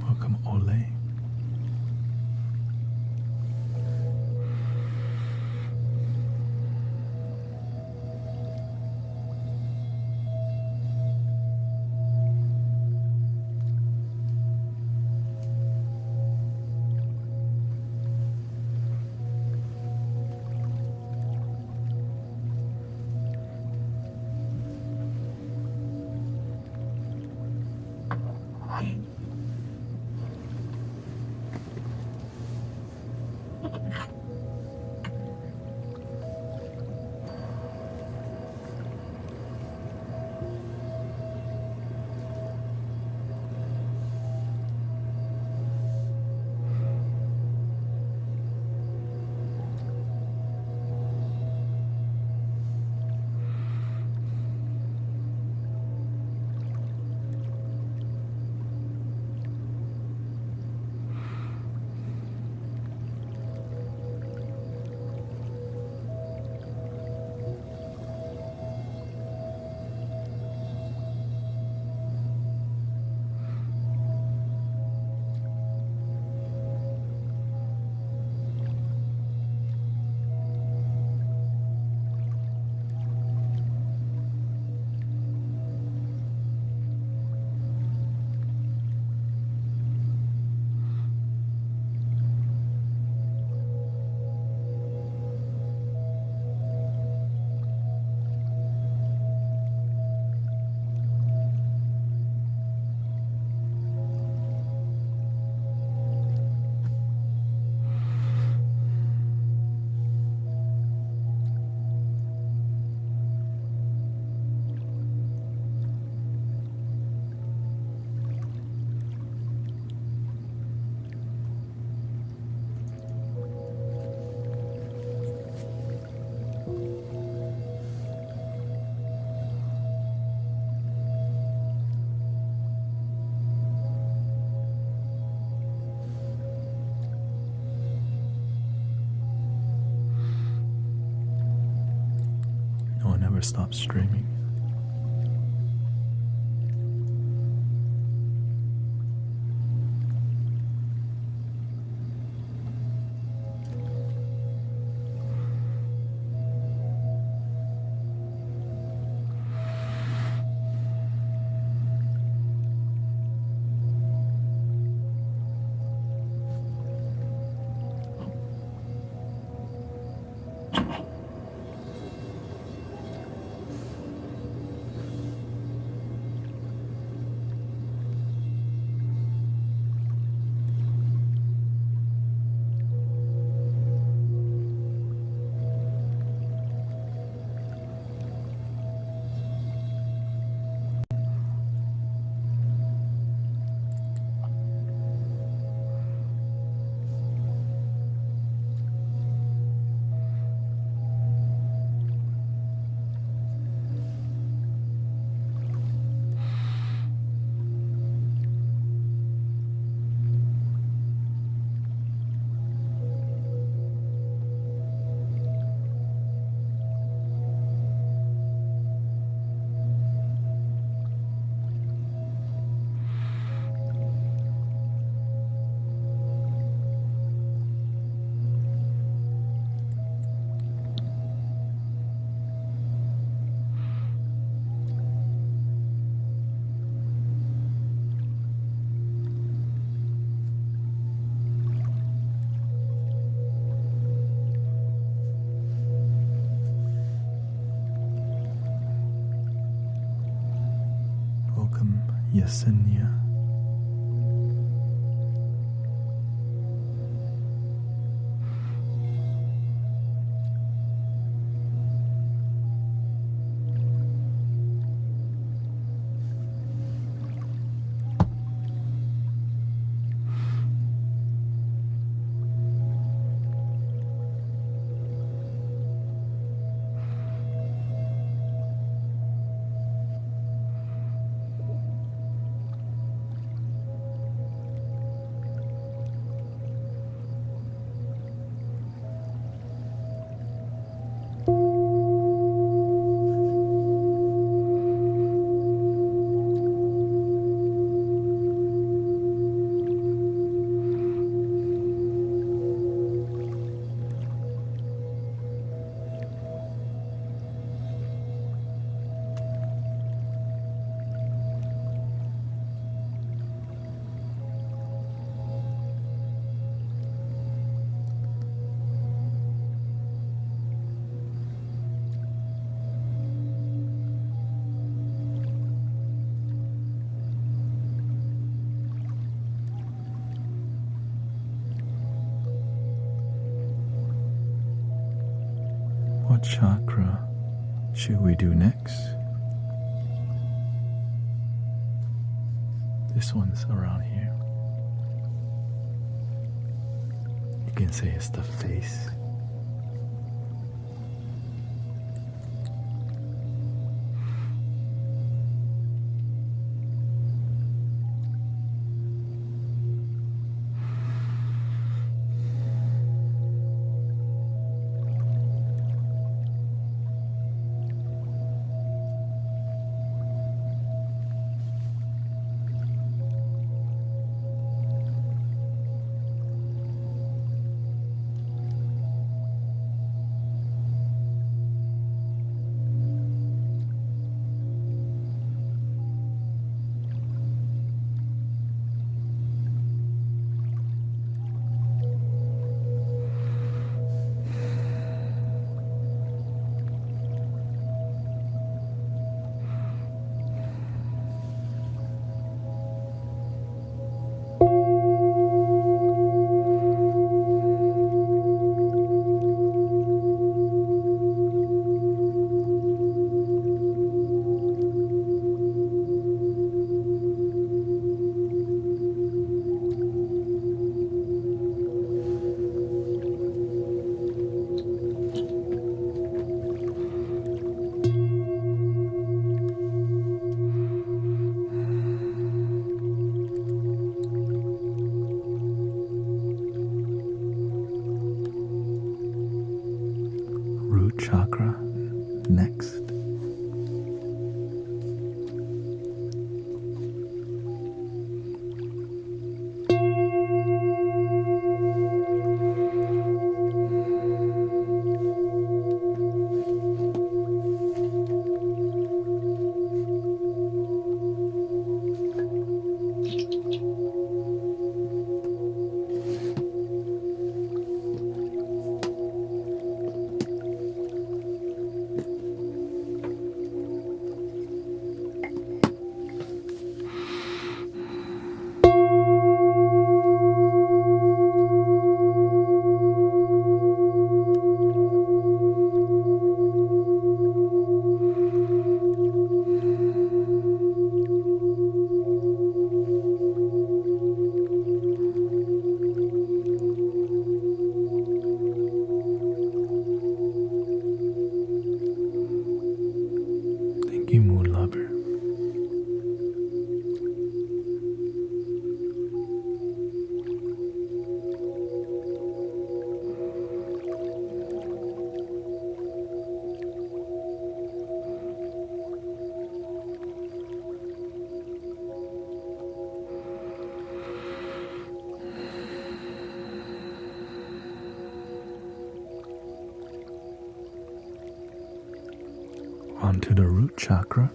Welcome, Ole. No one ever stops streaming. Welcome, Yesenia. What chakra should we do next? This one's around here. You can say it's the face. Root chakra next. Thank you, Moon Lover. Onto the root chakra.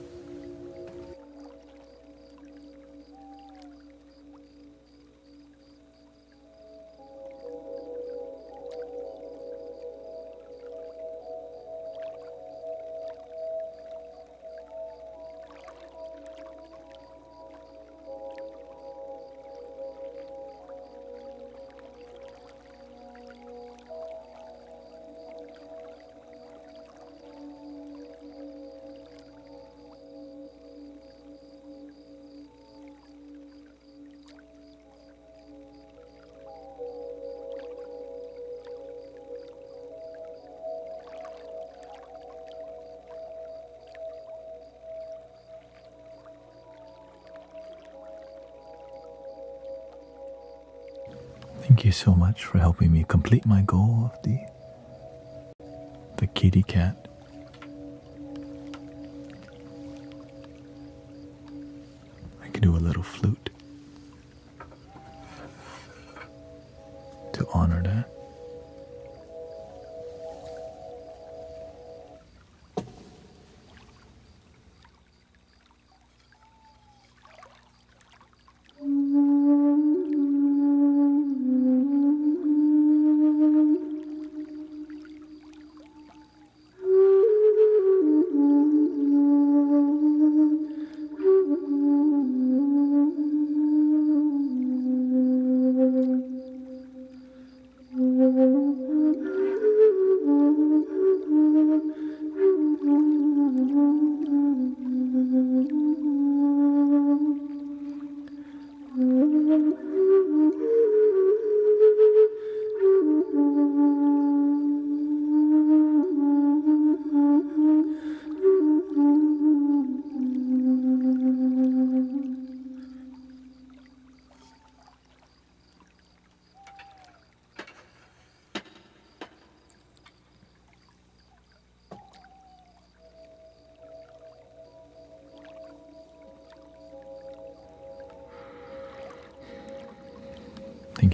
Thank you so much for helping me complete my goal of the kitty cat. I could do a little flute to honor that.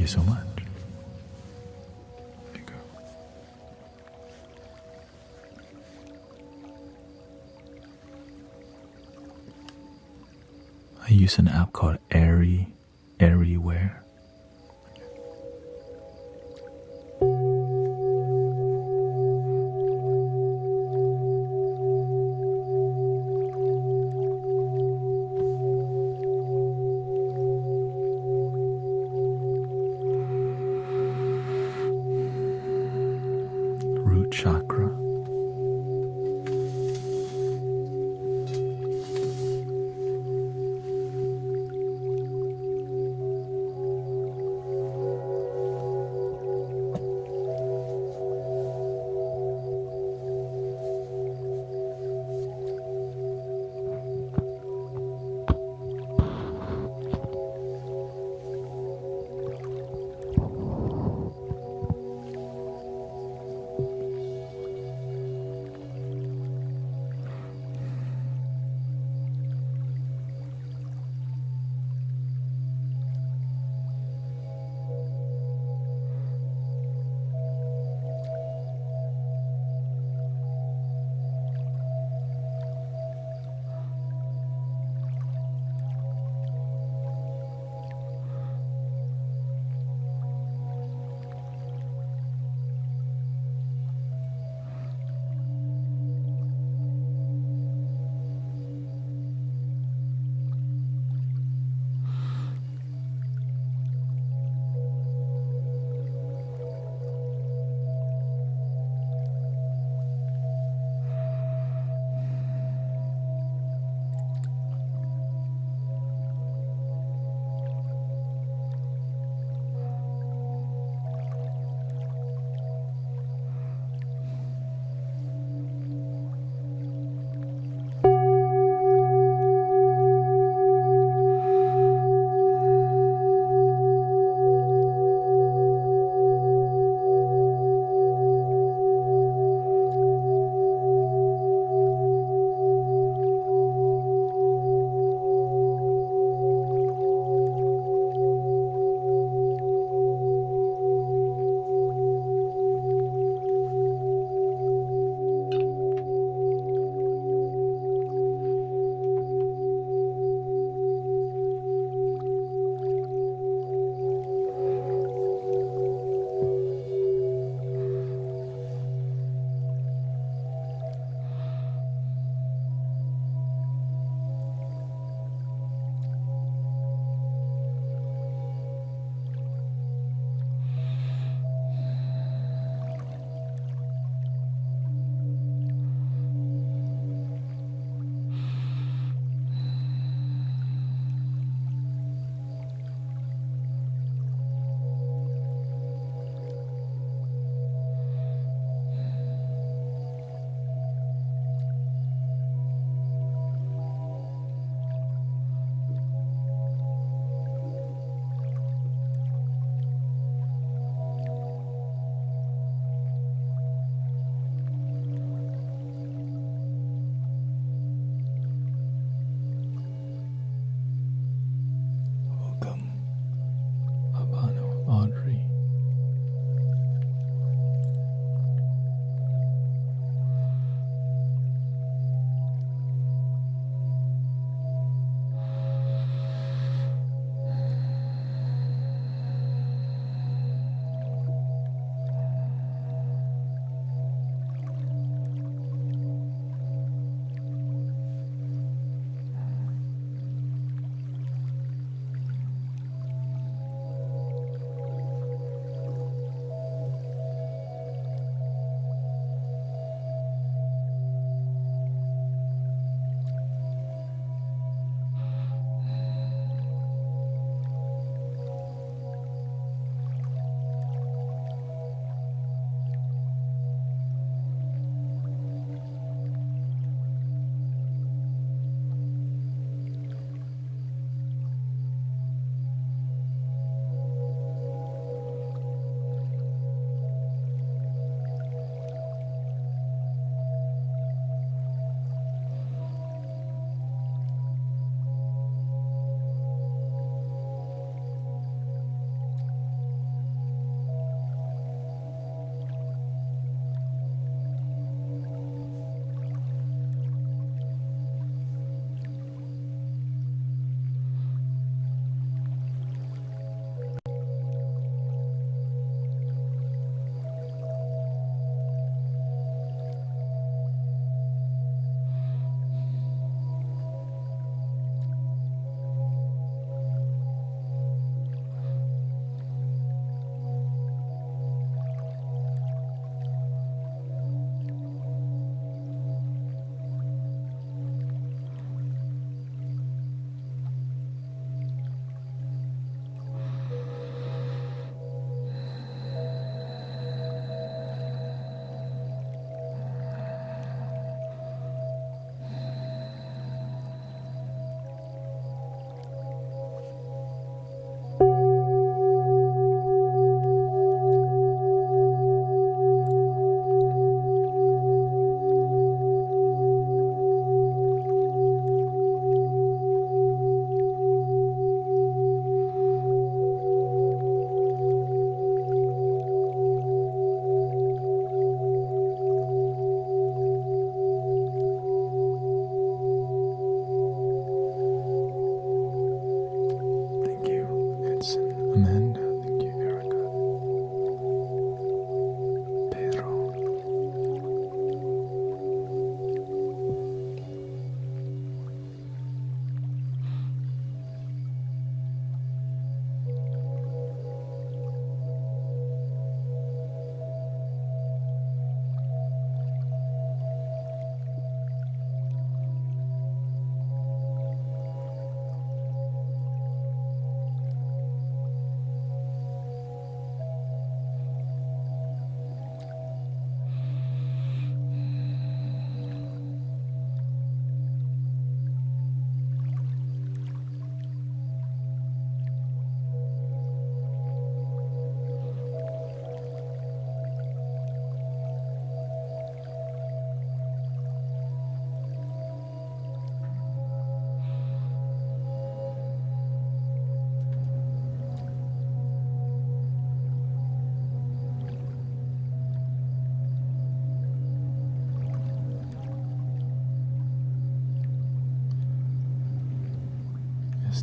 you so much. There you go. I use an app called Airyware. Root chakra.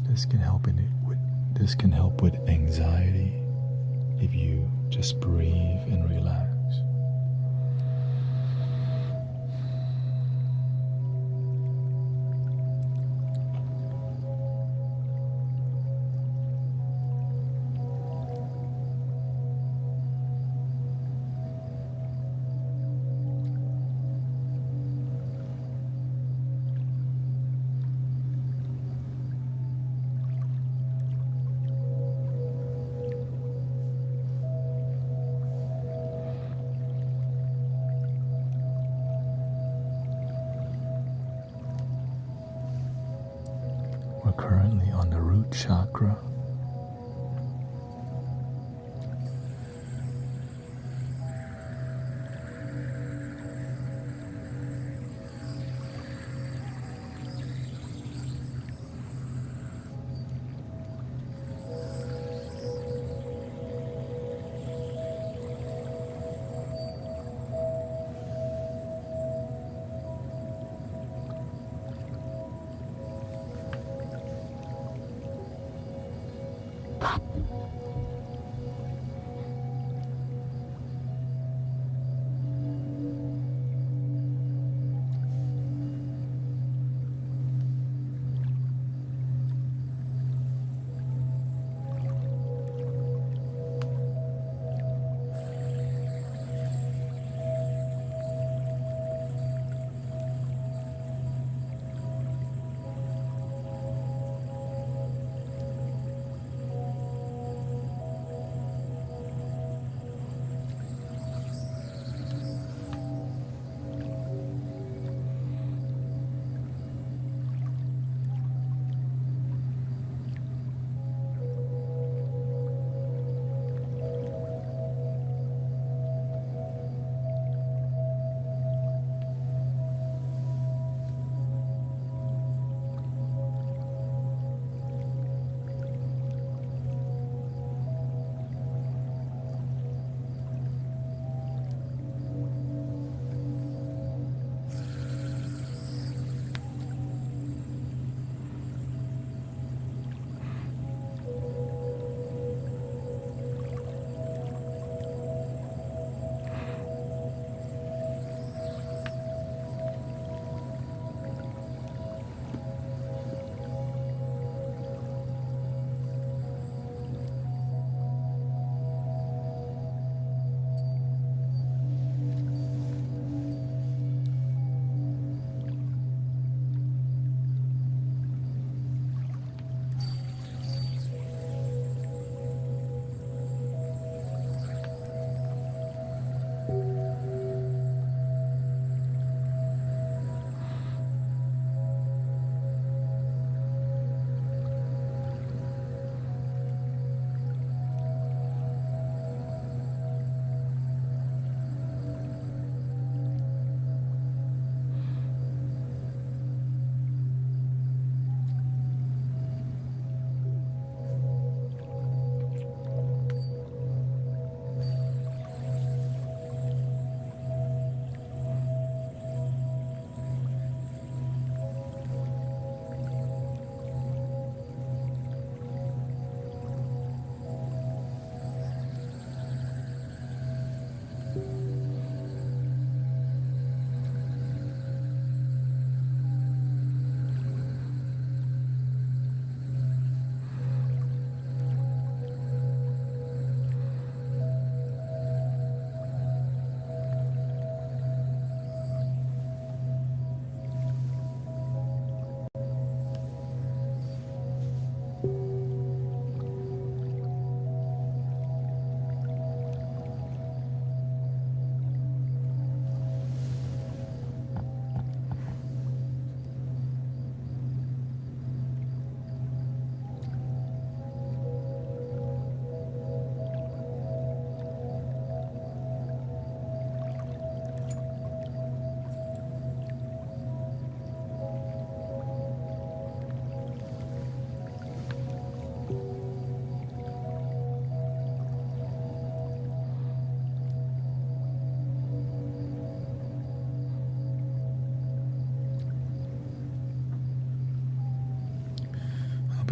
This can help this can help with anxiety if you just breathe and relax. We're currently on the root chakra.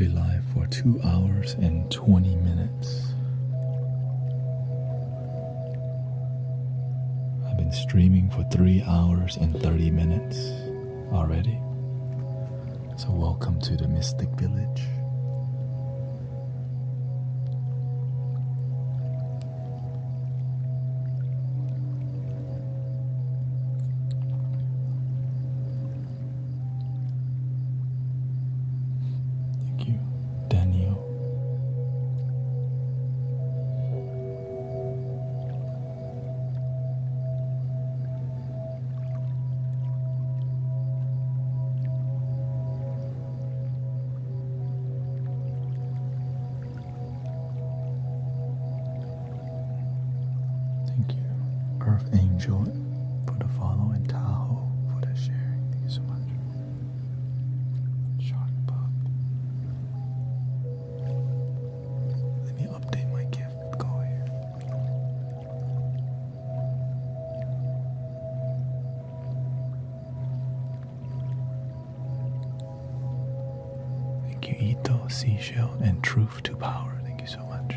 be live for 2 hours and 20 minutes. I've been streaming for 3 hours and 30 minutes already. So welcome to the Mystic Village. Seashell and Truth to Power. Thank you so much.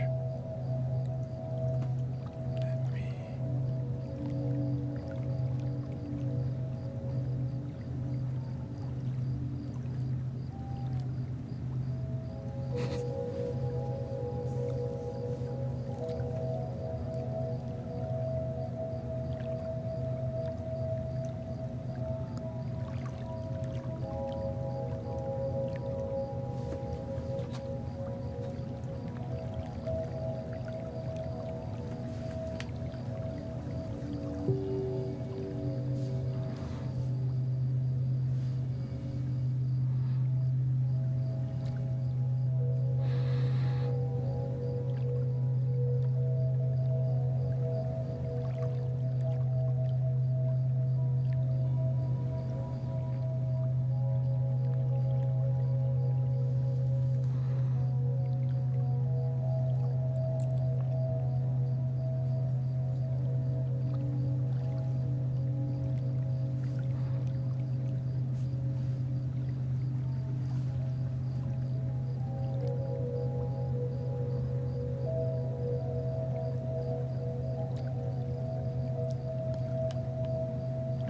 Let me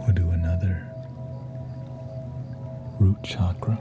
we'll do another root chakra.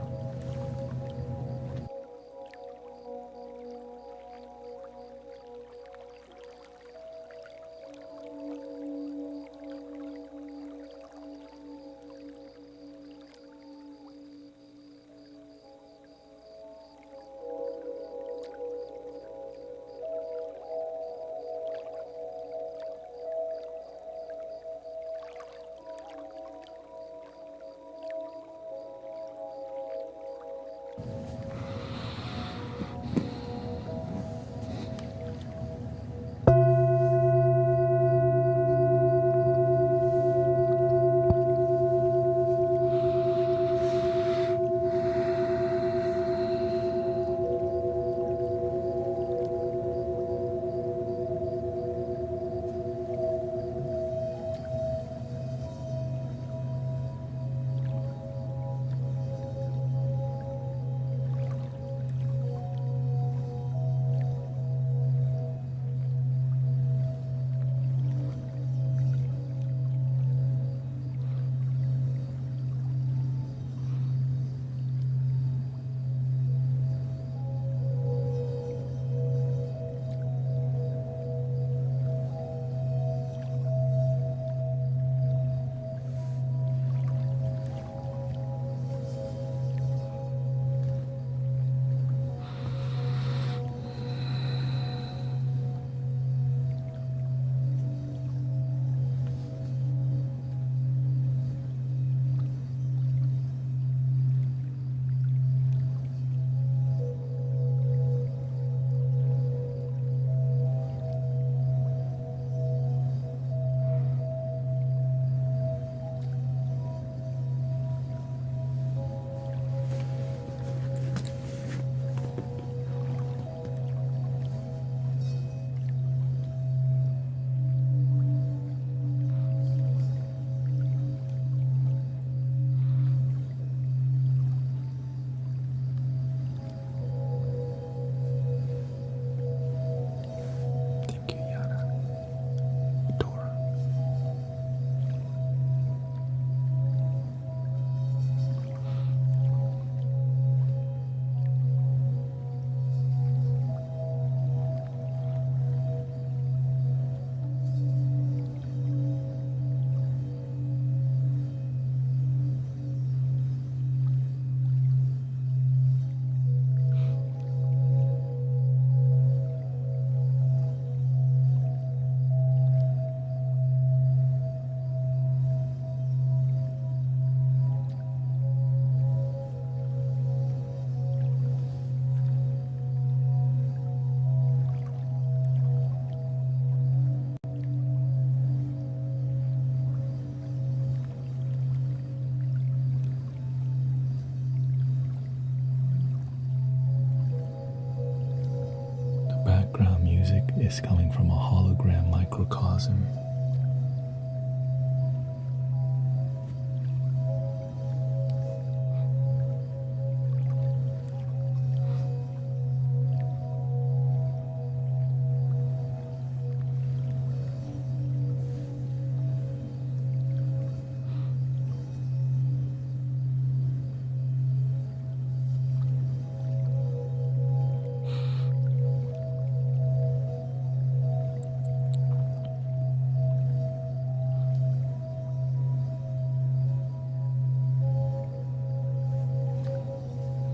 background music is coming from a hologram microcosm.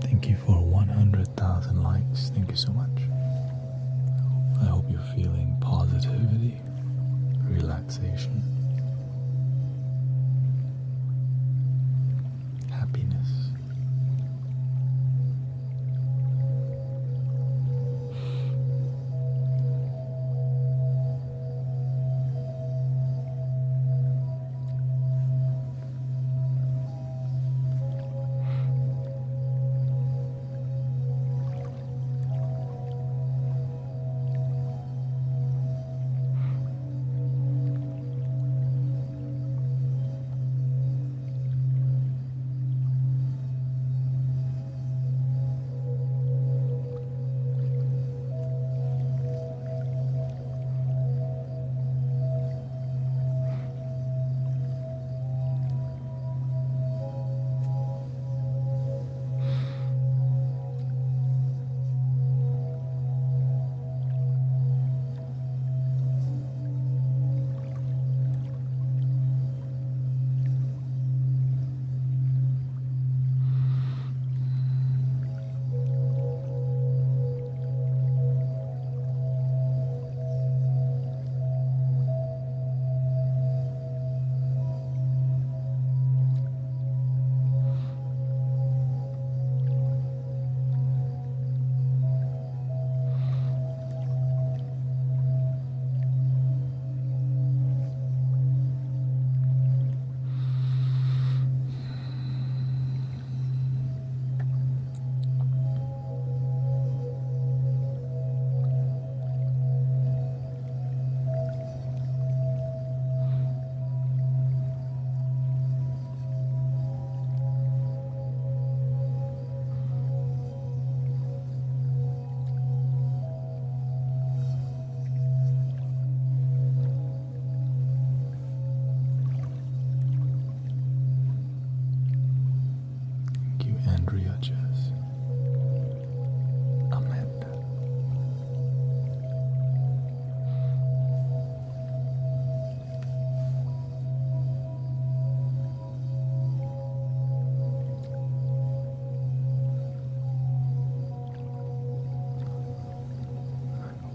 Thank you for 100,000 likes. Thank you so much. I hope you're feeling positivity, relaxation, happiness.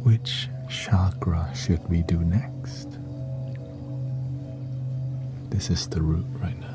Which chakra should we do next? This is the root right now.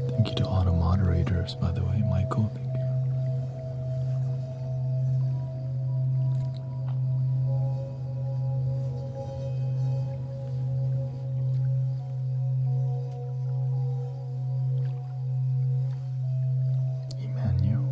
Thank you to all the moderators, by the way. Michael, thank you. Emmanuel.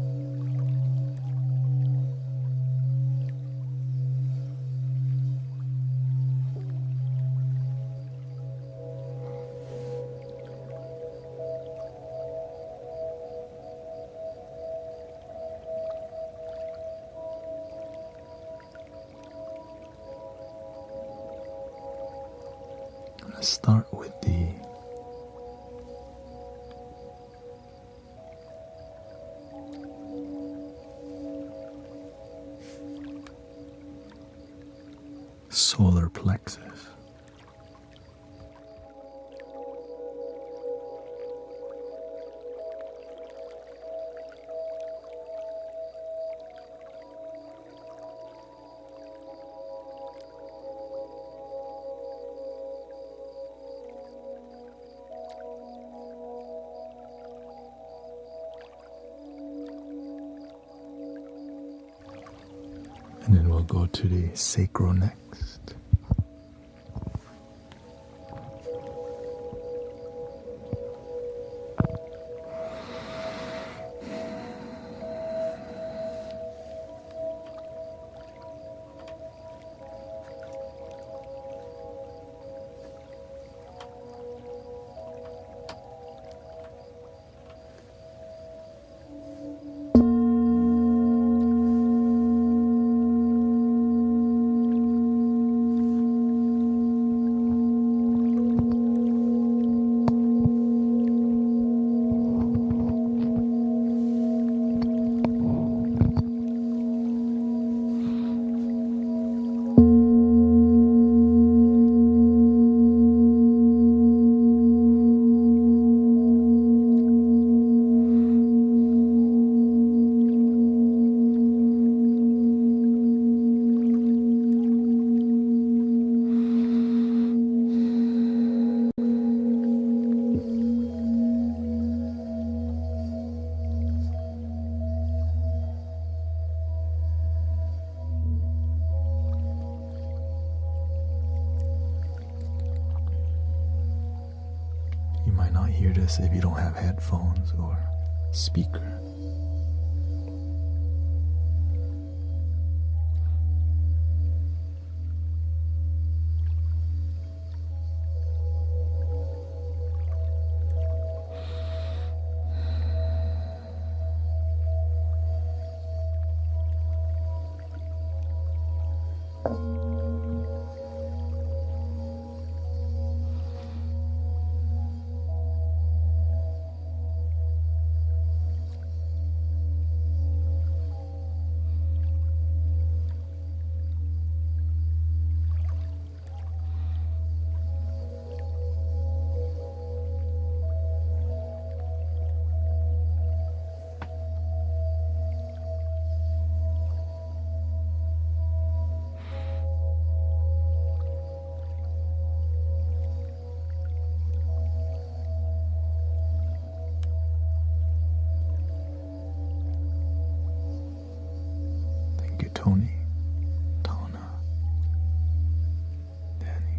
Let's start with the solar plexus. And then we'll go to the sacral next. You might not hear this if you don't have headphones or speaker. Tony, Tana, Danny.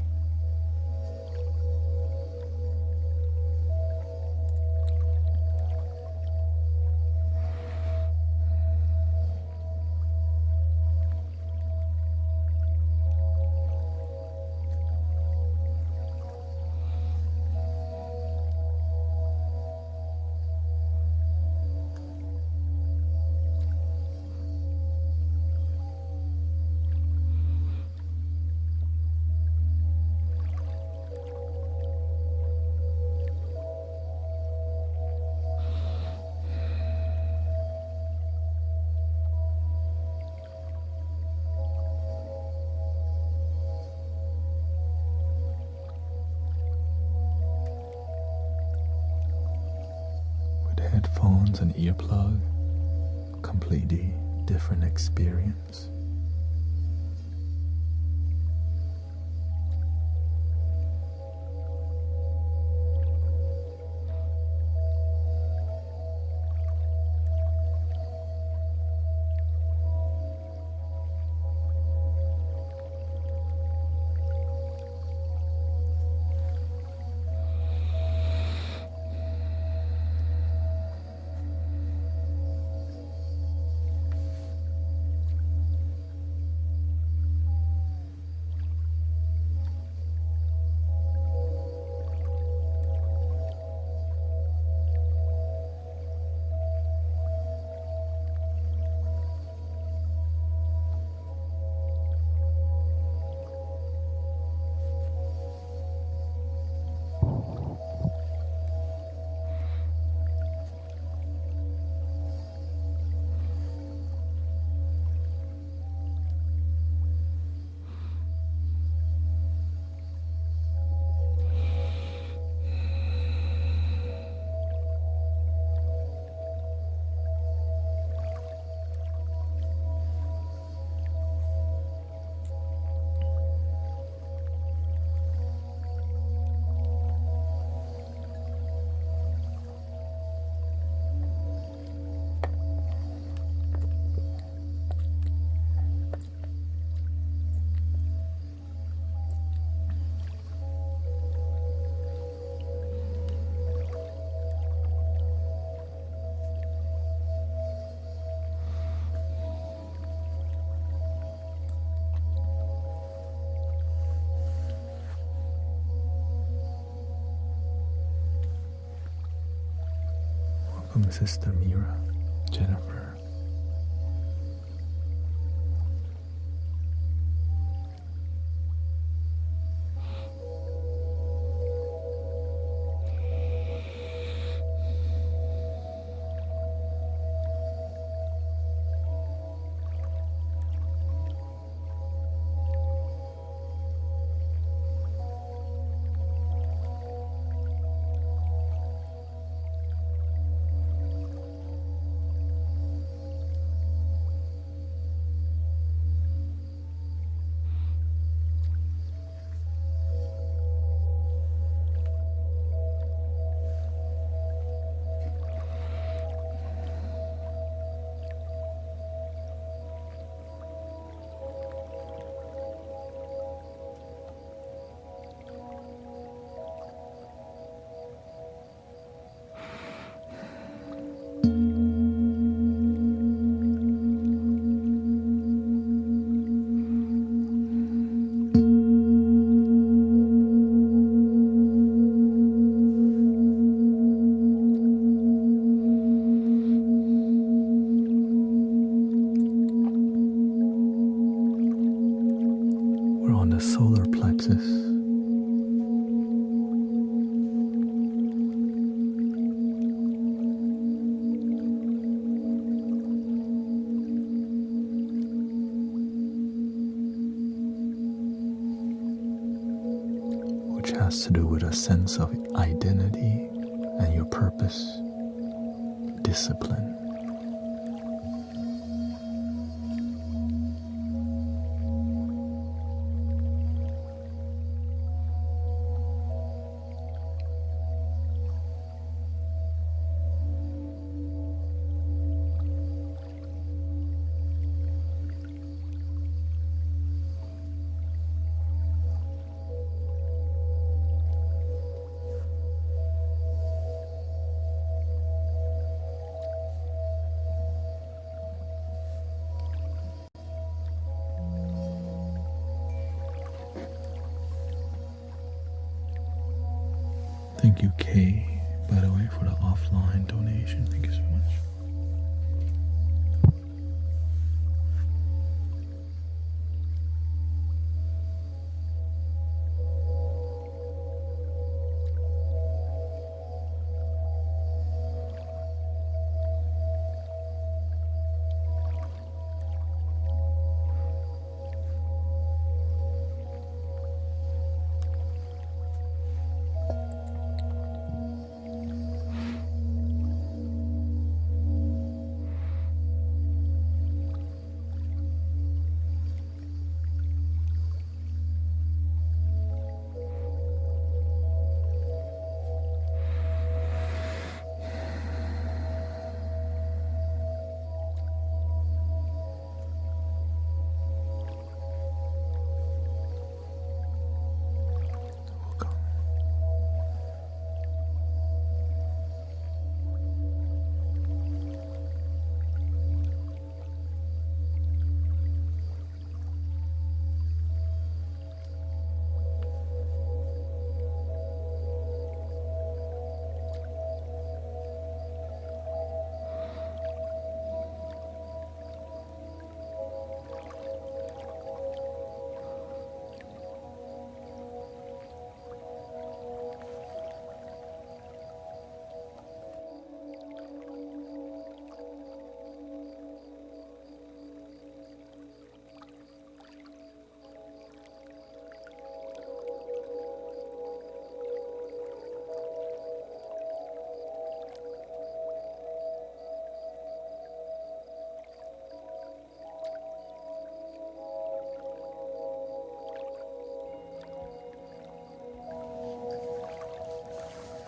Headphones and earplug, completely different experience. Welcome, Sister Mira, Jennifer. We're on the solar plexus. Which has to do with a sense of identity and your purpose, discipline. Thank you, Kay, by the way, for the offline donation. Thank you so much.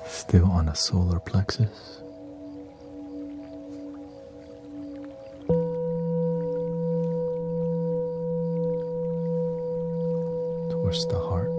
Still on the solar plexus. Towards the heart.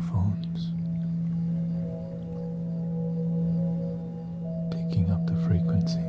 microphones, picking up the frequencies.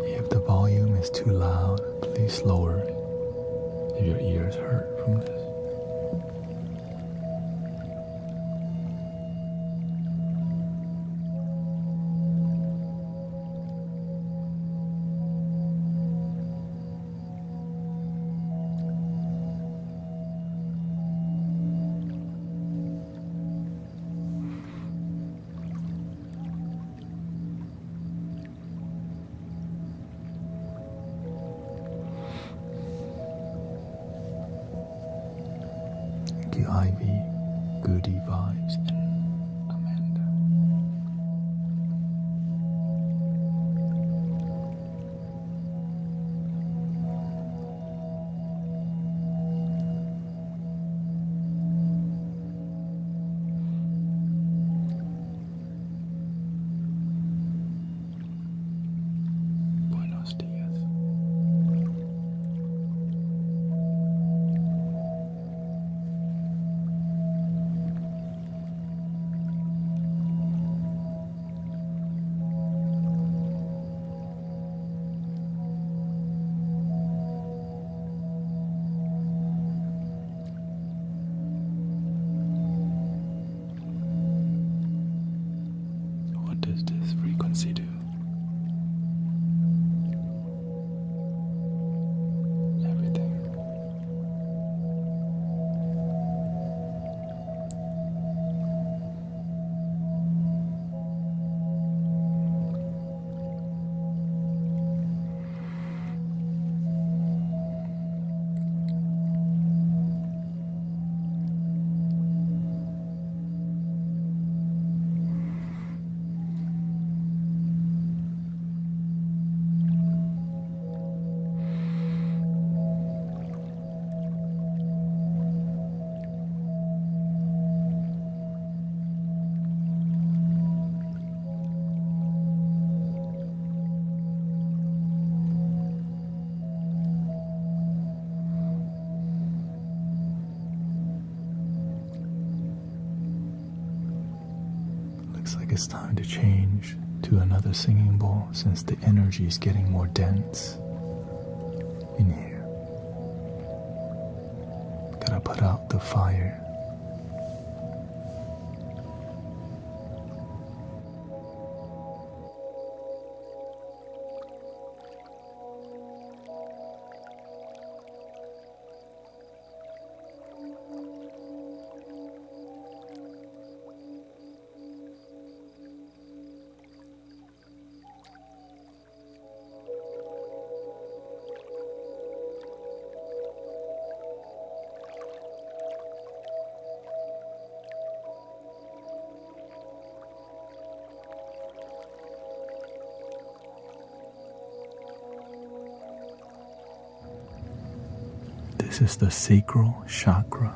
If the volume is too loud, please lower it if your ears hurt from this. Ivy, Goody Vibes, and Amanda. Buenos dias. What does this frequency do? Everything. Looks like it's time to change to another singing bowl since the energy is getting more dense in here. Gotta put out the fire. This is the sacral chakra.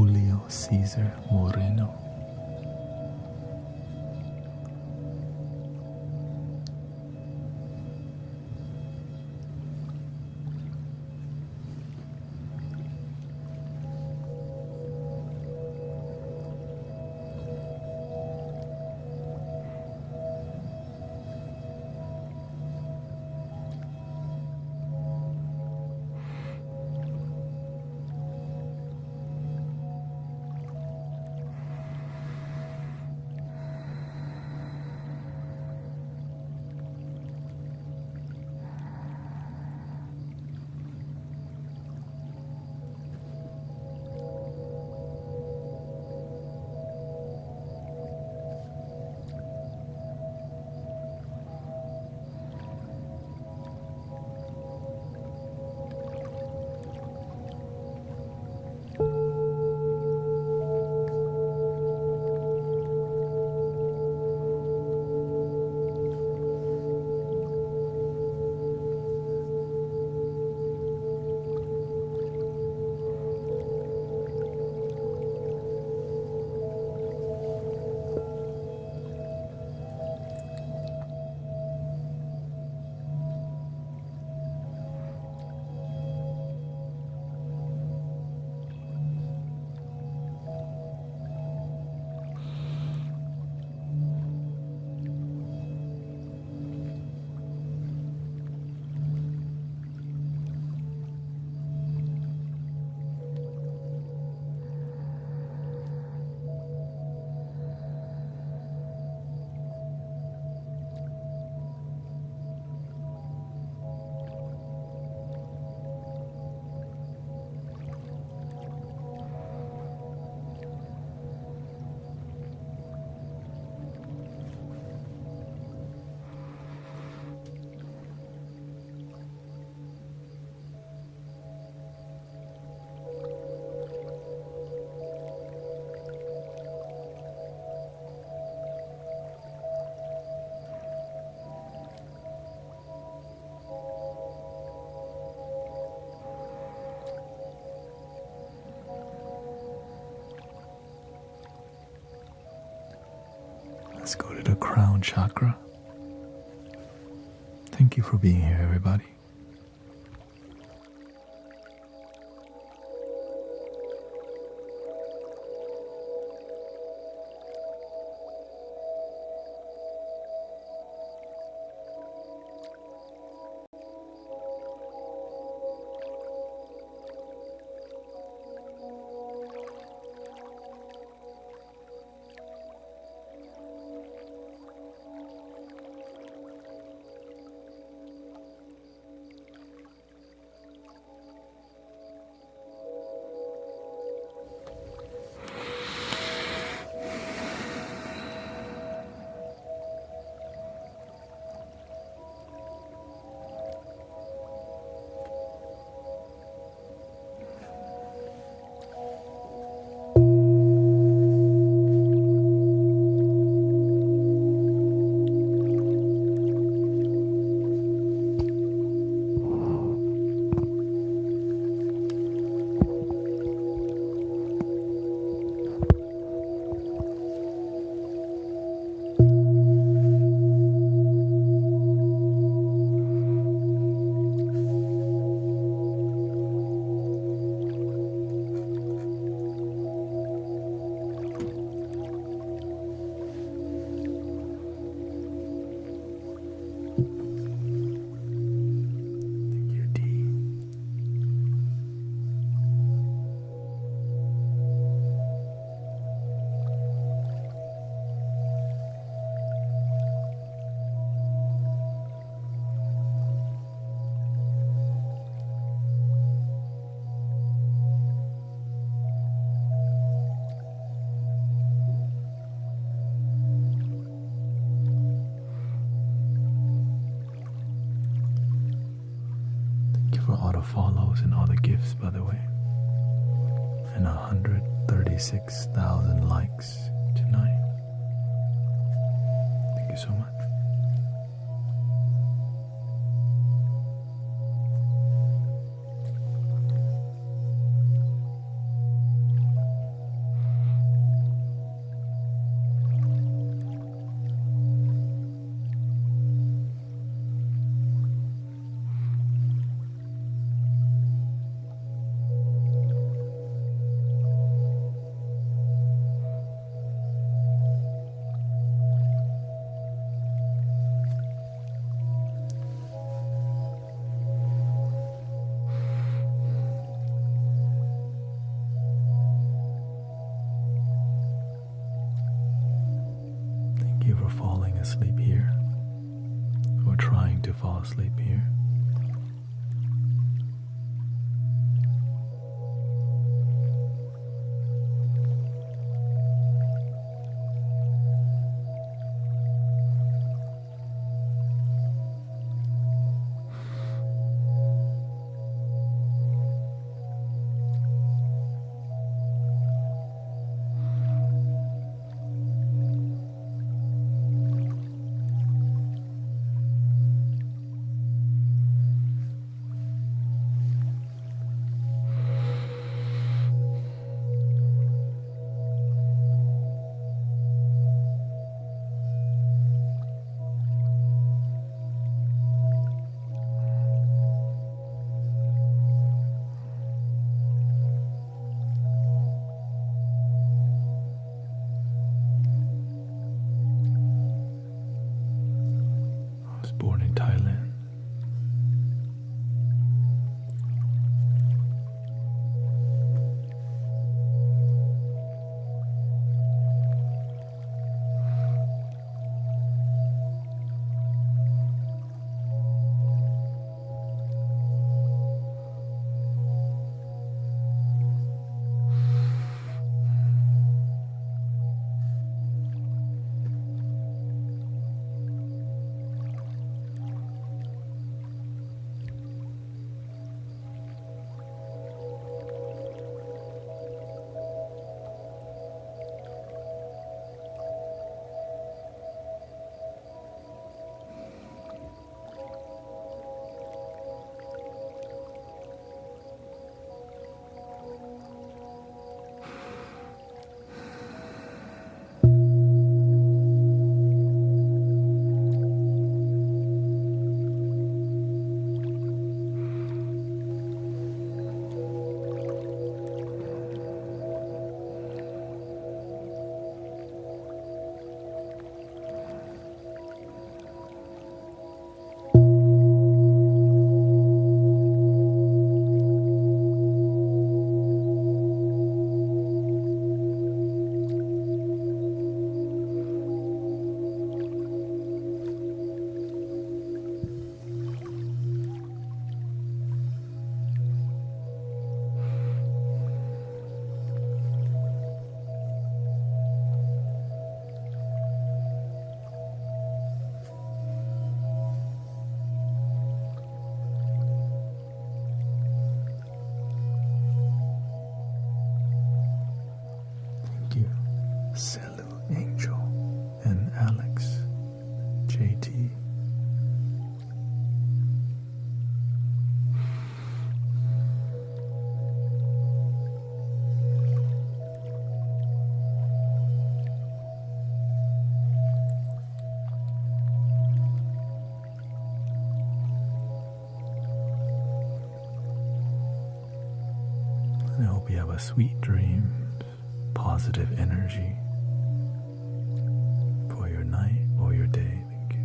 Julio Cesar Moreno. Let's go to the crown chakra. Thank you for being here, everybody. All the follows and all the gifts, by the way, and 136,000 likes tonight. Thank you so much. are falling asleep here, or trying to fall asleep here. Born in Thailand. Selu Angel and Alex JT. I hope you have a sweet dream, positive energy for your night or your day. Thank you.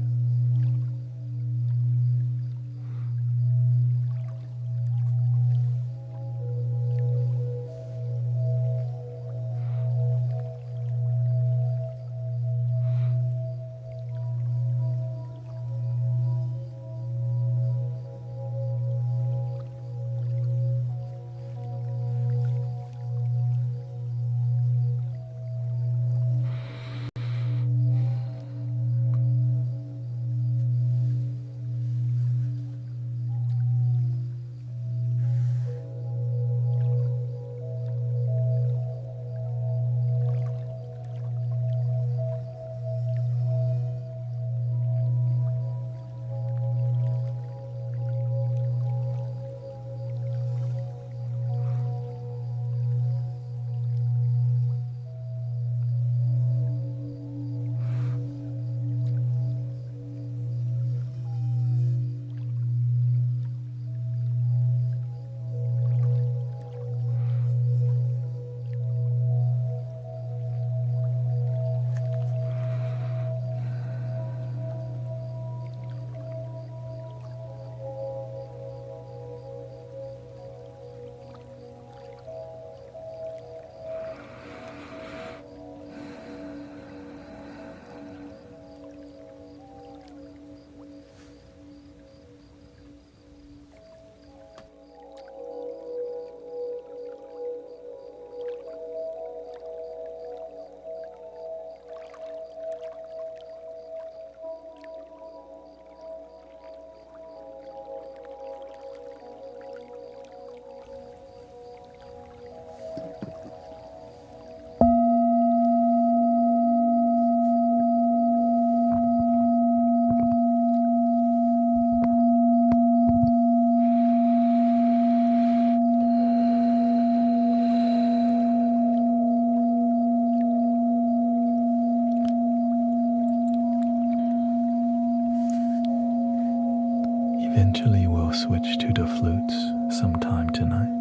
eventually we'll switch to the flutes sometime tonight.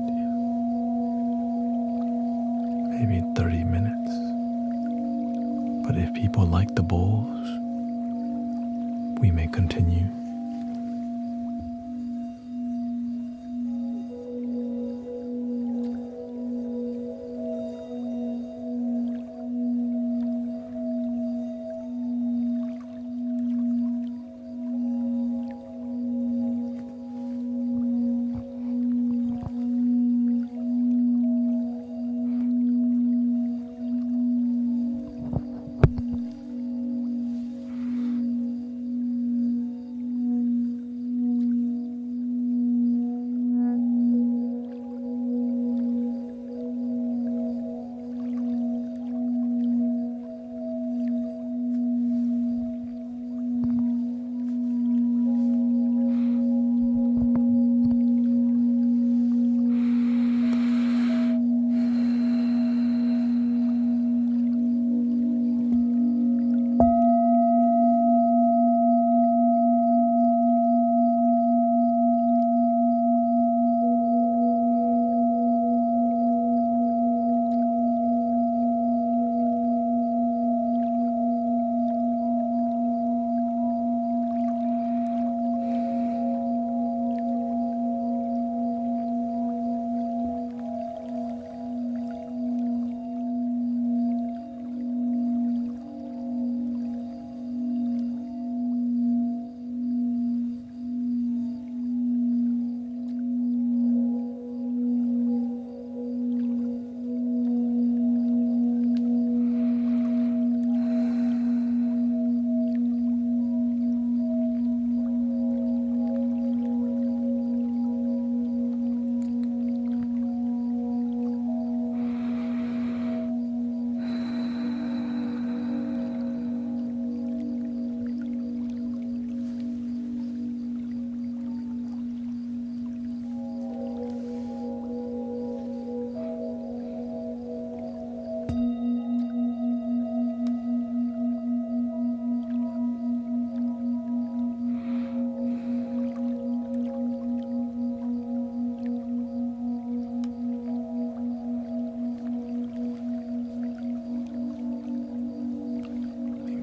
Maybe 30 minutes. But if people like the bowls, we may continue.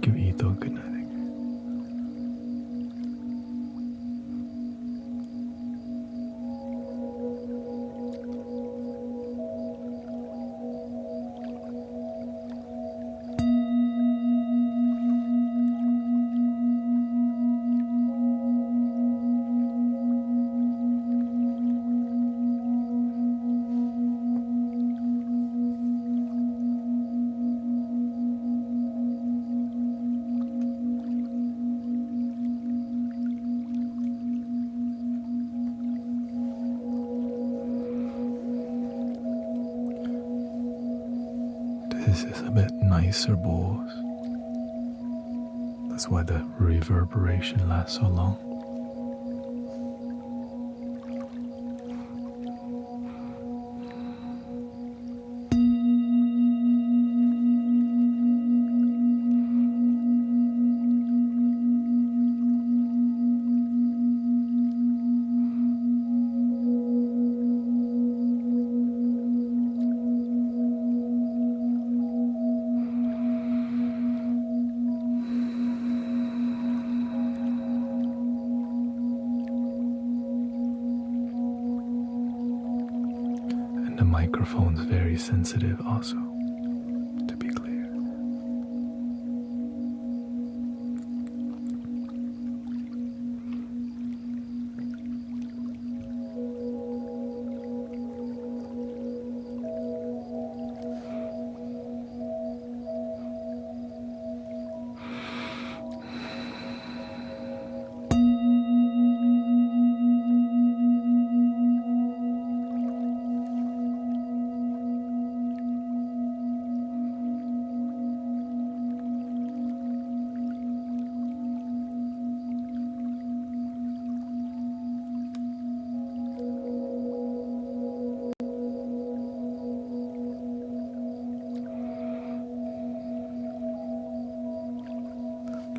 Give Etho a good night. This is a bit nicer bowls. That's why the reverberation lasts so long. The microphone's very sensitive also, to be clear.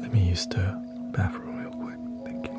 Let me use the bathroom real quick. Thank you.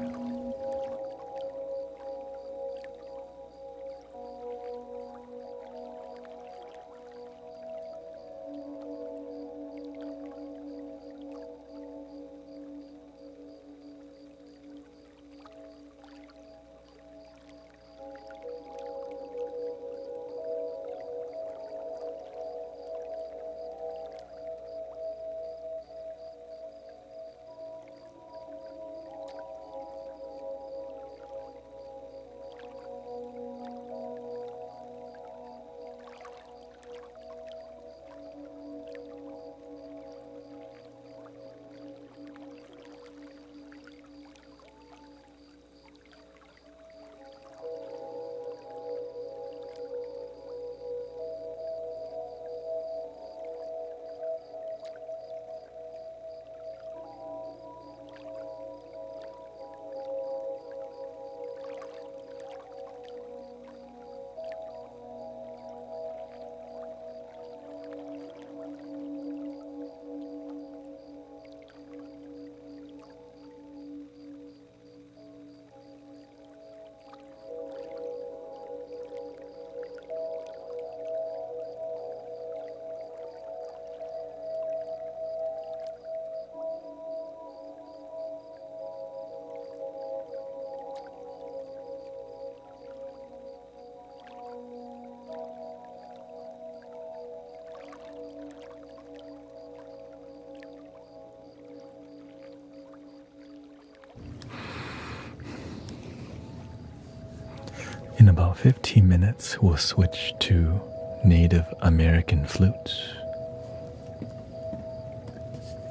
about 15 minutes, we'll switch to Native American flutes.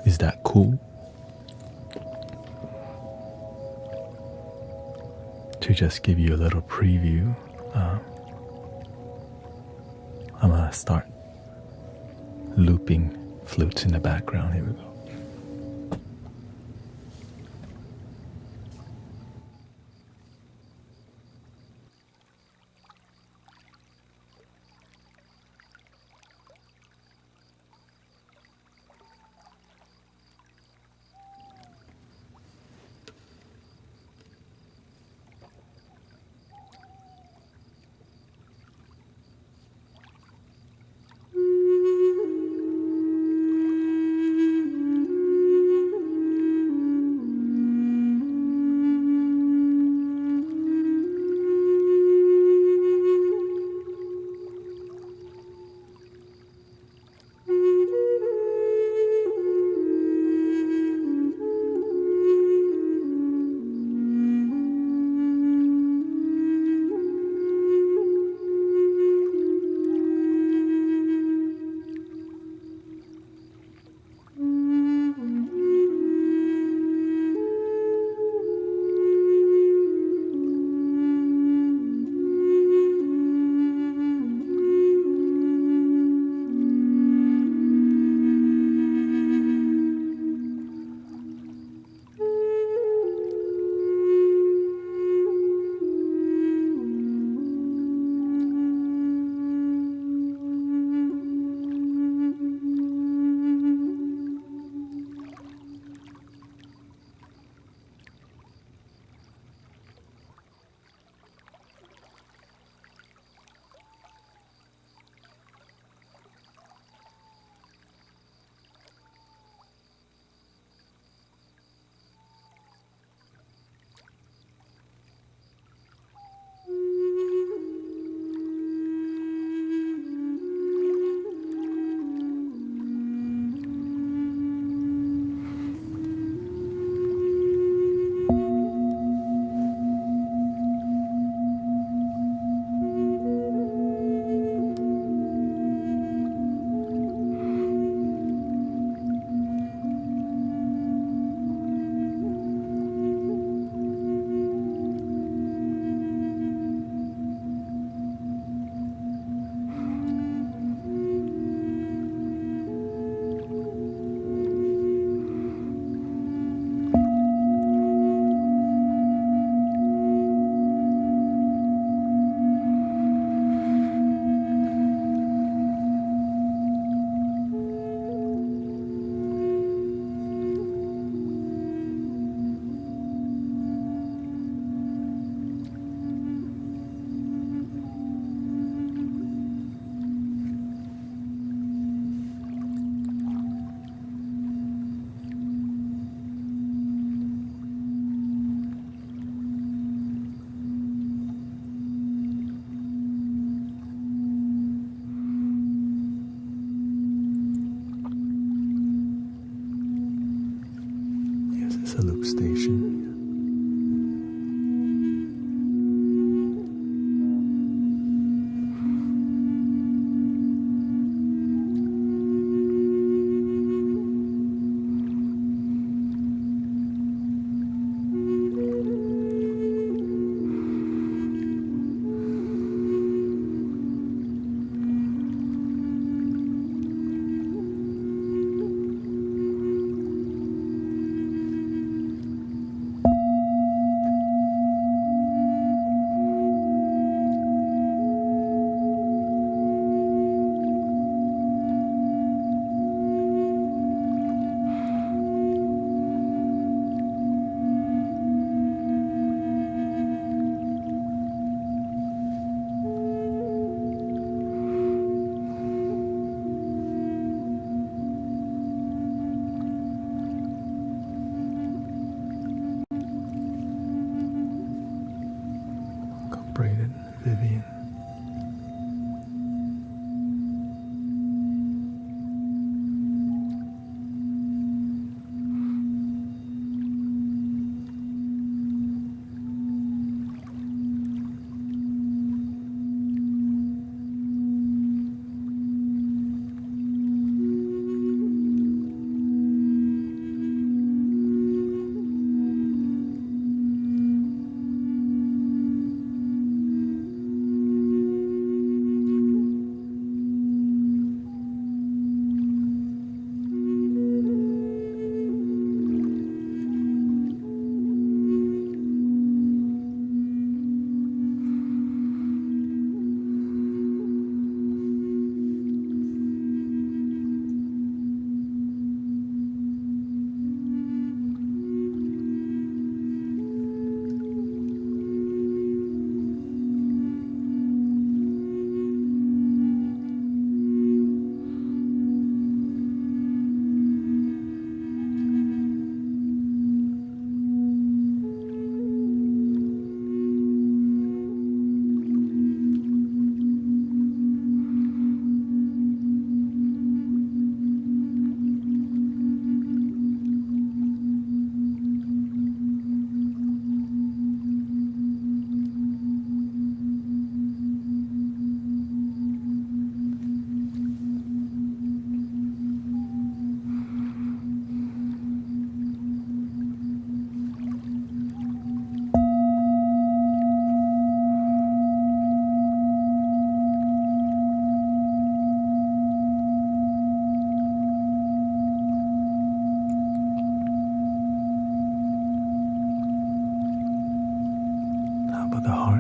Is that cool? To just give you a little preview, I'm gonna start looping flutes in the background. Here we go. It's a loop station.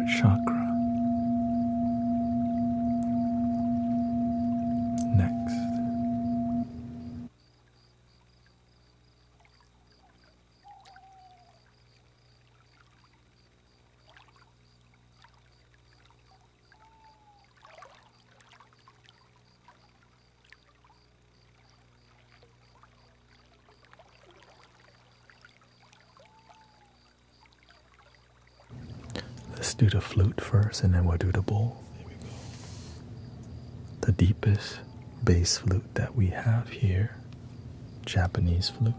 heart chakra. Next. Let's do the flute first and then we'll do the bowl. Here we go. The deepest bass flute that we have here, Japanese flute.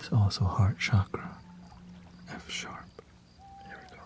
is also heart chakra, F sharp. Here we go.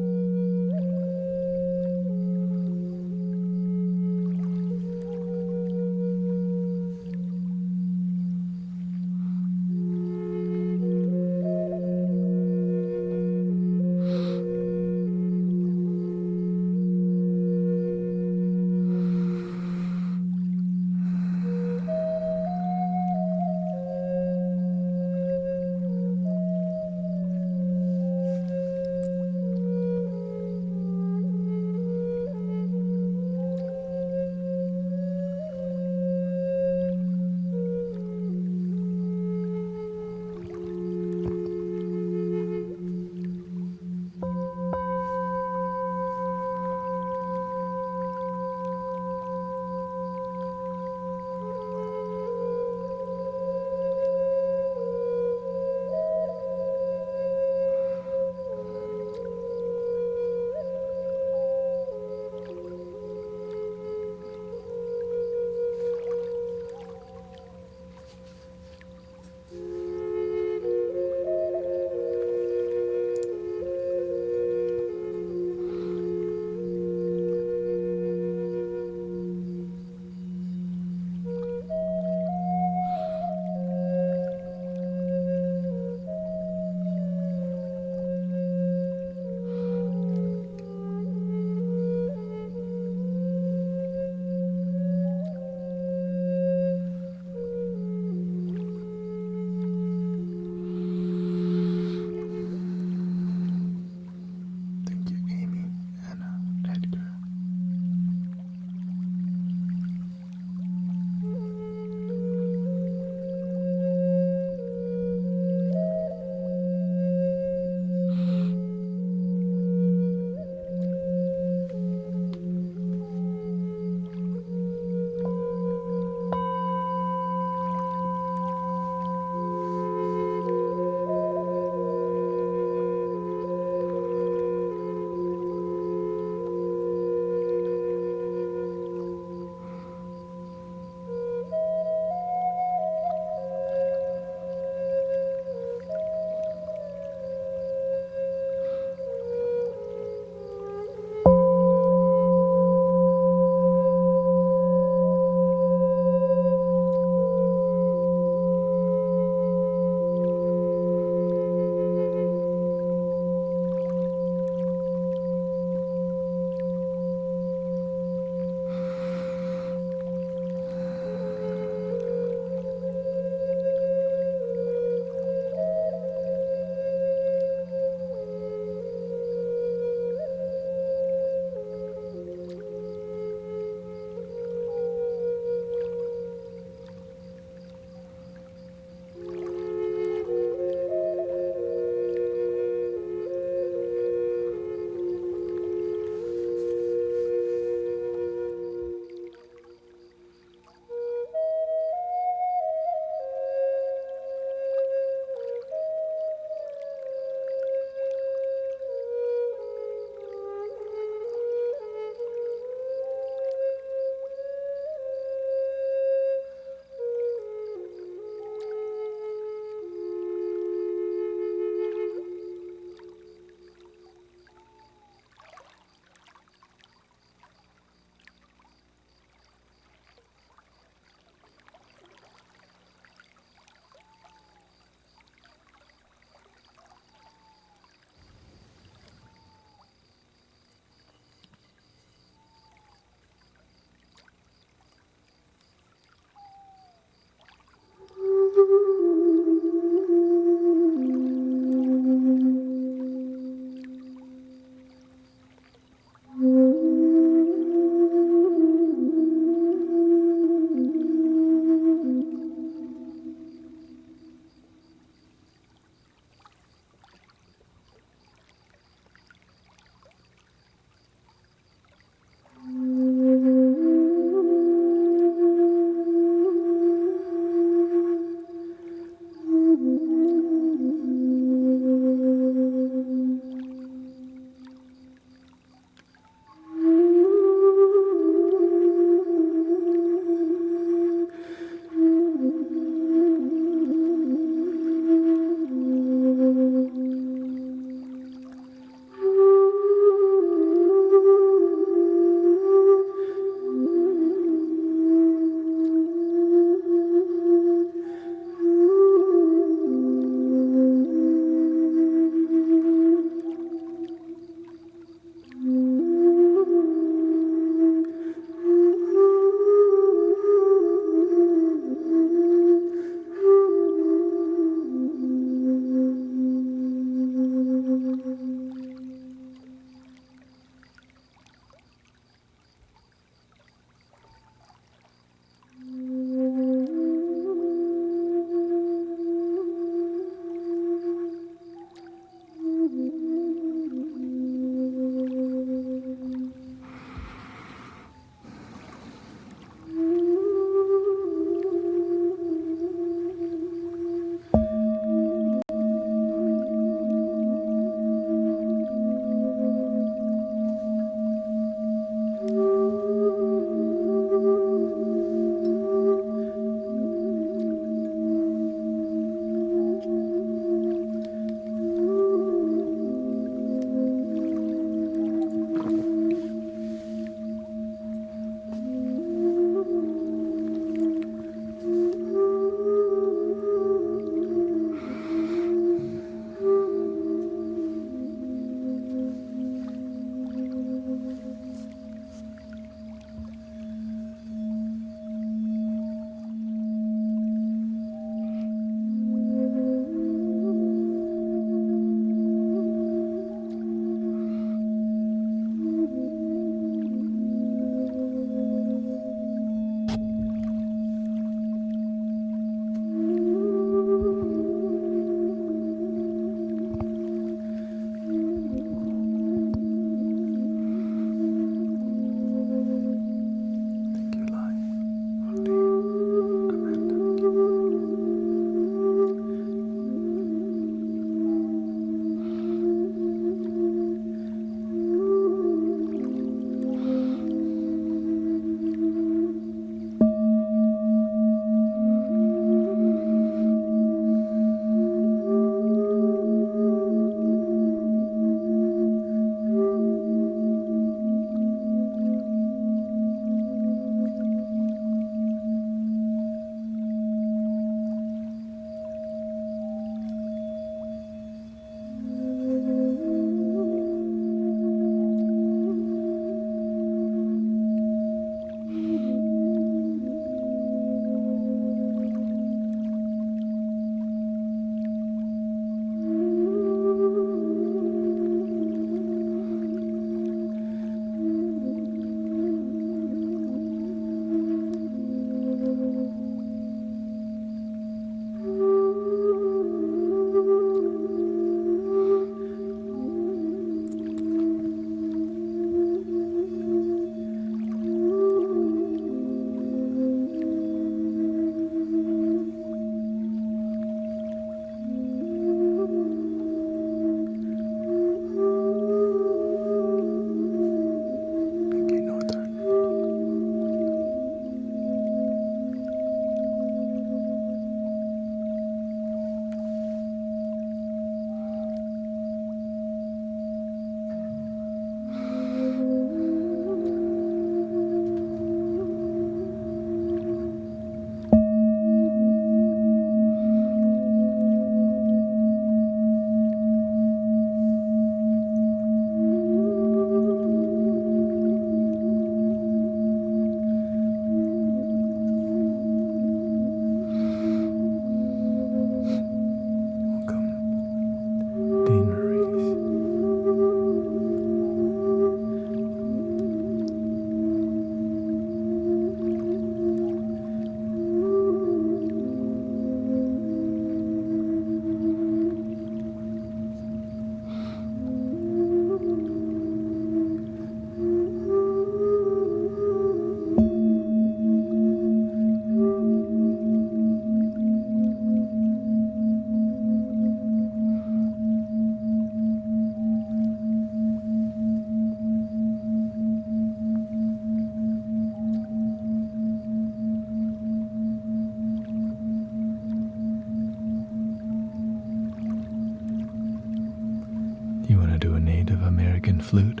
to do a Native American flute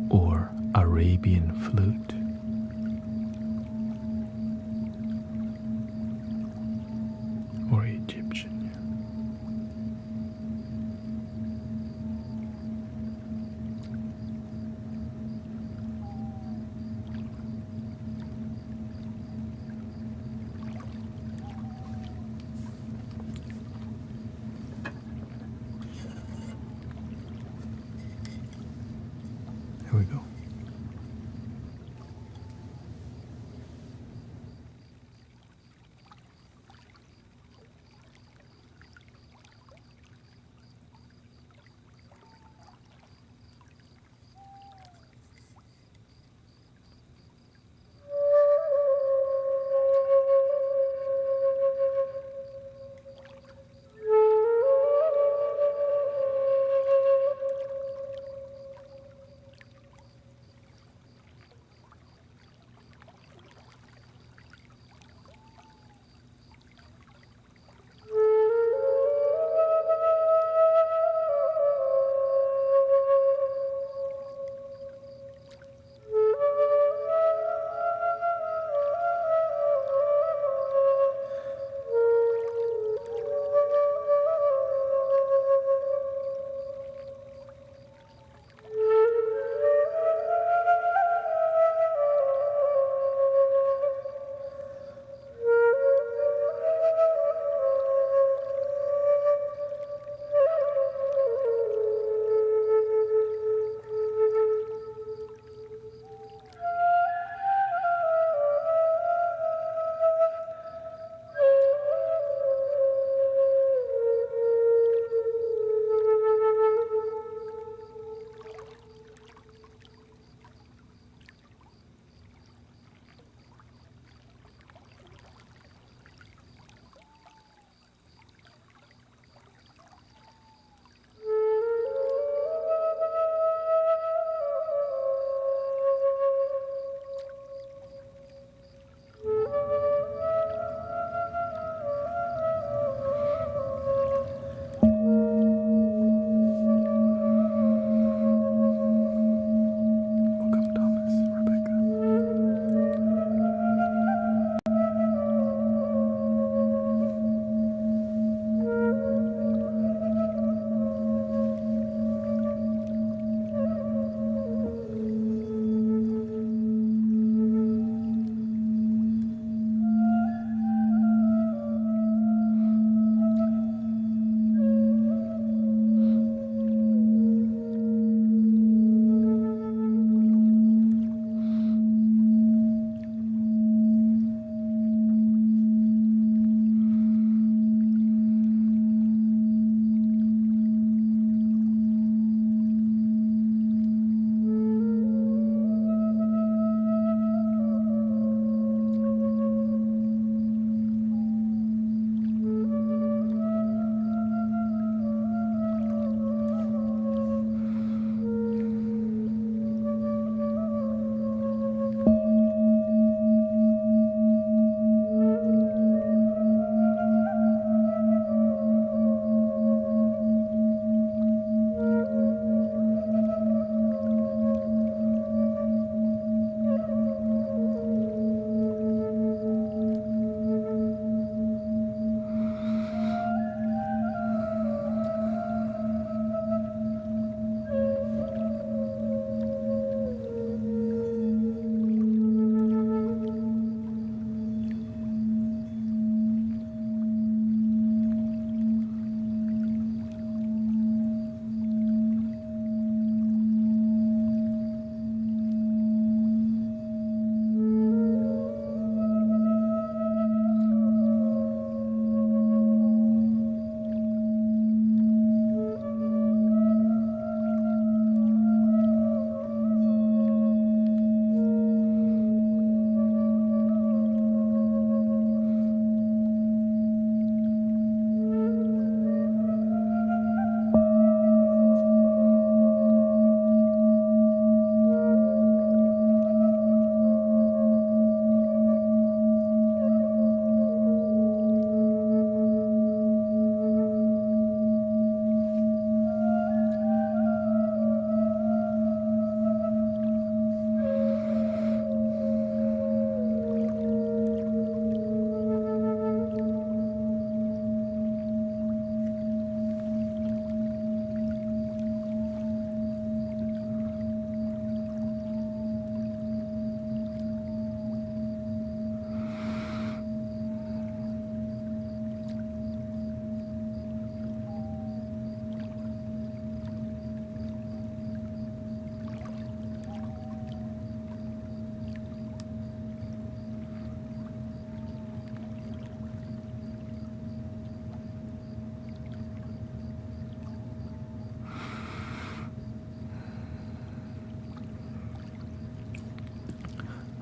or Arabian flute? Or Egyptian? Here we go.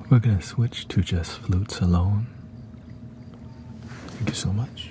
We're going to switch to just flutes alone. Thank you so much.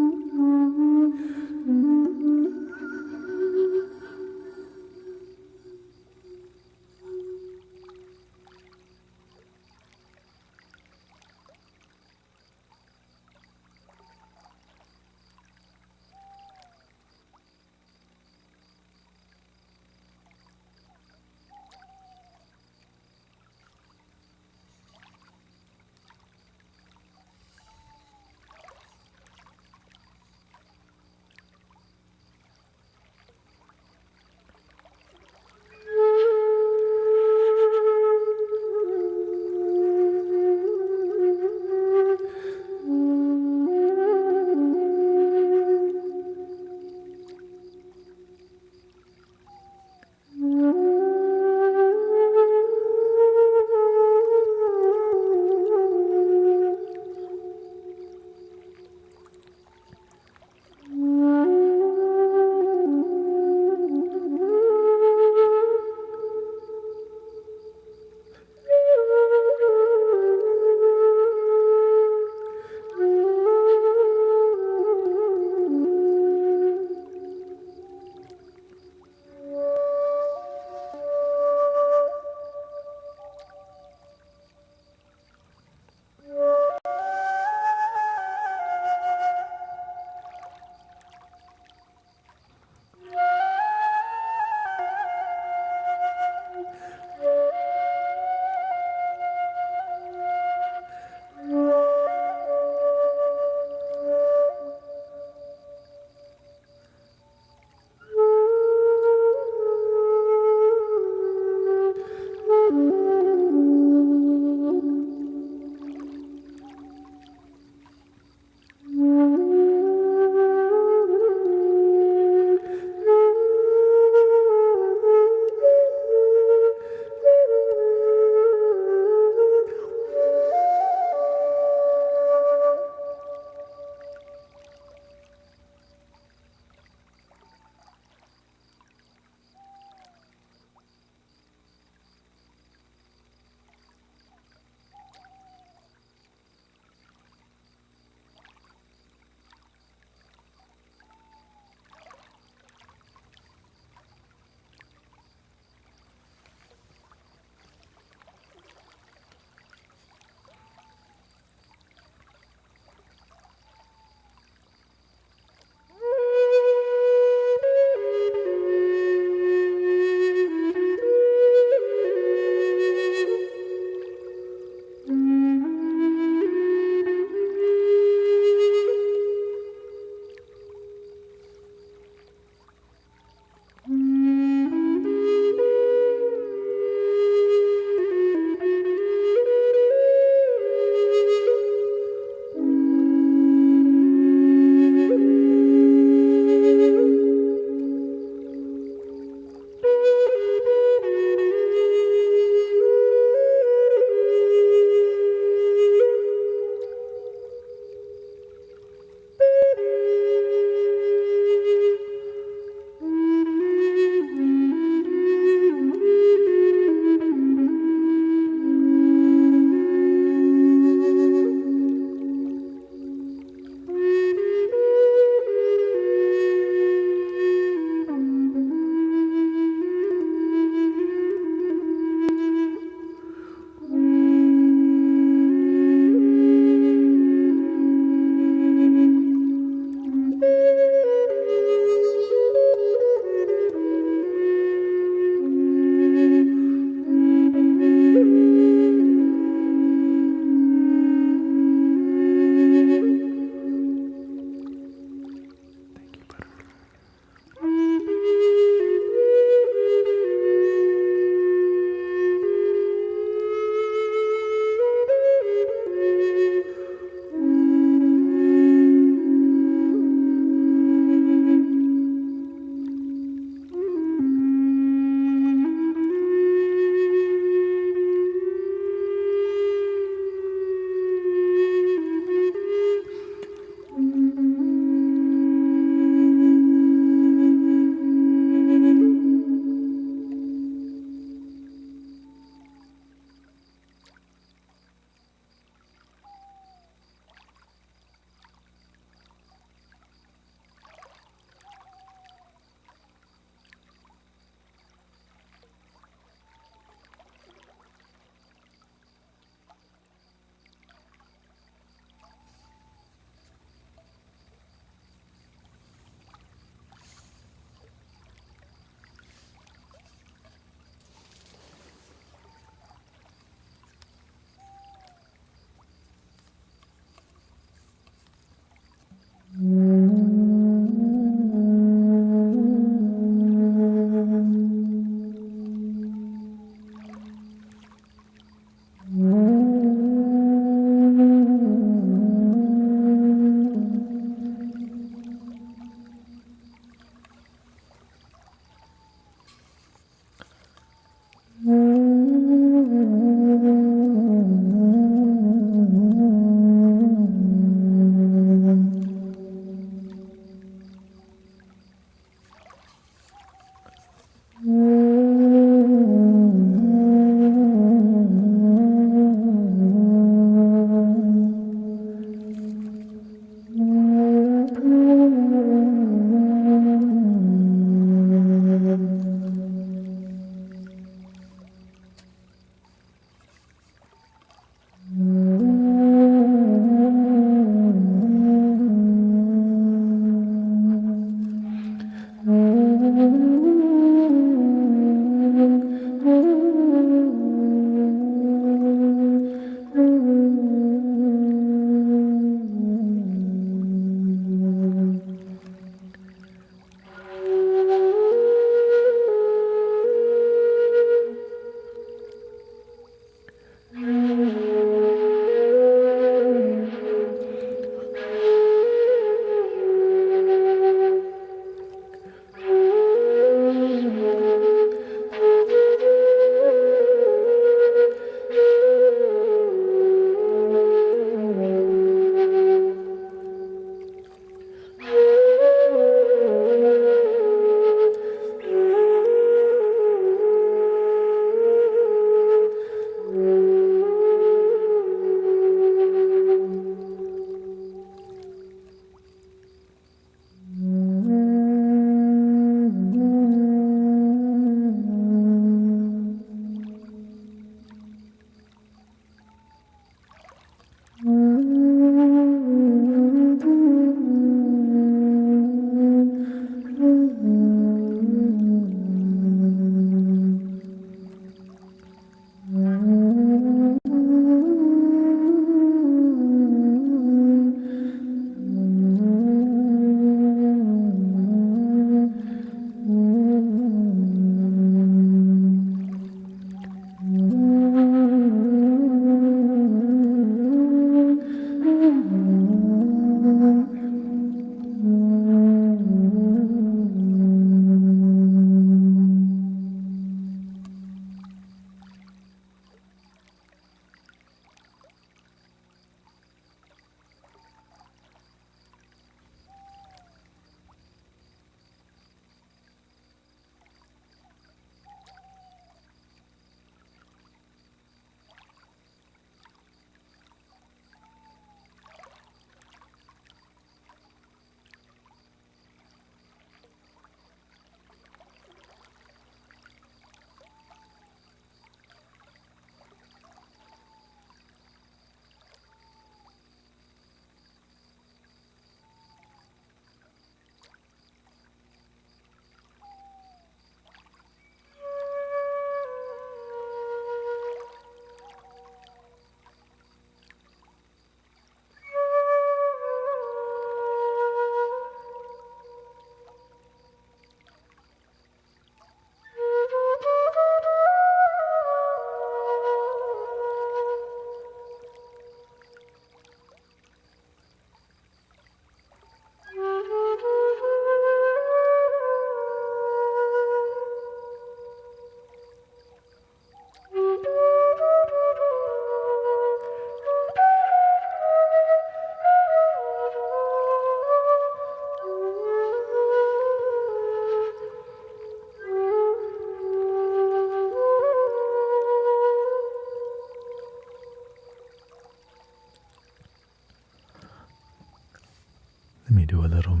me do a little,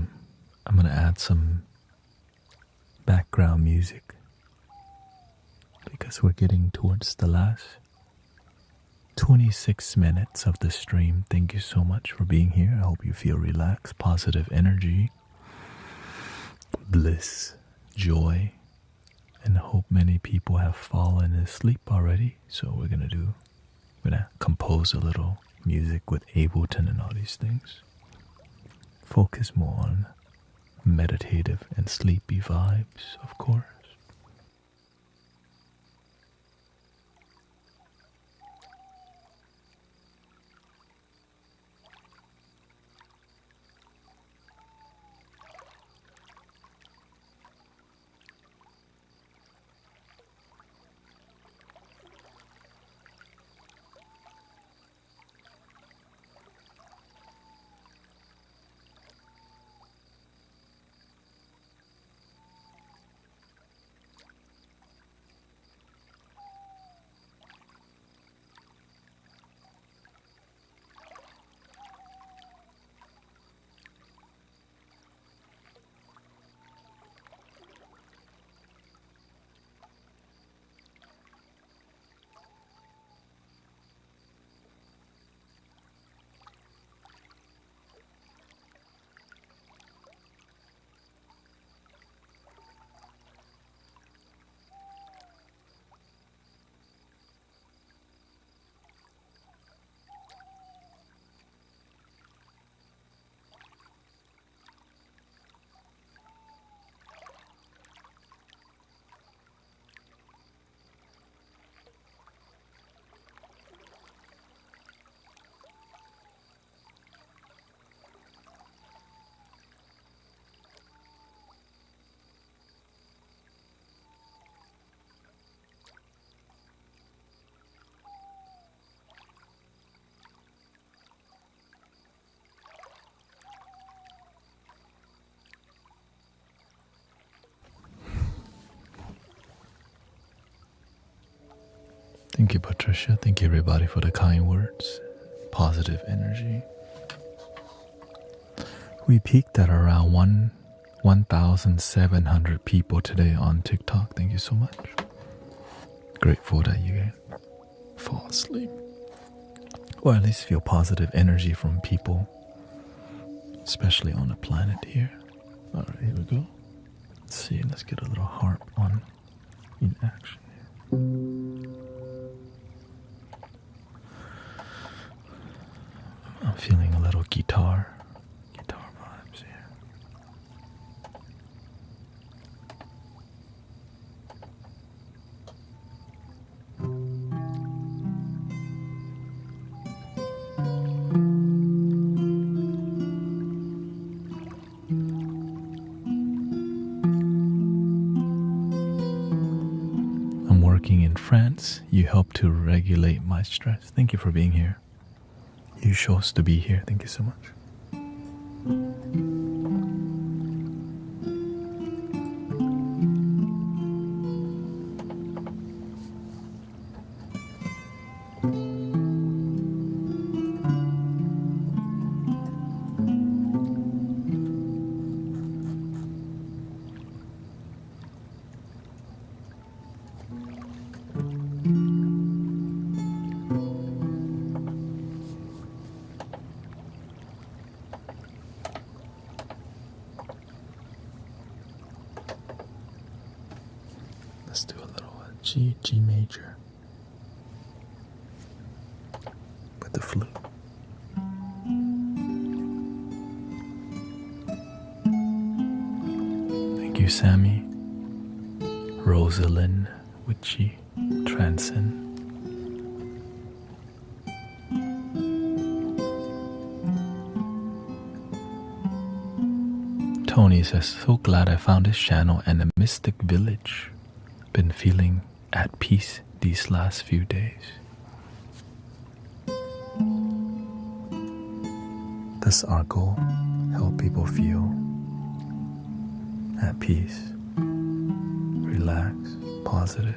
I'm going to add some background music because we're getting towards the last 26 minutes of the stream. Thank you so much for being here. I hope you feel relaxed, positive energy, bliss, joy, and I hope many people have fallen asleep already. So we're going to compose a little music with Ableton and all these things. Focus more on meditative and sleepy vibes, of course. Thank you, Patricia. Thank you, everybody, for the kind words. Positive energy. We peaked at around 1,700 people today on TikTok. Thank you so much. Grateful that you can fall asleep. Or at least feel positive energy from people, especially on the planet here. Alright, here we go. Let's see, let's get a little harp on in action here. I'm feeling a little guitar vibes here. I'm working in France. You help to regulate my stress. Thank you for being here. You chose to be here. Thank you so much. Let's do a little G major with the flute. Thank you, Sammy. Rosalind, Witchy, Transcend. Tony says, so glad I found this channel and the Mystic Village. Been feeling at peace these last few days. That's our goal. Help people feel at peace, relax, positive.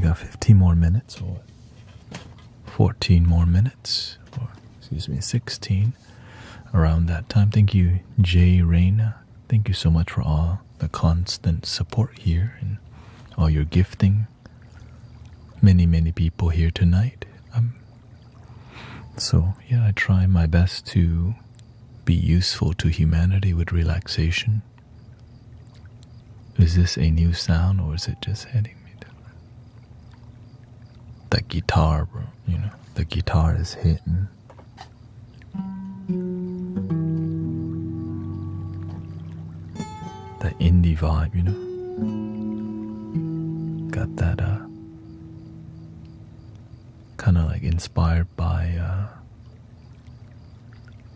got 15 more minutes or 14 more minutes, or excuse me, 16 around that time. Thank you, Jay Reyna. Thank you so much for all the constant support here and all your gifting. Many people here tonight. So yeah, I try my best to be useful to humanity with relaxation. Is this a new sound or is it just hitting me different? The guitar, bro, you know, the guitar is hitting. The indie vibe, you know. Got that kind of like inspired by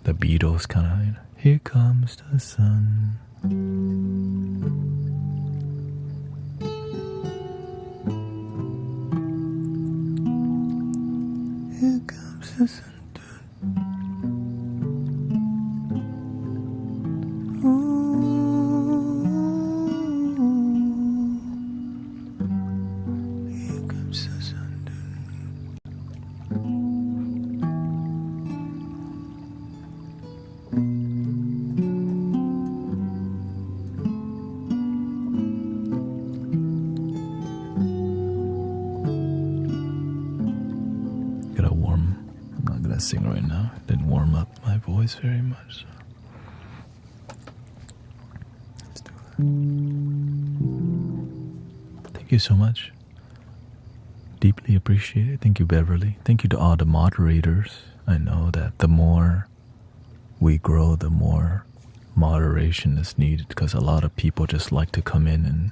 the Beatles, kind of, you know, here comes the sun. Here comes the sun. Sing right now. Didn't warm up my voice very much. So. Let's do that. Thank you so much. Deeply appreciate it. Thank you, Beverly. Thank you to all the moderators. I know that the more we grow, the more moderation is needed because a lot of people just like to come in and,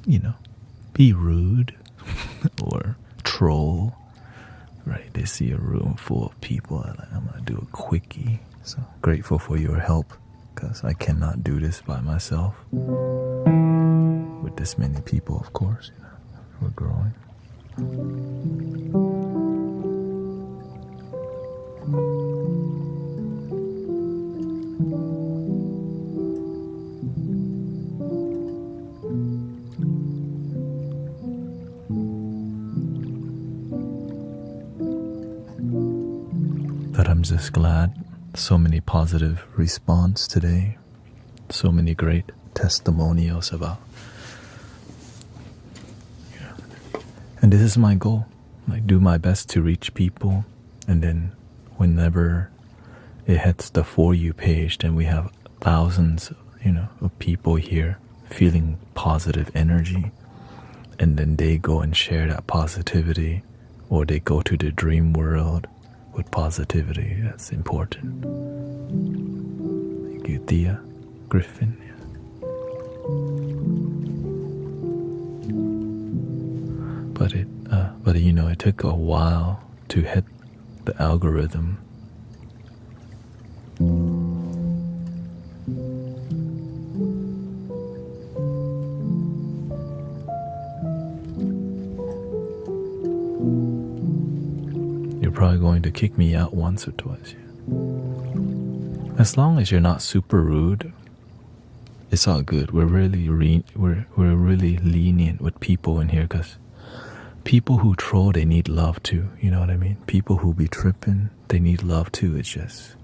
you know, be rude or troll. Right, they see a room full of people, and I'm gonna do a quickie. So grateful for your help, because I cannot do this by myself. With this many people, of course, you know, we're growing. But I'm just glad. So many positive response today. So many great testimonials about. Yeah. And this is my goal. Like, do my best to reach people. And then whenever it hits the For You page, then we have thousands, you know, of people here feeling positive energy. And then they go and share that positivity. Or they go to the dream world with positivity. That's important. Thank you, Thea Griffin. Yeah. But you know, it took a while to hit the algorithm. Probably going to kick me out once or twice. Yeah. As long as you're not super rude, it's all good. We're really we're really lenient with people in here because people who troll, they need love too. You know what I mean? People who be tripping, they need love too. It's just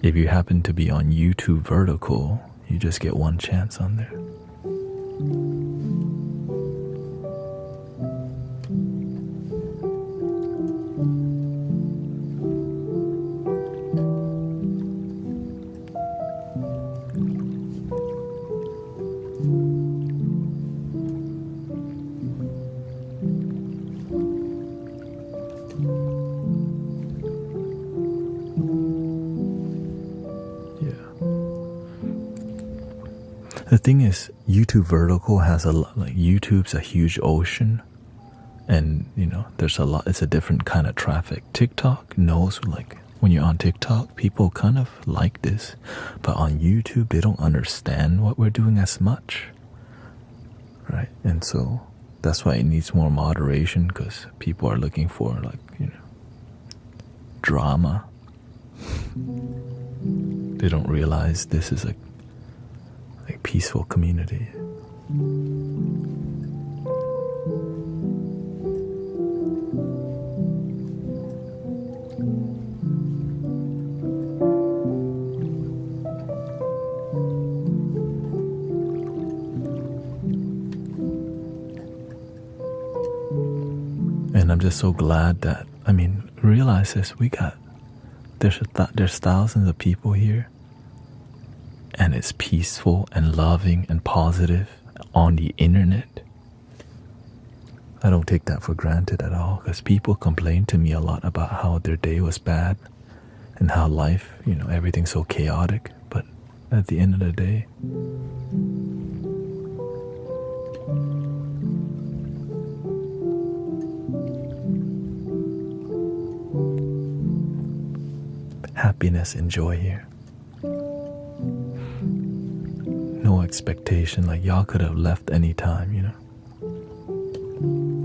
if you happen to be on YouTube vertical, you just get one chance on there. The thing is, YouTube vertical has a lot, like YouTube's a huge ocean, and you know, there's a lot, it's a different kind of traffic. TikTok knows, like, when you're on TikTok, people kind of like this, but on YouTube, they don't understand what we're doing as much, right? And so that's why it needs more moderation, because people are looking for, like, you know, drama. They don't realize this is a like peaceful community. And I'm just so glad that, realize this, there's thousands of people here, and it's peaceful and loving and positive on the internet. I don't take that for granted at all, because people complain to me a lot about how their day was bad and how life, everything's so chaotic. But at the end of the day, happiness and joy here. No expectation, like y'all could have left any time,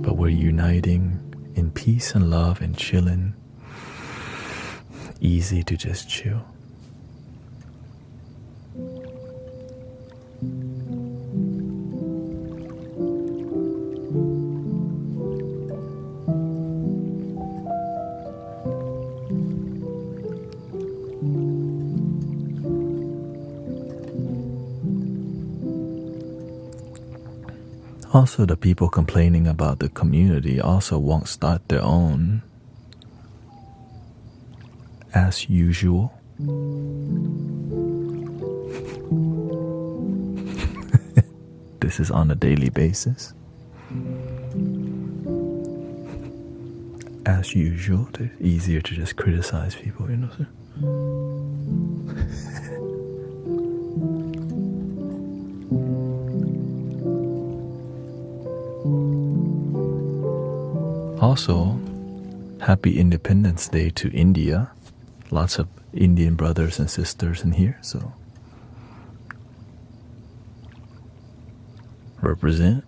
But we're uniting in peace and love and chilling. Easy to just chill. Also, the people complaining about the community also won't start their own, as usual. This is on a daily basis. As usual, it's easier to just criticize people, sir. Also, happy Independence Day to India. Lots of Indian brothers and sisters in here, so represent.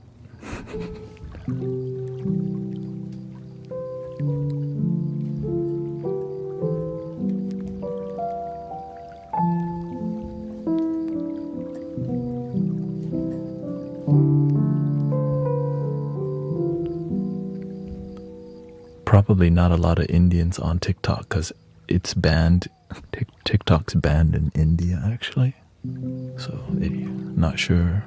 Probably not a lot of Indians on TikTok because it's banned. TikTok's banned in India, actually. So, not sure.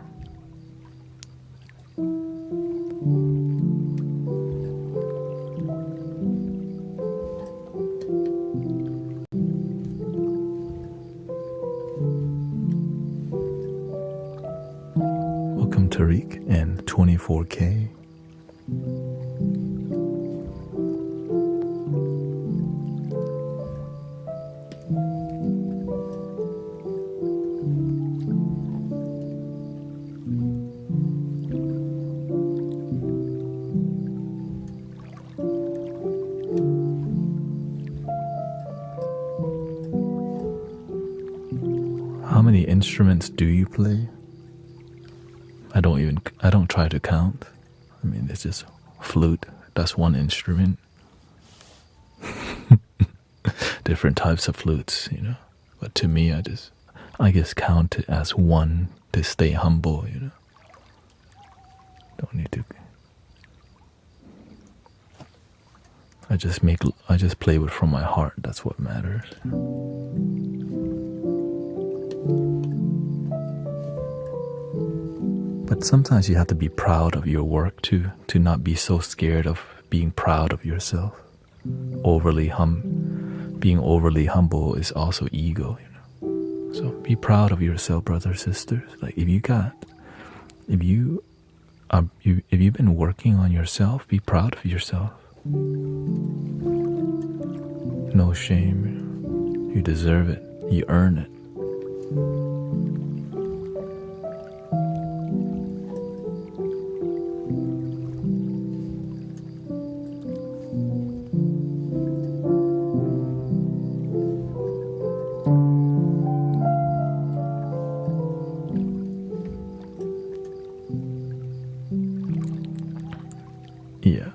Welcome, Tariq and 24K. How many instruments do you play? I don't try to count. It's just flute. That's one instrument. Different types of flutes, But to me, I just count it as one to stay humble, Don't need to. I just play with from my heart. That's what matters. But sometimes you have to be proud of your work too, to not be so scared of being proud of yourself. Being overly humble is also ego, So be proud of yourself, brothers, sisters. Like if you've been working on yourself, be proud of yourself. No shame. You deserve it. You earn it. Yeah.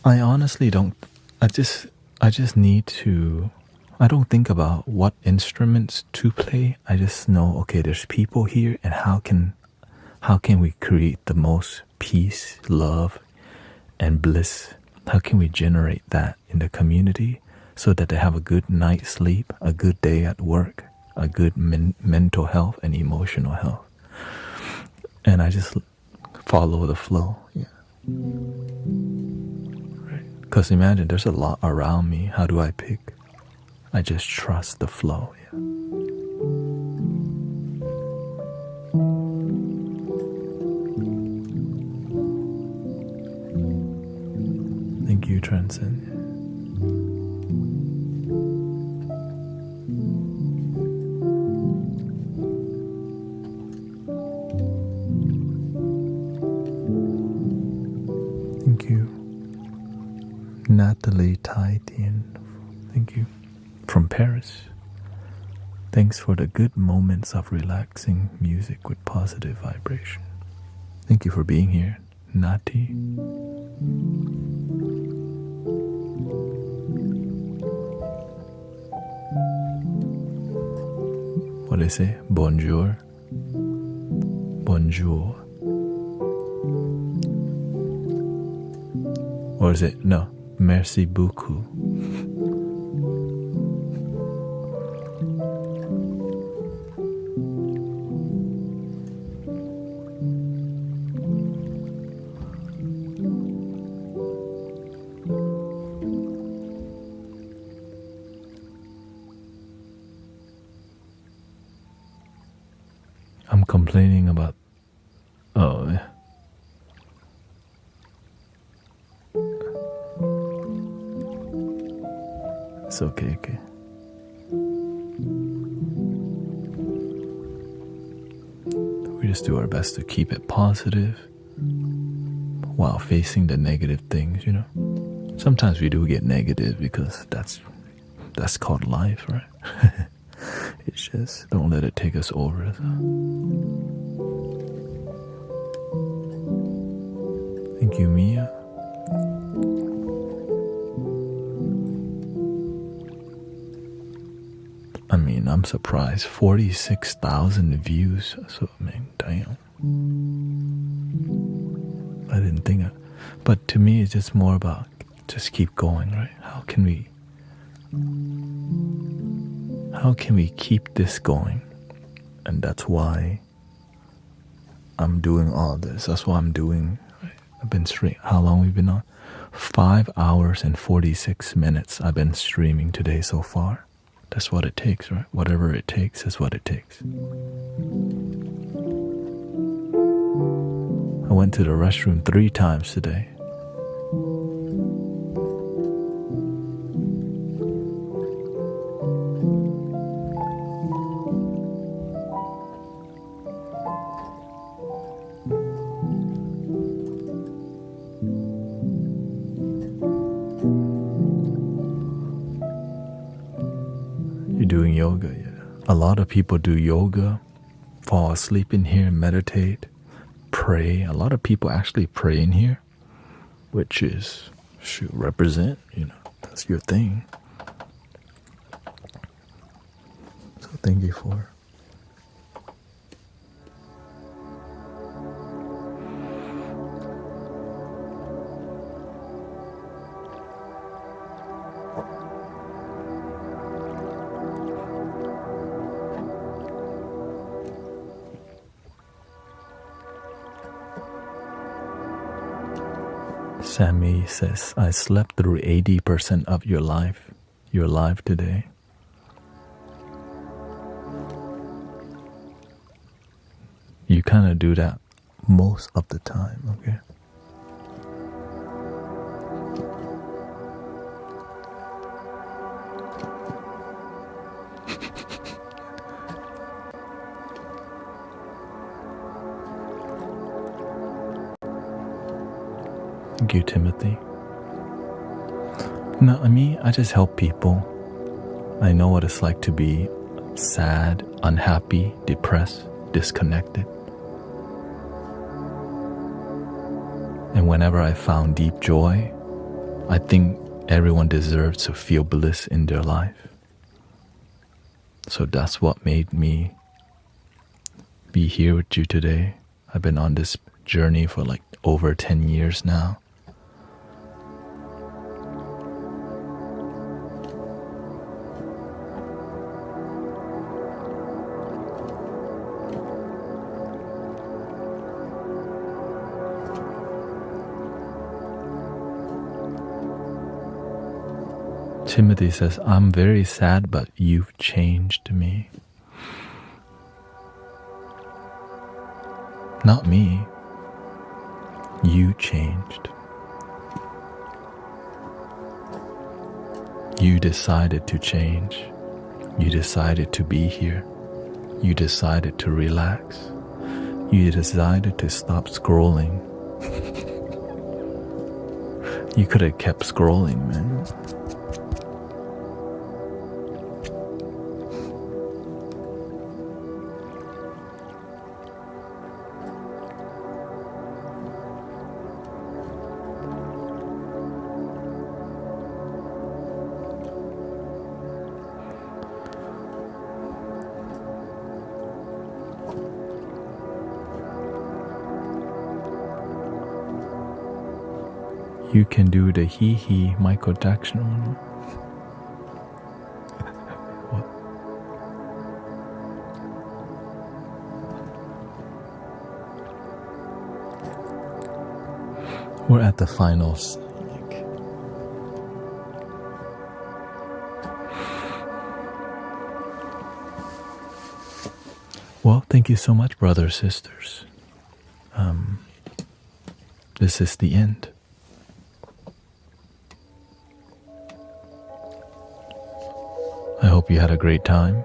I honestly don't. I just need to I don't think about what instruments to play. I just know, okay, there's people here, and how can we create the most peace, love, and bliss? How can we generate that in the community so that they have a good night's sleep, a good day at work, a good mental health and emotional health? And I just follow the flow. Yeah. Right. Because imagine there's a lot around me. How do I pick? I just trust the flow. Yeah. Thank you, Transcend. Thank you, Natalie Taitian. Thank you. From Paris. Thanks for the good moments of relaxing music with positive vibration. Thank you for being here, Nati. What do they say? Bonjour. Bonjour. Or is it? No. Merci beaucoup. I'm complaining about... Oh, yeah. It's okay. We just do our best to keep it positive while facing the negative things, you know. Sometimes we do get negative because that's called life, right? It's just, don't let it take us over. So. Thank you, Mia. I mean, I'm surprised. 46,000 views. So, I mean, damn. I didn't think of... But to me, it's just more about just keep going, right? How can we keep this going? And that's why I'm doing all this. That's why I'm doing... Right? I've been streaming. How long we've been on? 5 hours and 46 minutes I've been streaming today so far. That's what it takes, right? Whatever it takes is what it takes. I went to the restroom 3 times today. You're doing yoga, yeah. A lot of people do yoga, fall asleep in here, meditate, pray. A lot of people actually pray in here, which is, should represent, you know, that's your thing. So thank you for... Sammy says, I slept through 80% of your life. You're alive today. You kind of do that most of the time, okay? Thank you, Timothy. No, I just help people. I know what it's like to be sad, unhappy, depressed, disconnected. And whenever I found deep joy, I think everyone deserves to feel bliss in their life. So that's what made me be here with you today. I've been on this journey for like over 10 years now. Timothy says, I'm very sad, but you've changed me. Not me. You changed. You decided to change. You decided to be here. You decided to relax. You decided to stop scrolling. You could have kept scrolling, man. You can do the hee Michael Jackson one. What? We're at the finals. Well, thank you so much, brothers, sisters. This is the end. I hope you had a great time.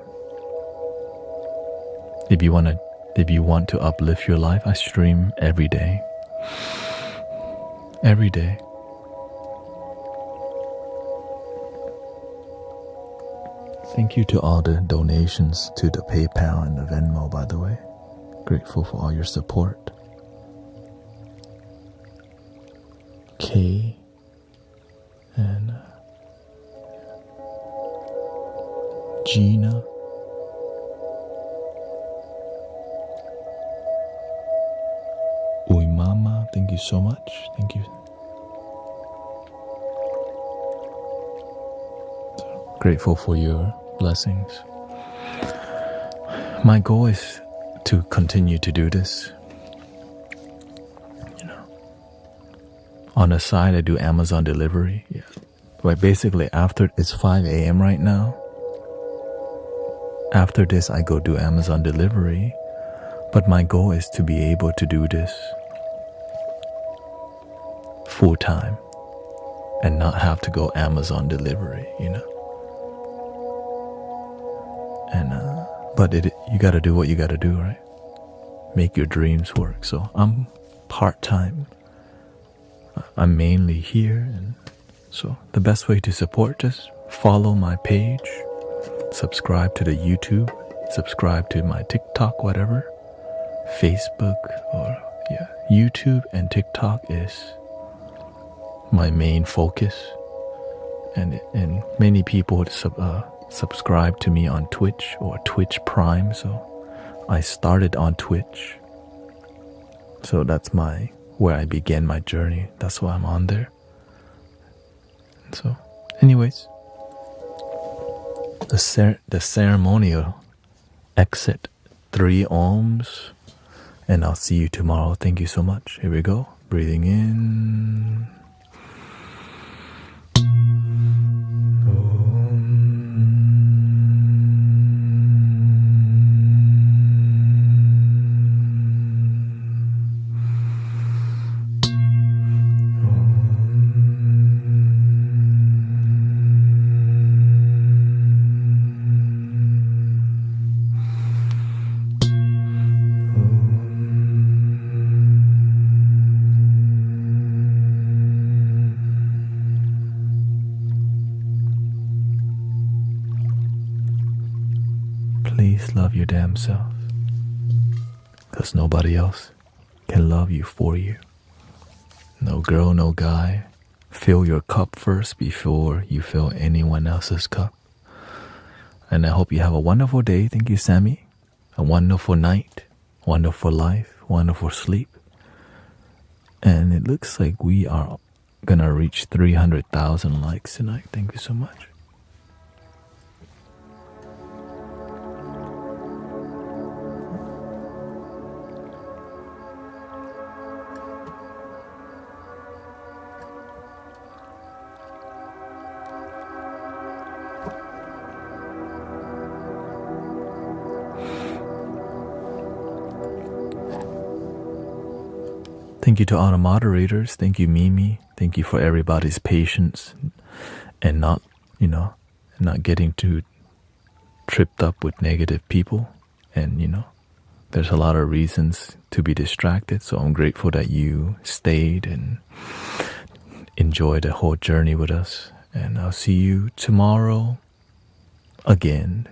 If you want to uplift your life, I stream every day. Every day. Thank you to all the donations to the PayPal and the Venmo, by the way. Grateful for all your support. Kay and Gina. Mama, thank you so much. Thank you. So grateful for your blessings. My goal is to continue to do this. On the side, I do Amazon delivery. Yeah. But basically, after it's 5 a.m. right now. After this, I go do Amazon delivery. But my goal is to be able to do this full time and not have to go Amazon delivery, And but you got to do what you got to do, right? Make your dreams work. So I'm part-time. I'm mainly here, and so the best way to support, just follow my page, subscribe to the YouTube, subscribe to my TikTok, whatever, Facebook, or YouTube and TikTok is my main focus, and many people subscribe to me on Twitch or Twitch Prime, so I started on Twitch, so that's where I began my journey. That's why I'm on there. So, anyways, the ceremonial exit 3 ohms, and I'll see you tomorrow. Thank you so much. Here we go. Breathing in. Please love your damn self, because nobody else can love you for you. No girl, no guy. Fill your cup first before you fill anyone else's cup. And I hope you have a wonderful day. Thank you, Sammy. A wonderful night, wonderful life, wonderful sleep. And it looks like we are gonna reach 300,000 likes tonight. Thank you so much. Thank you to all the moderators. Thank you, Mimi. Thank you for everybody's patience and not getting too tripped up with negative people. And, there's a lot of reasons to be distracted. So I'm grateful that you stayed and enjoyed the whole journey with us. And I'll see you tomorrow again.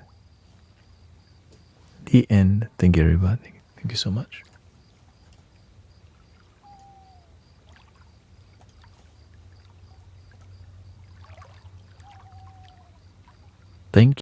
The end. Thank you, everybody. Thank you so much. Thank you.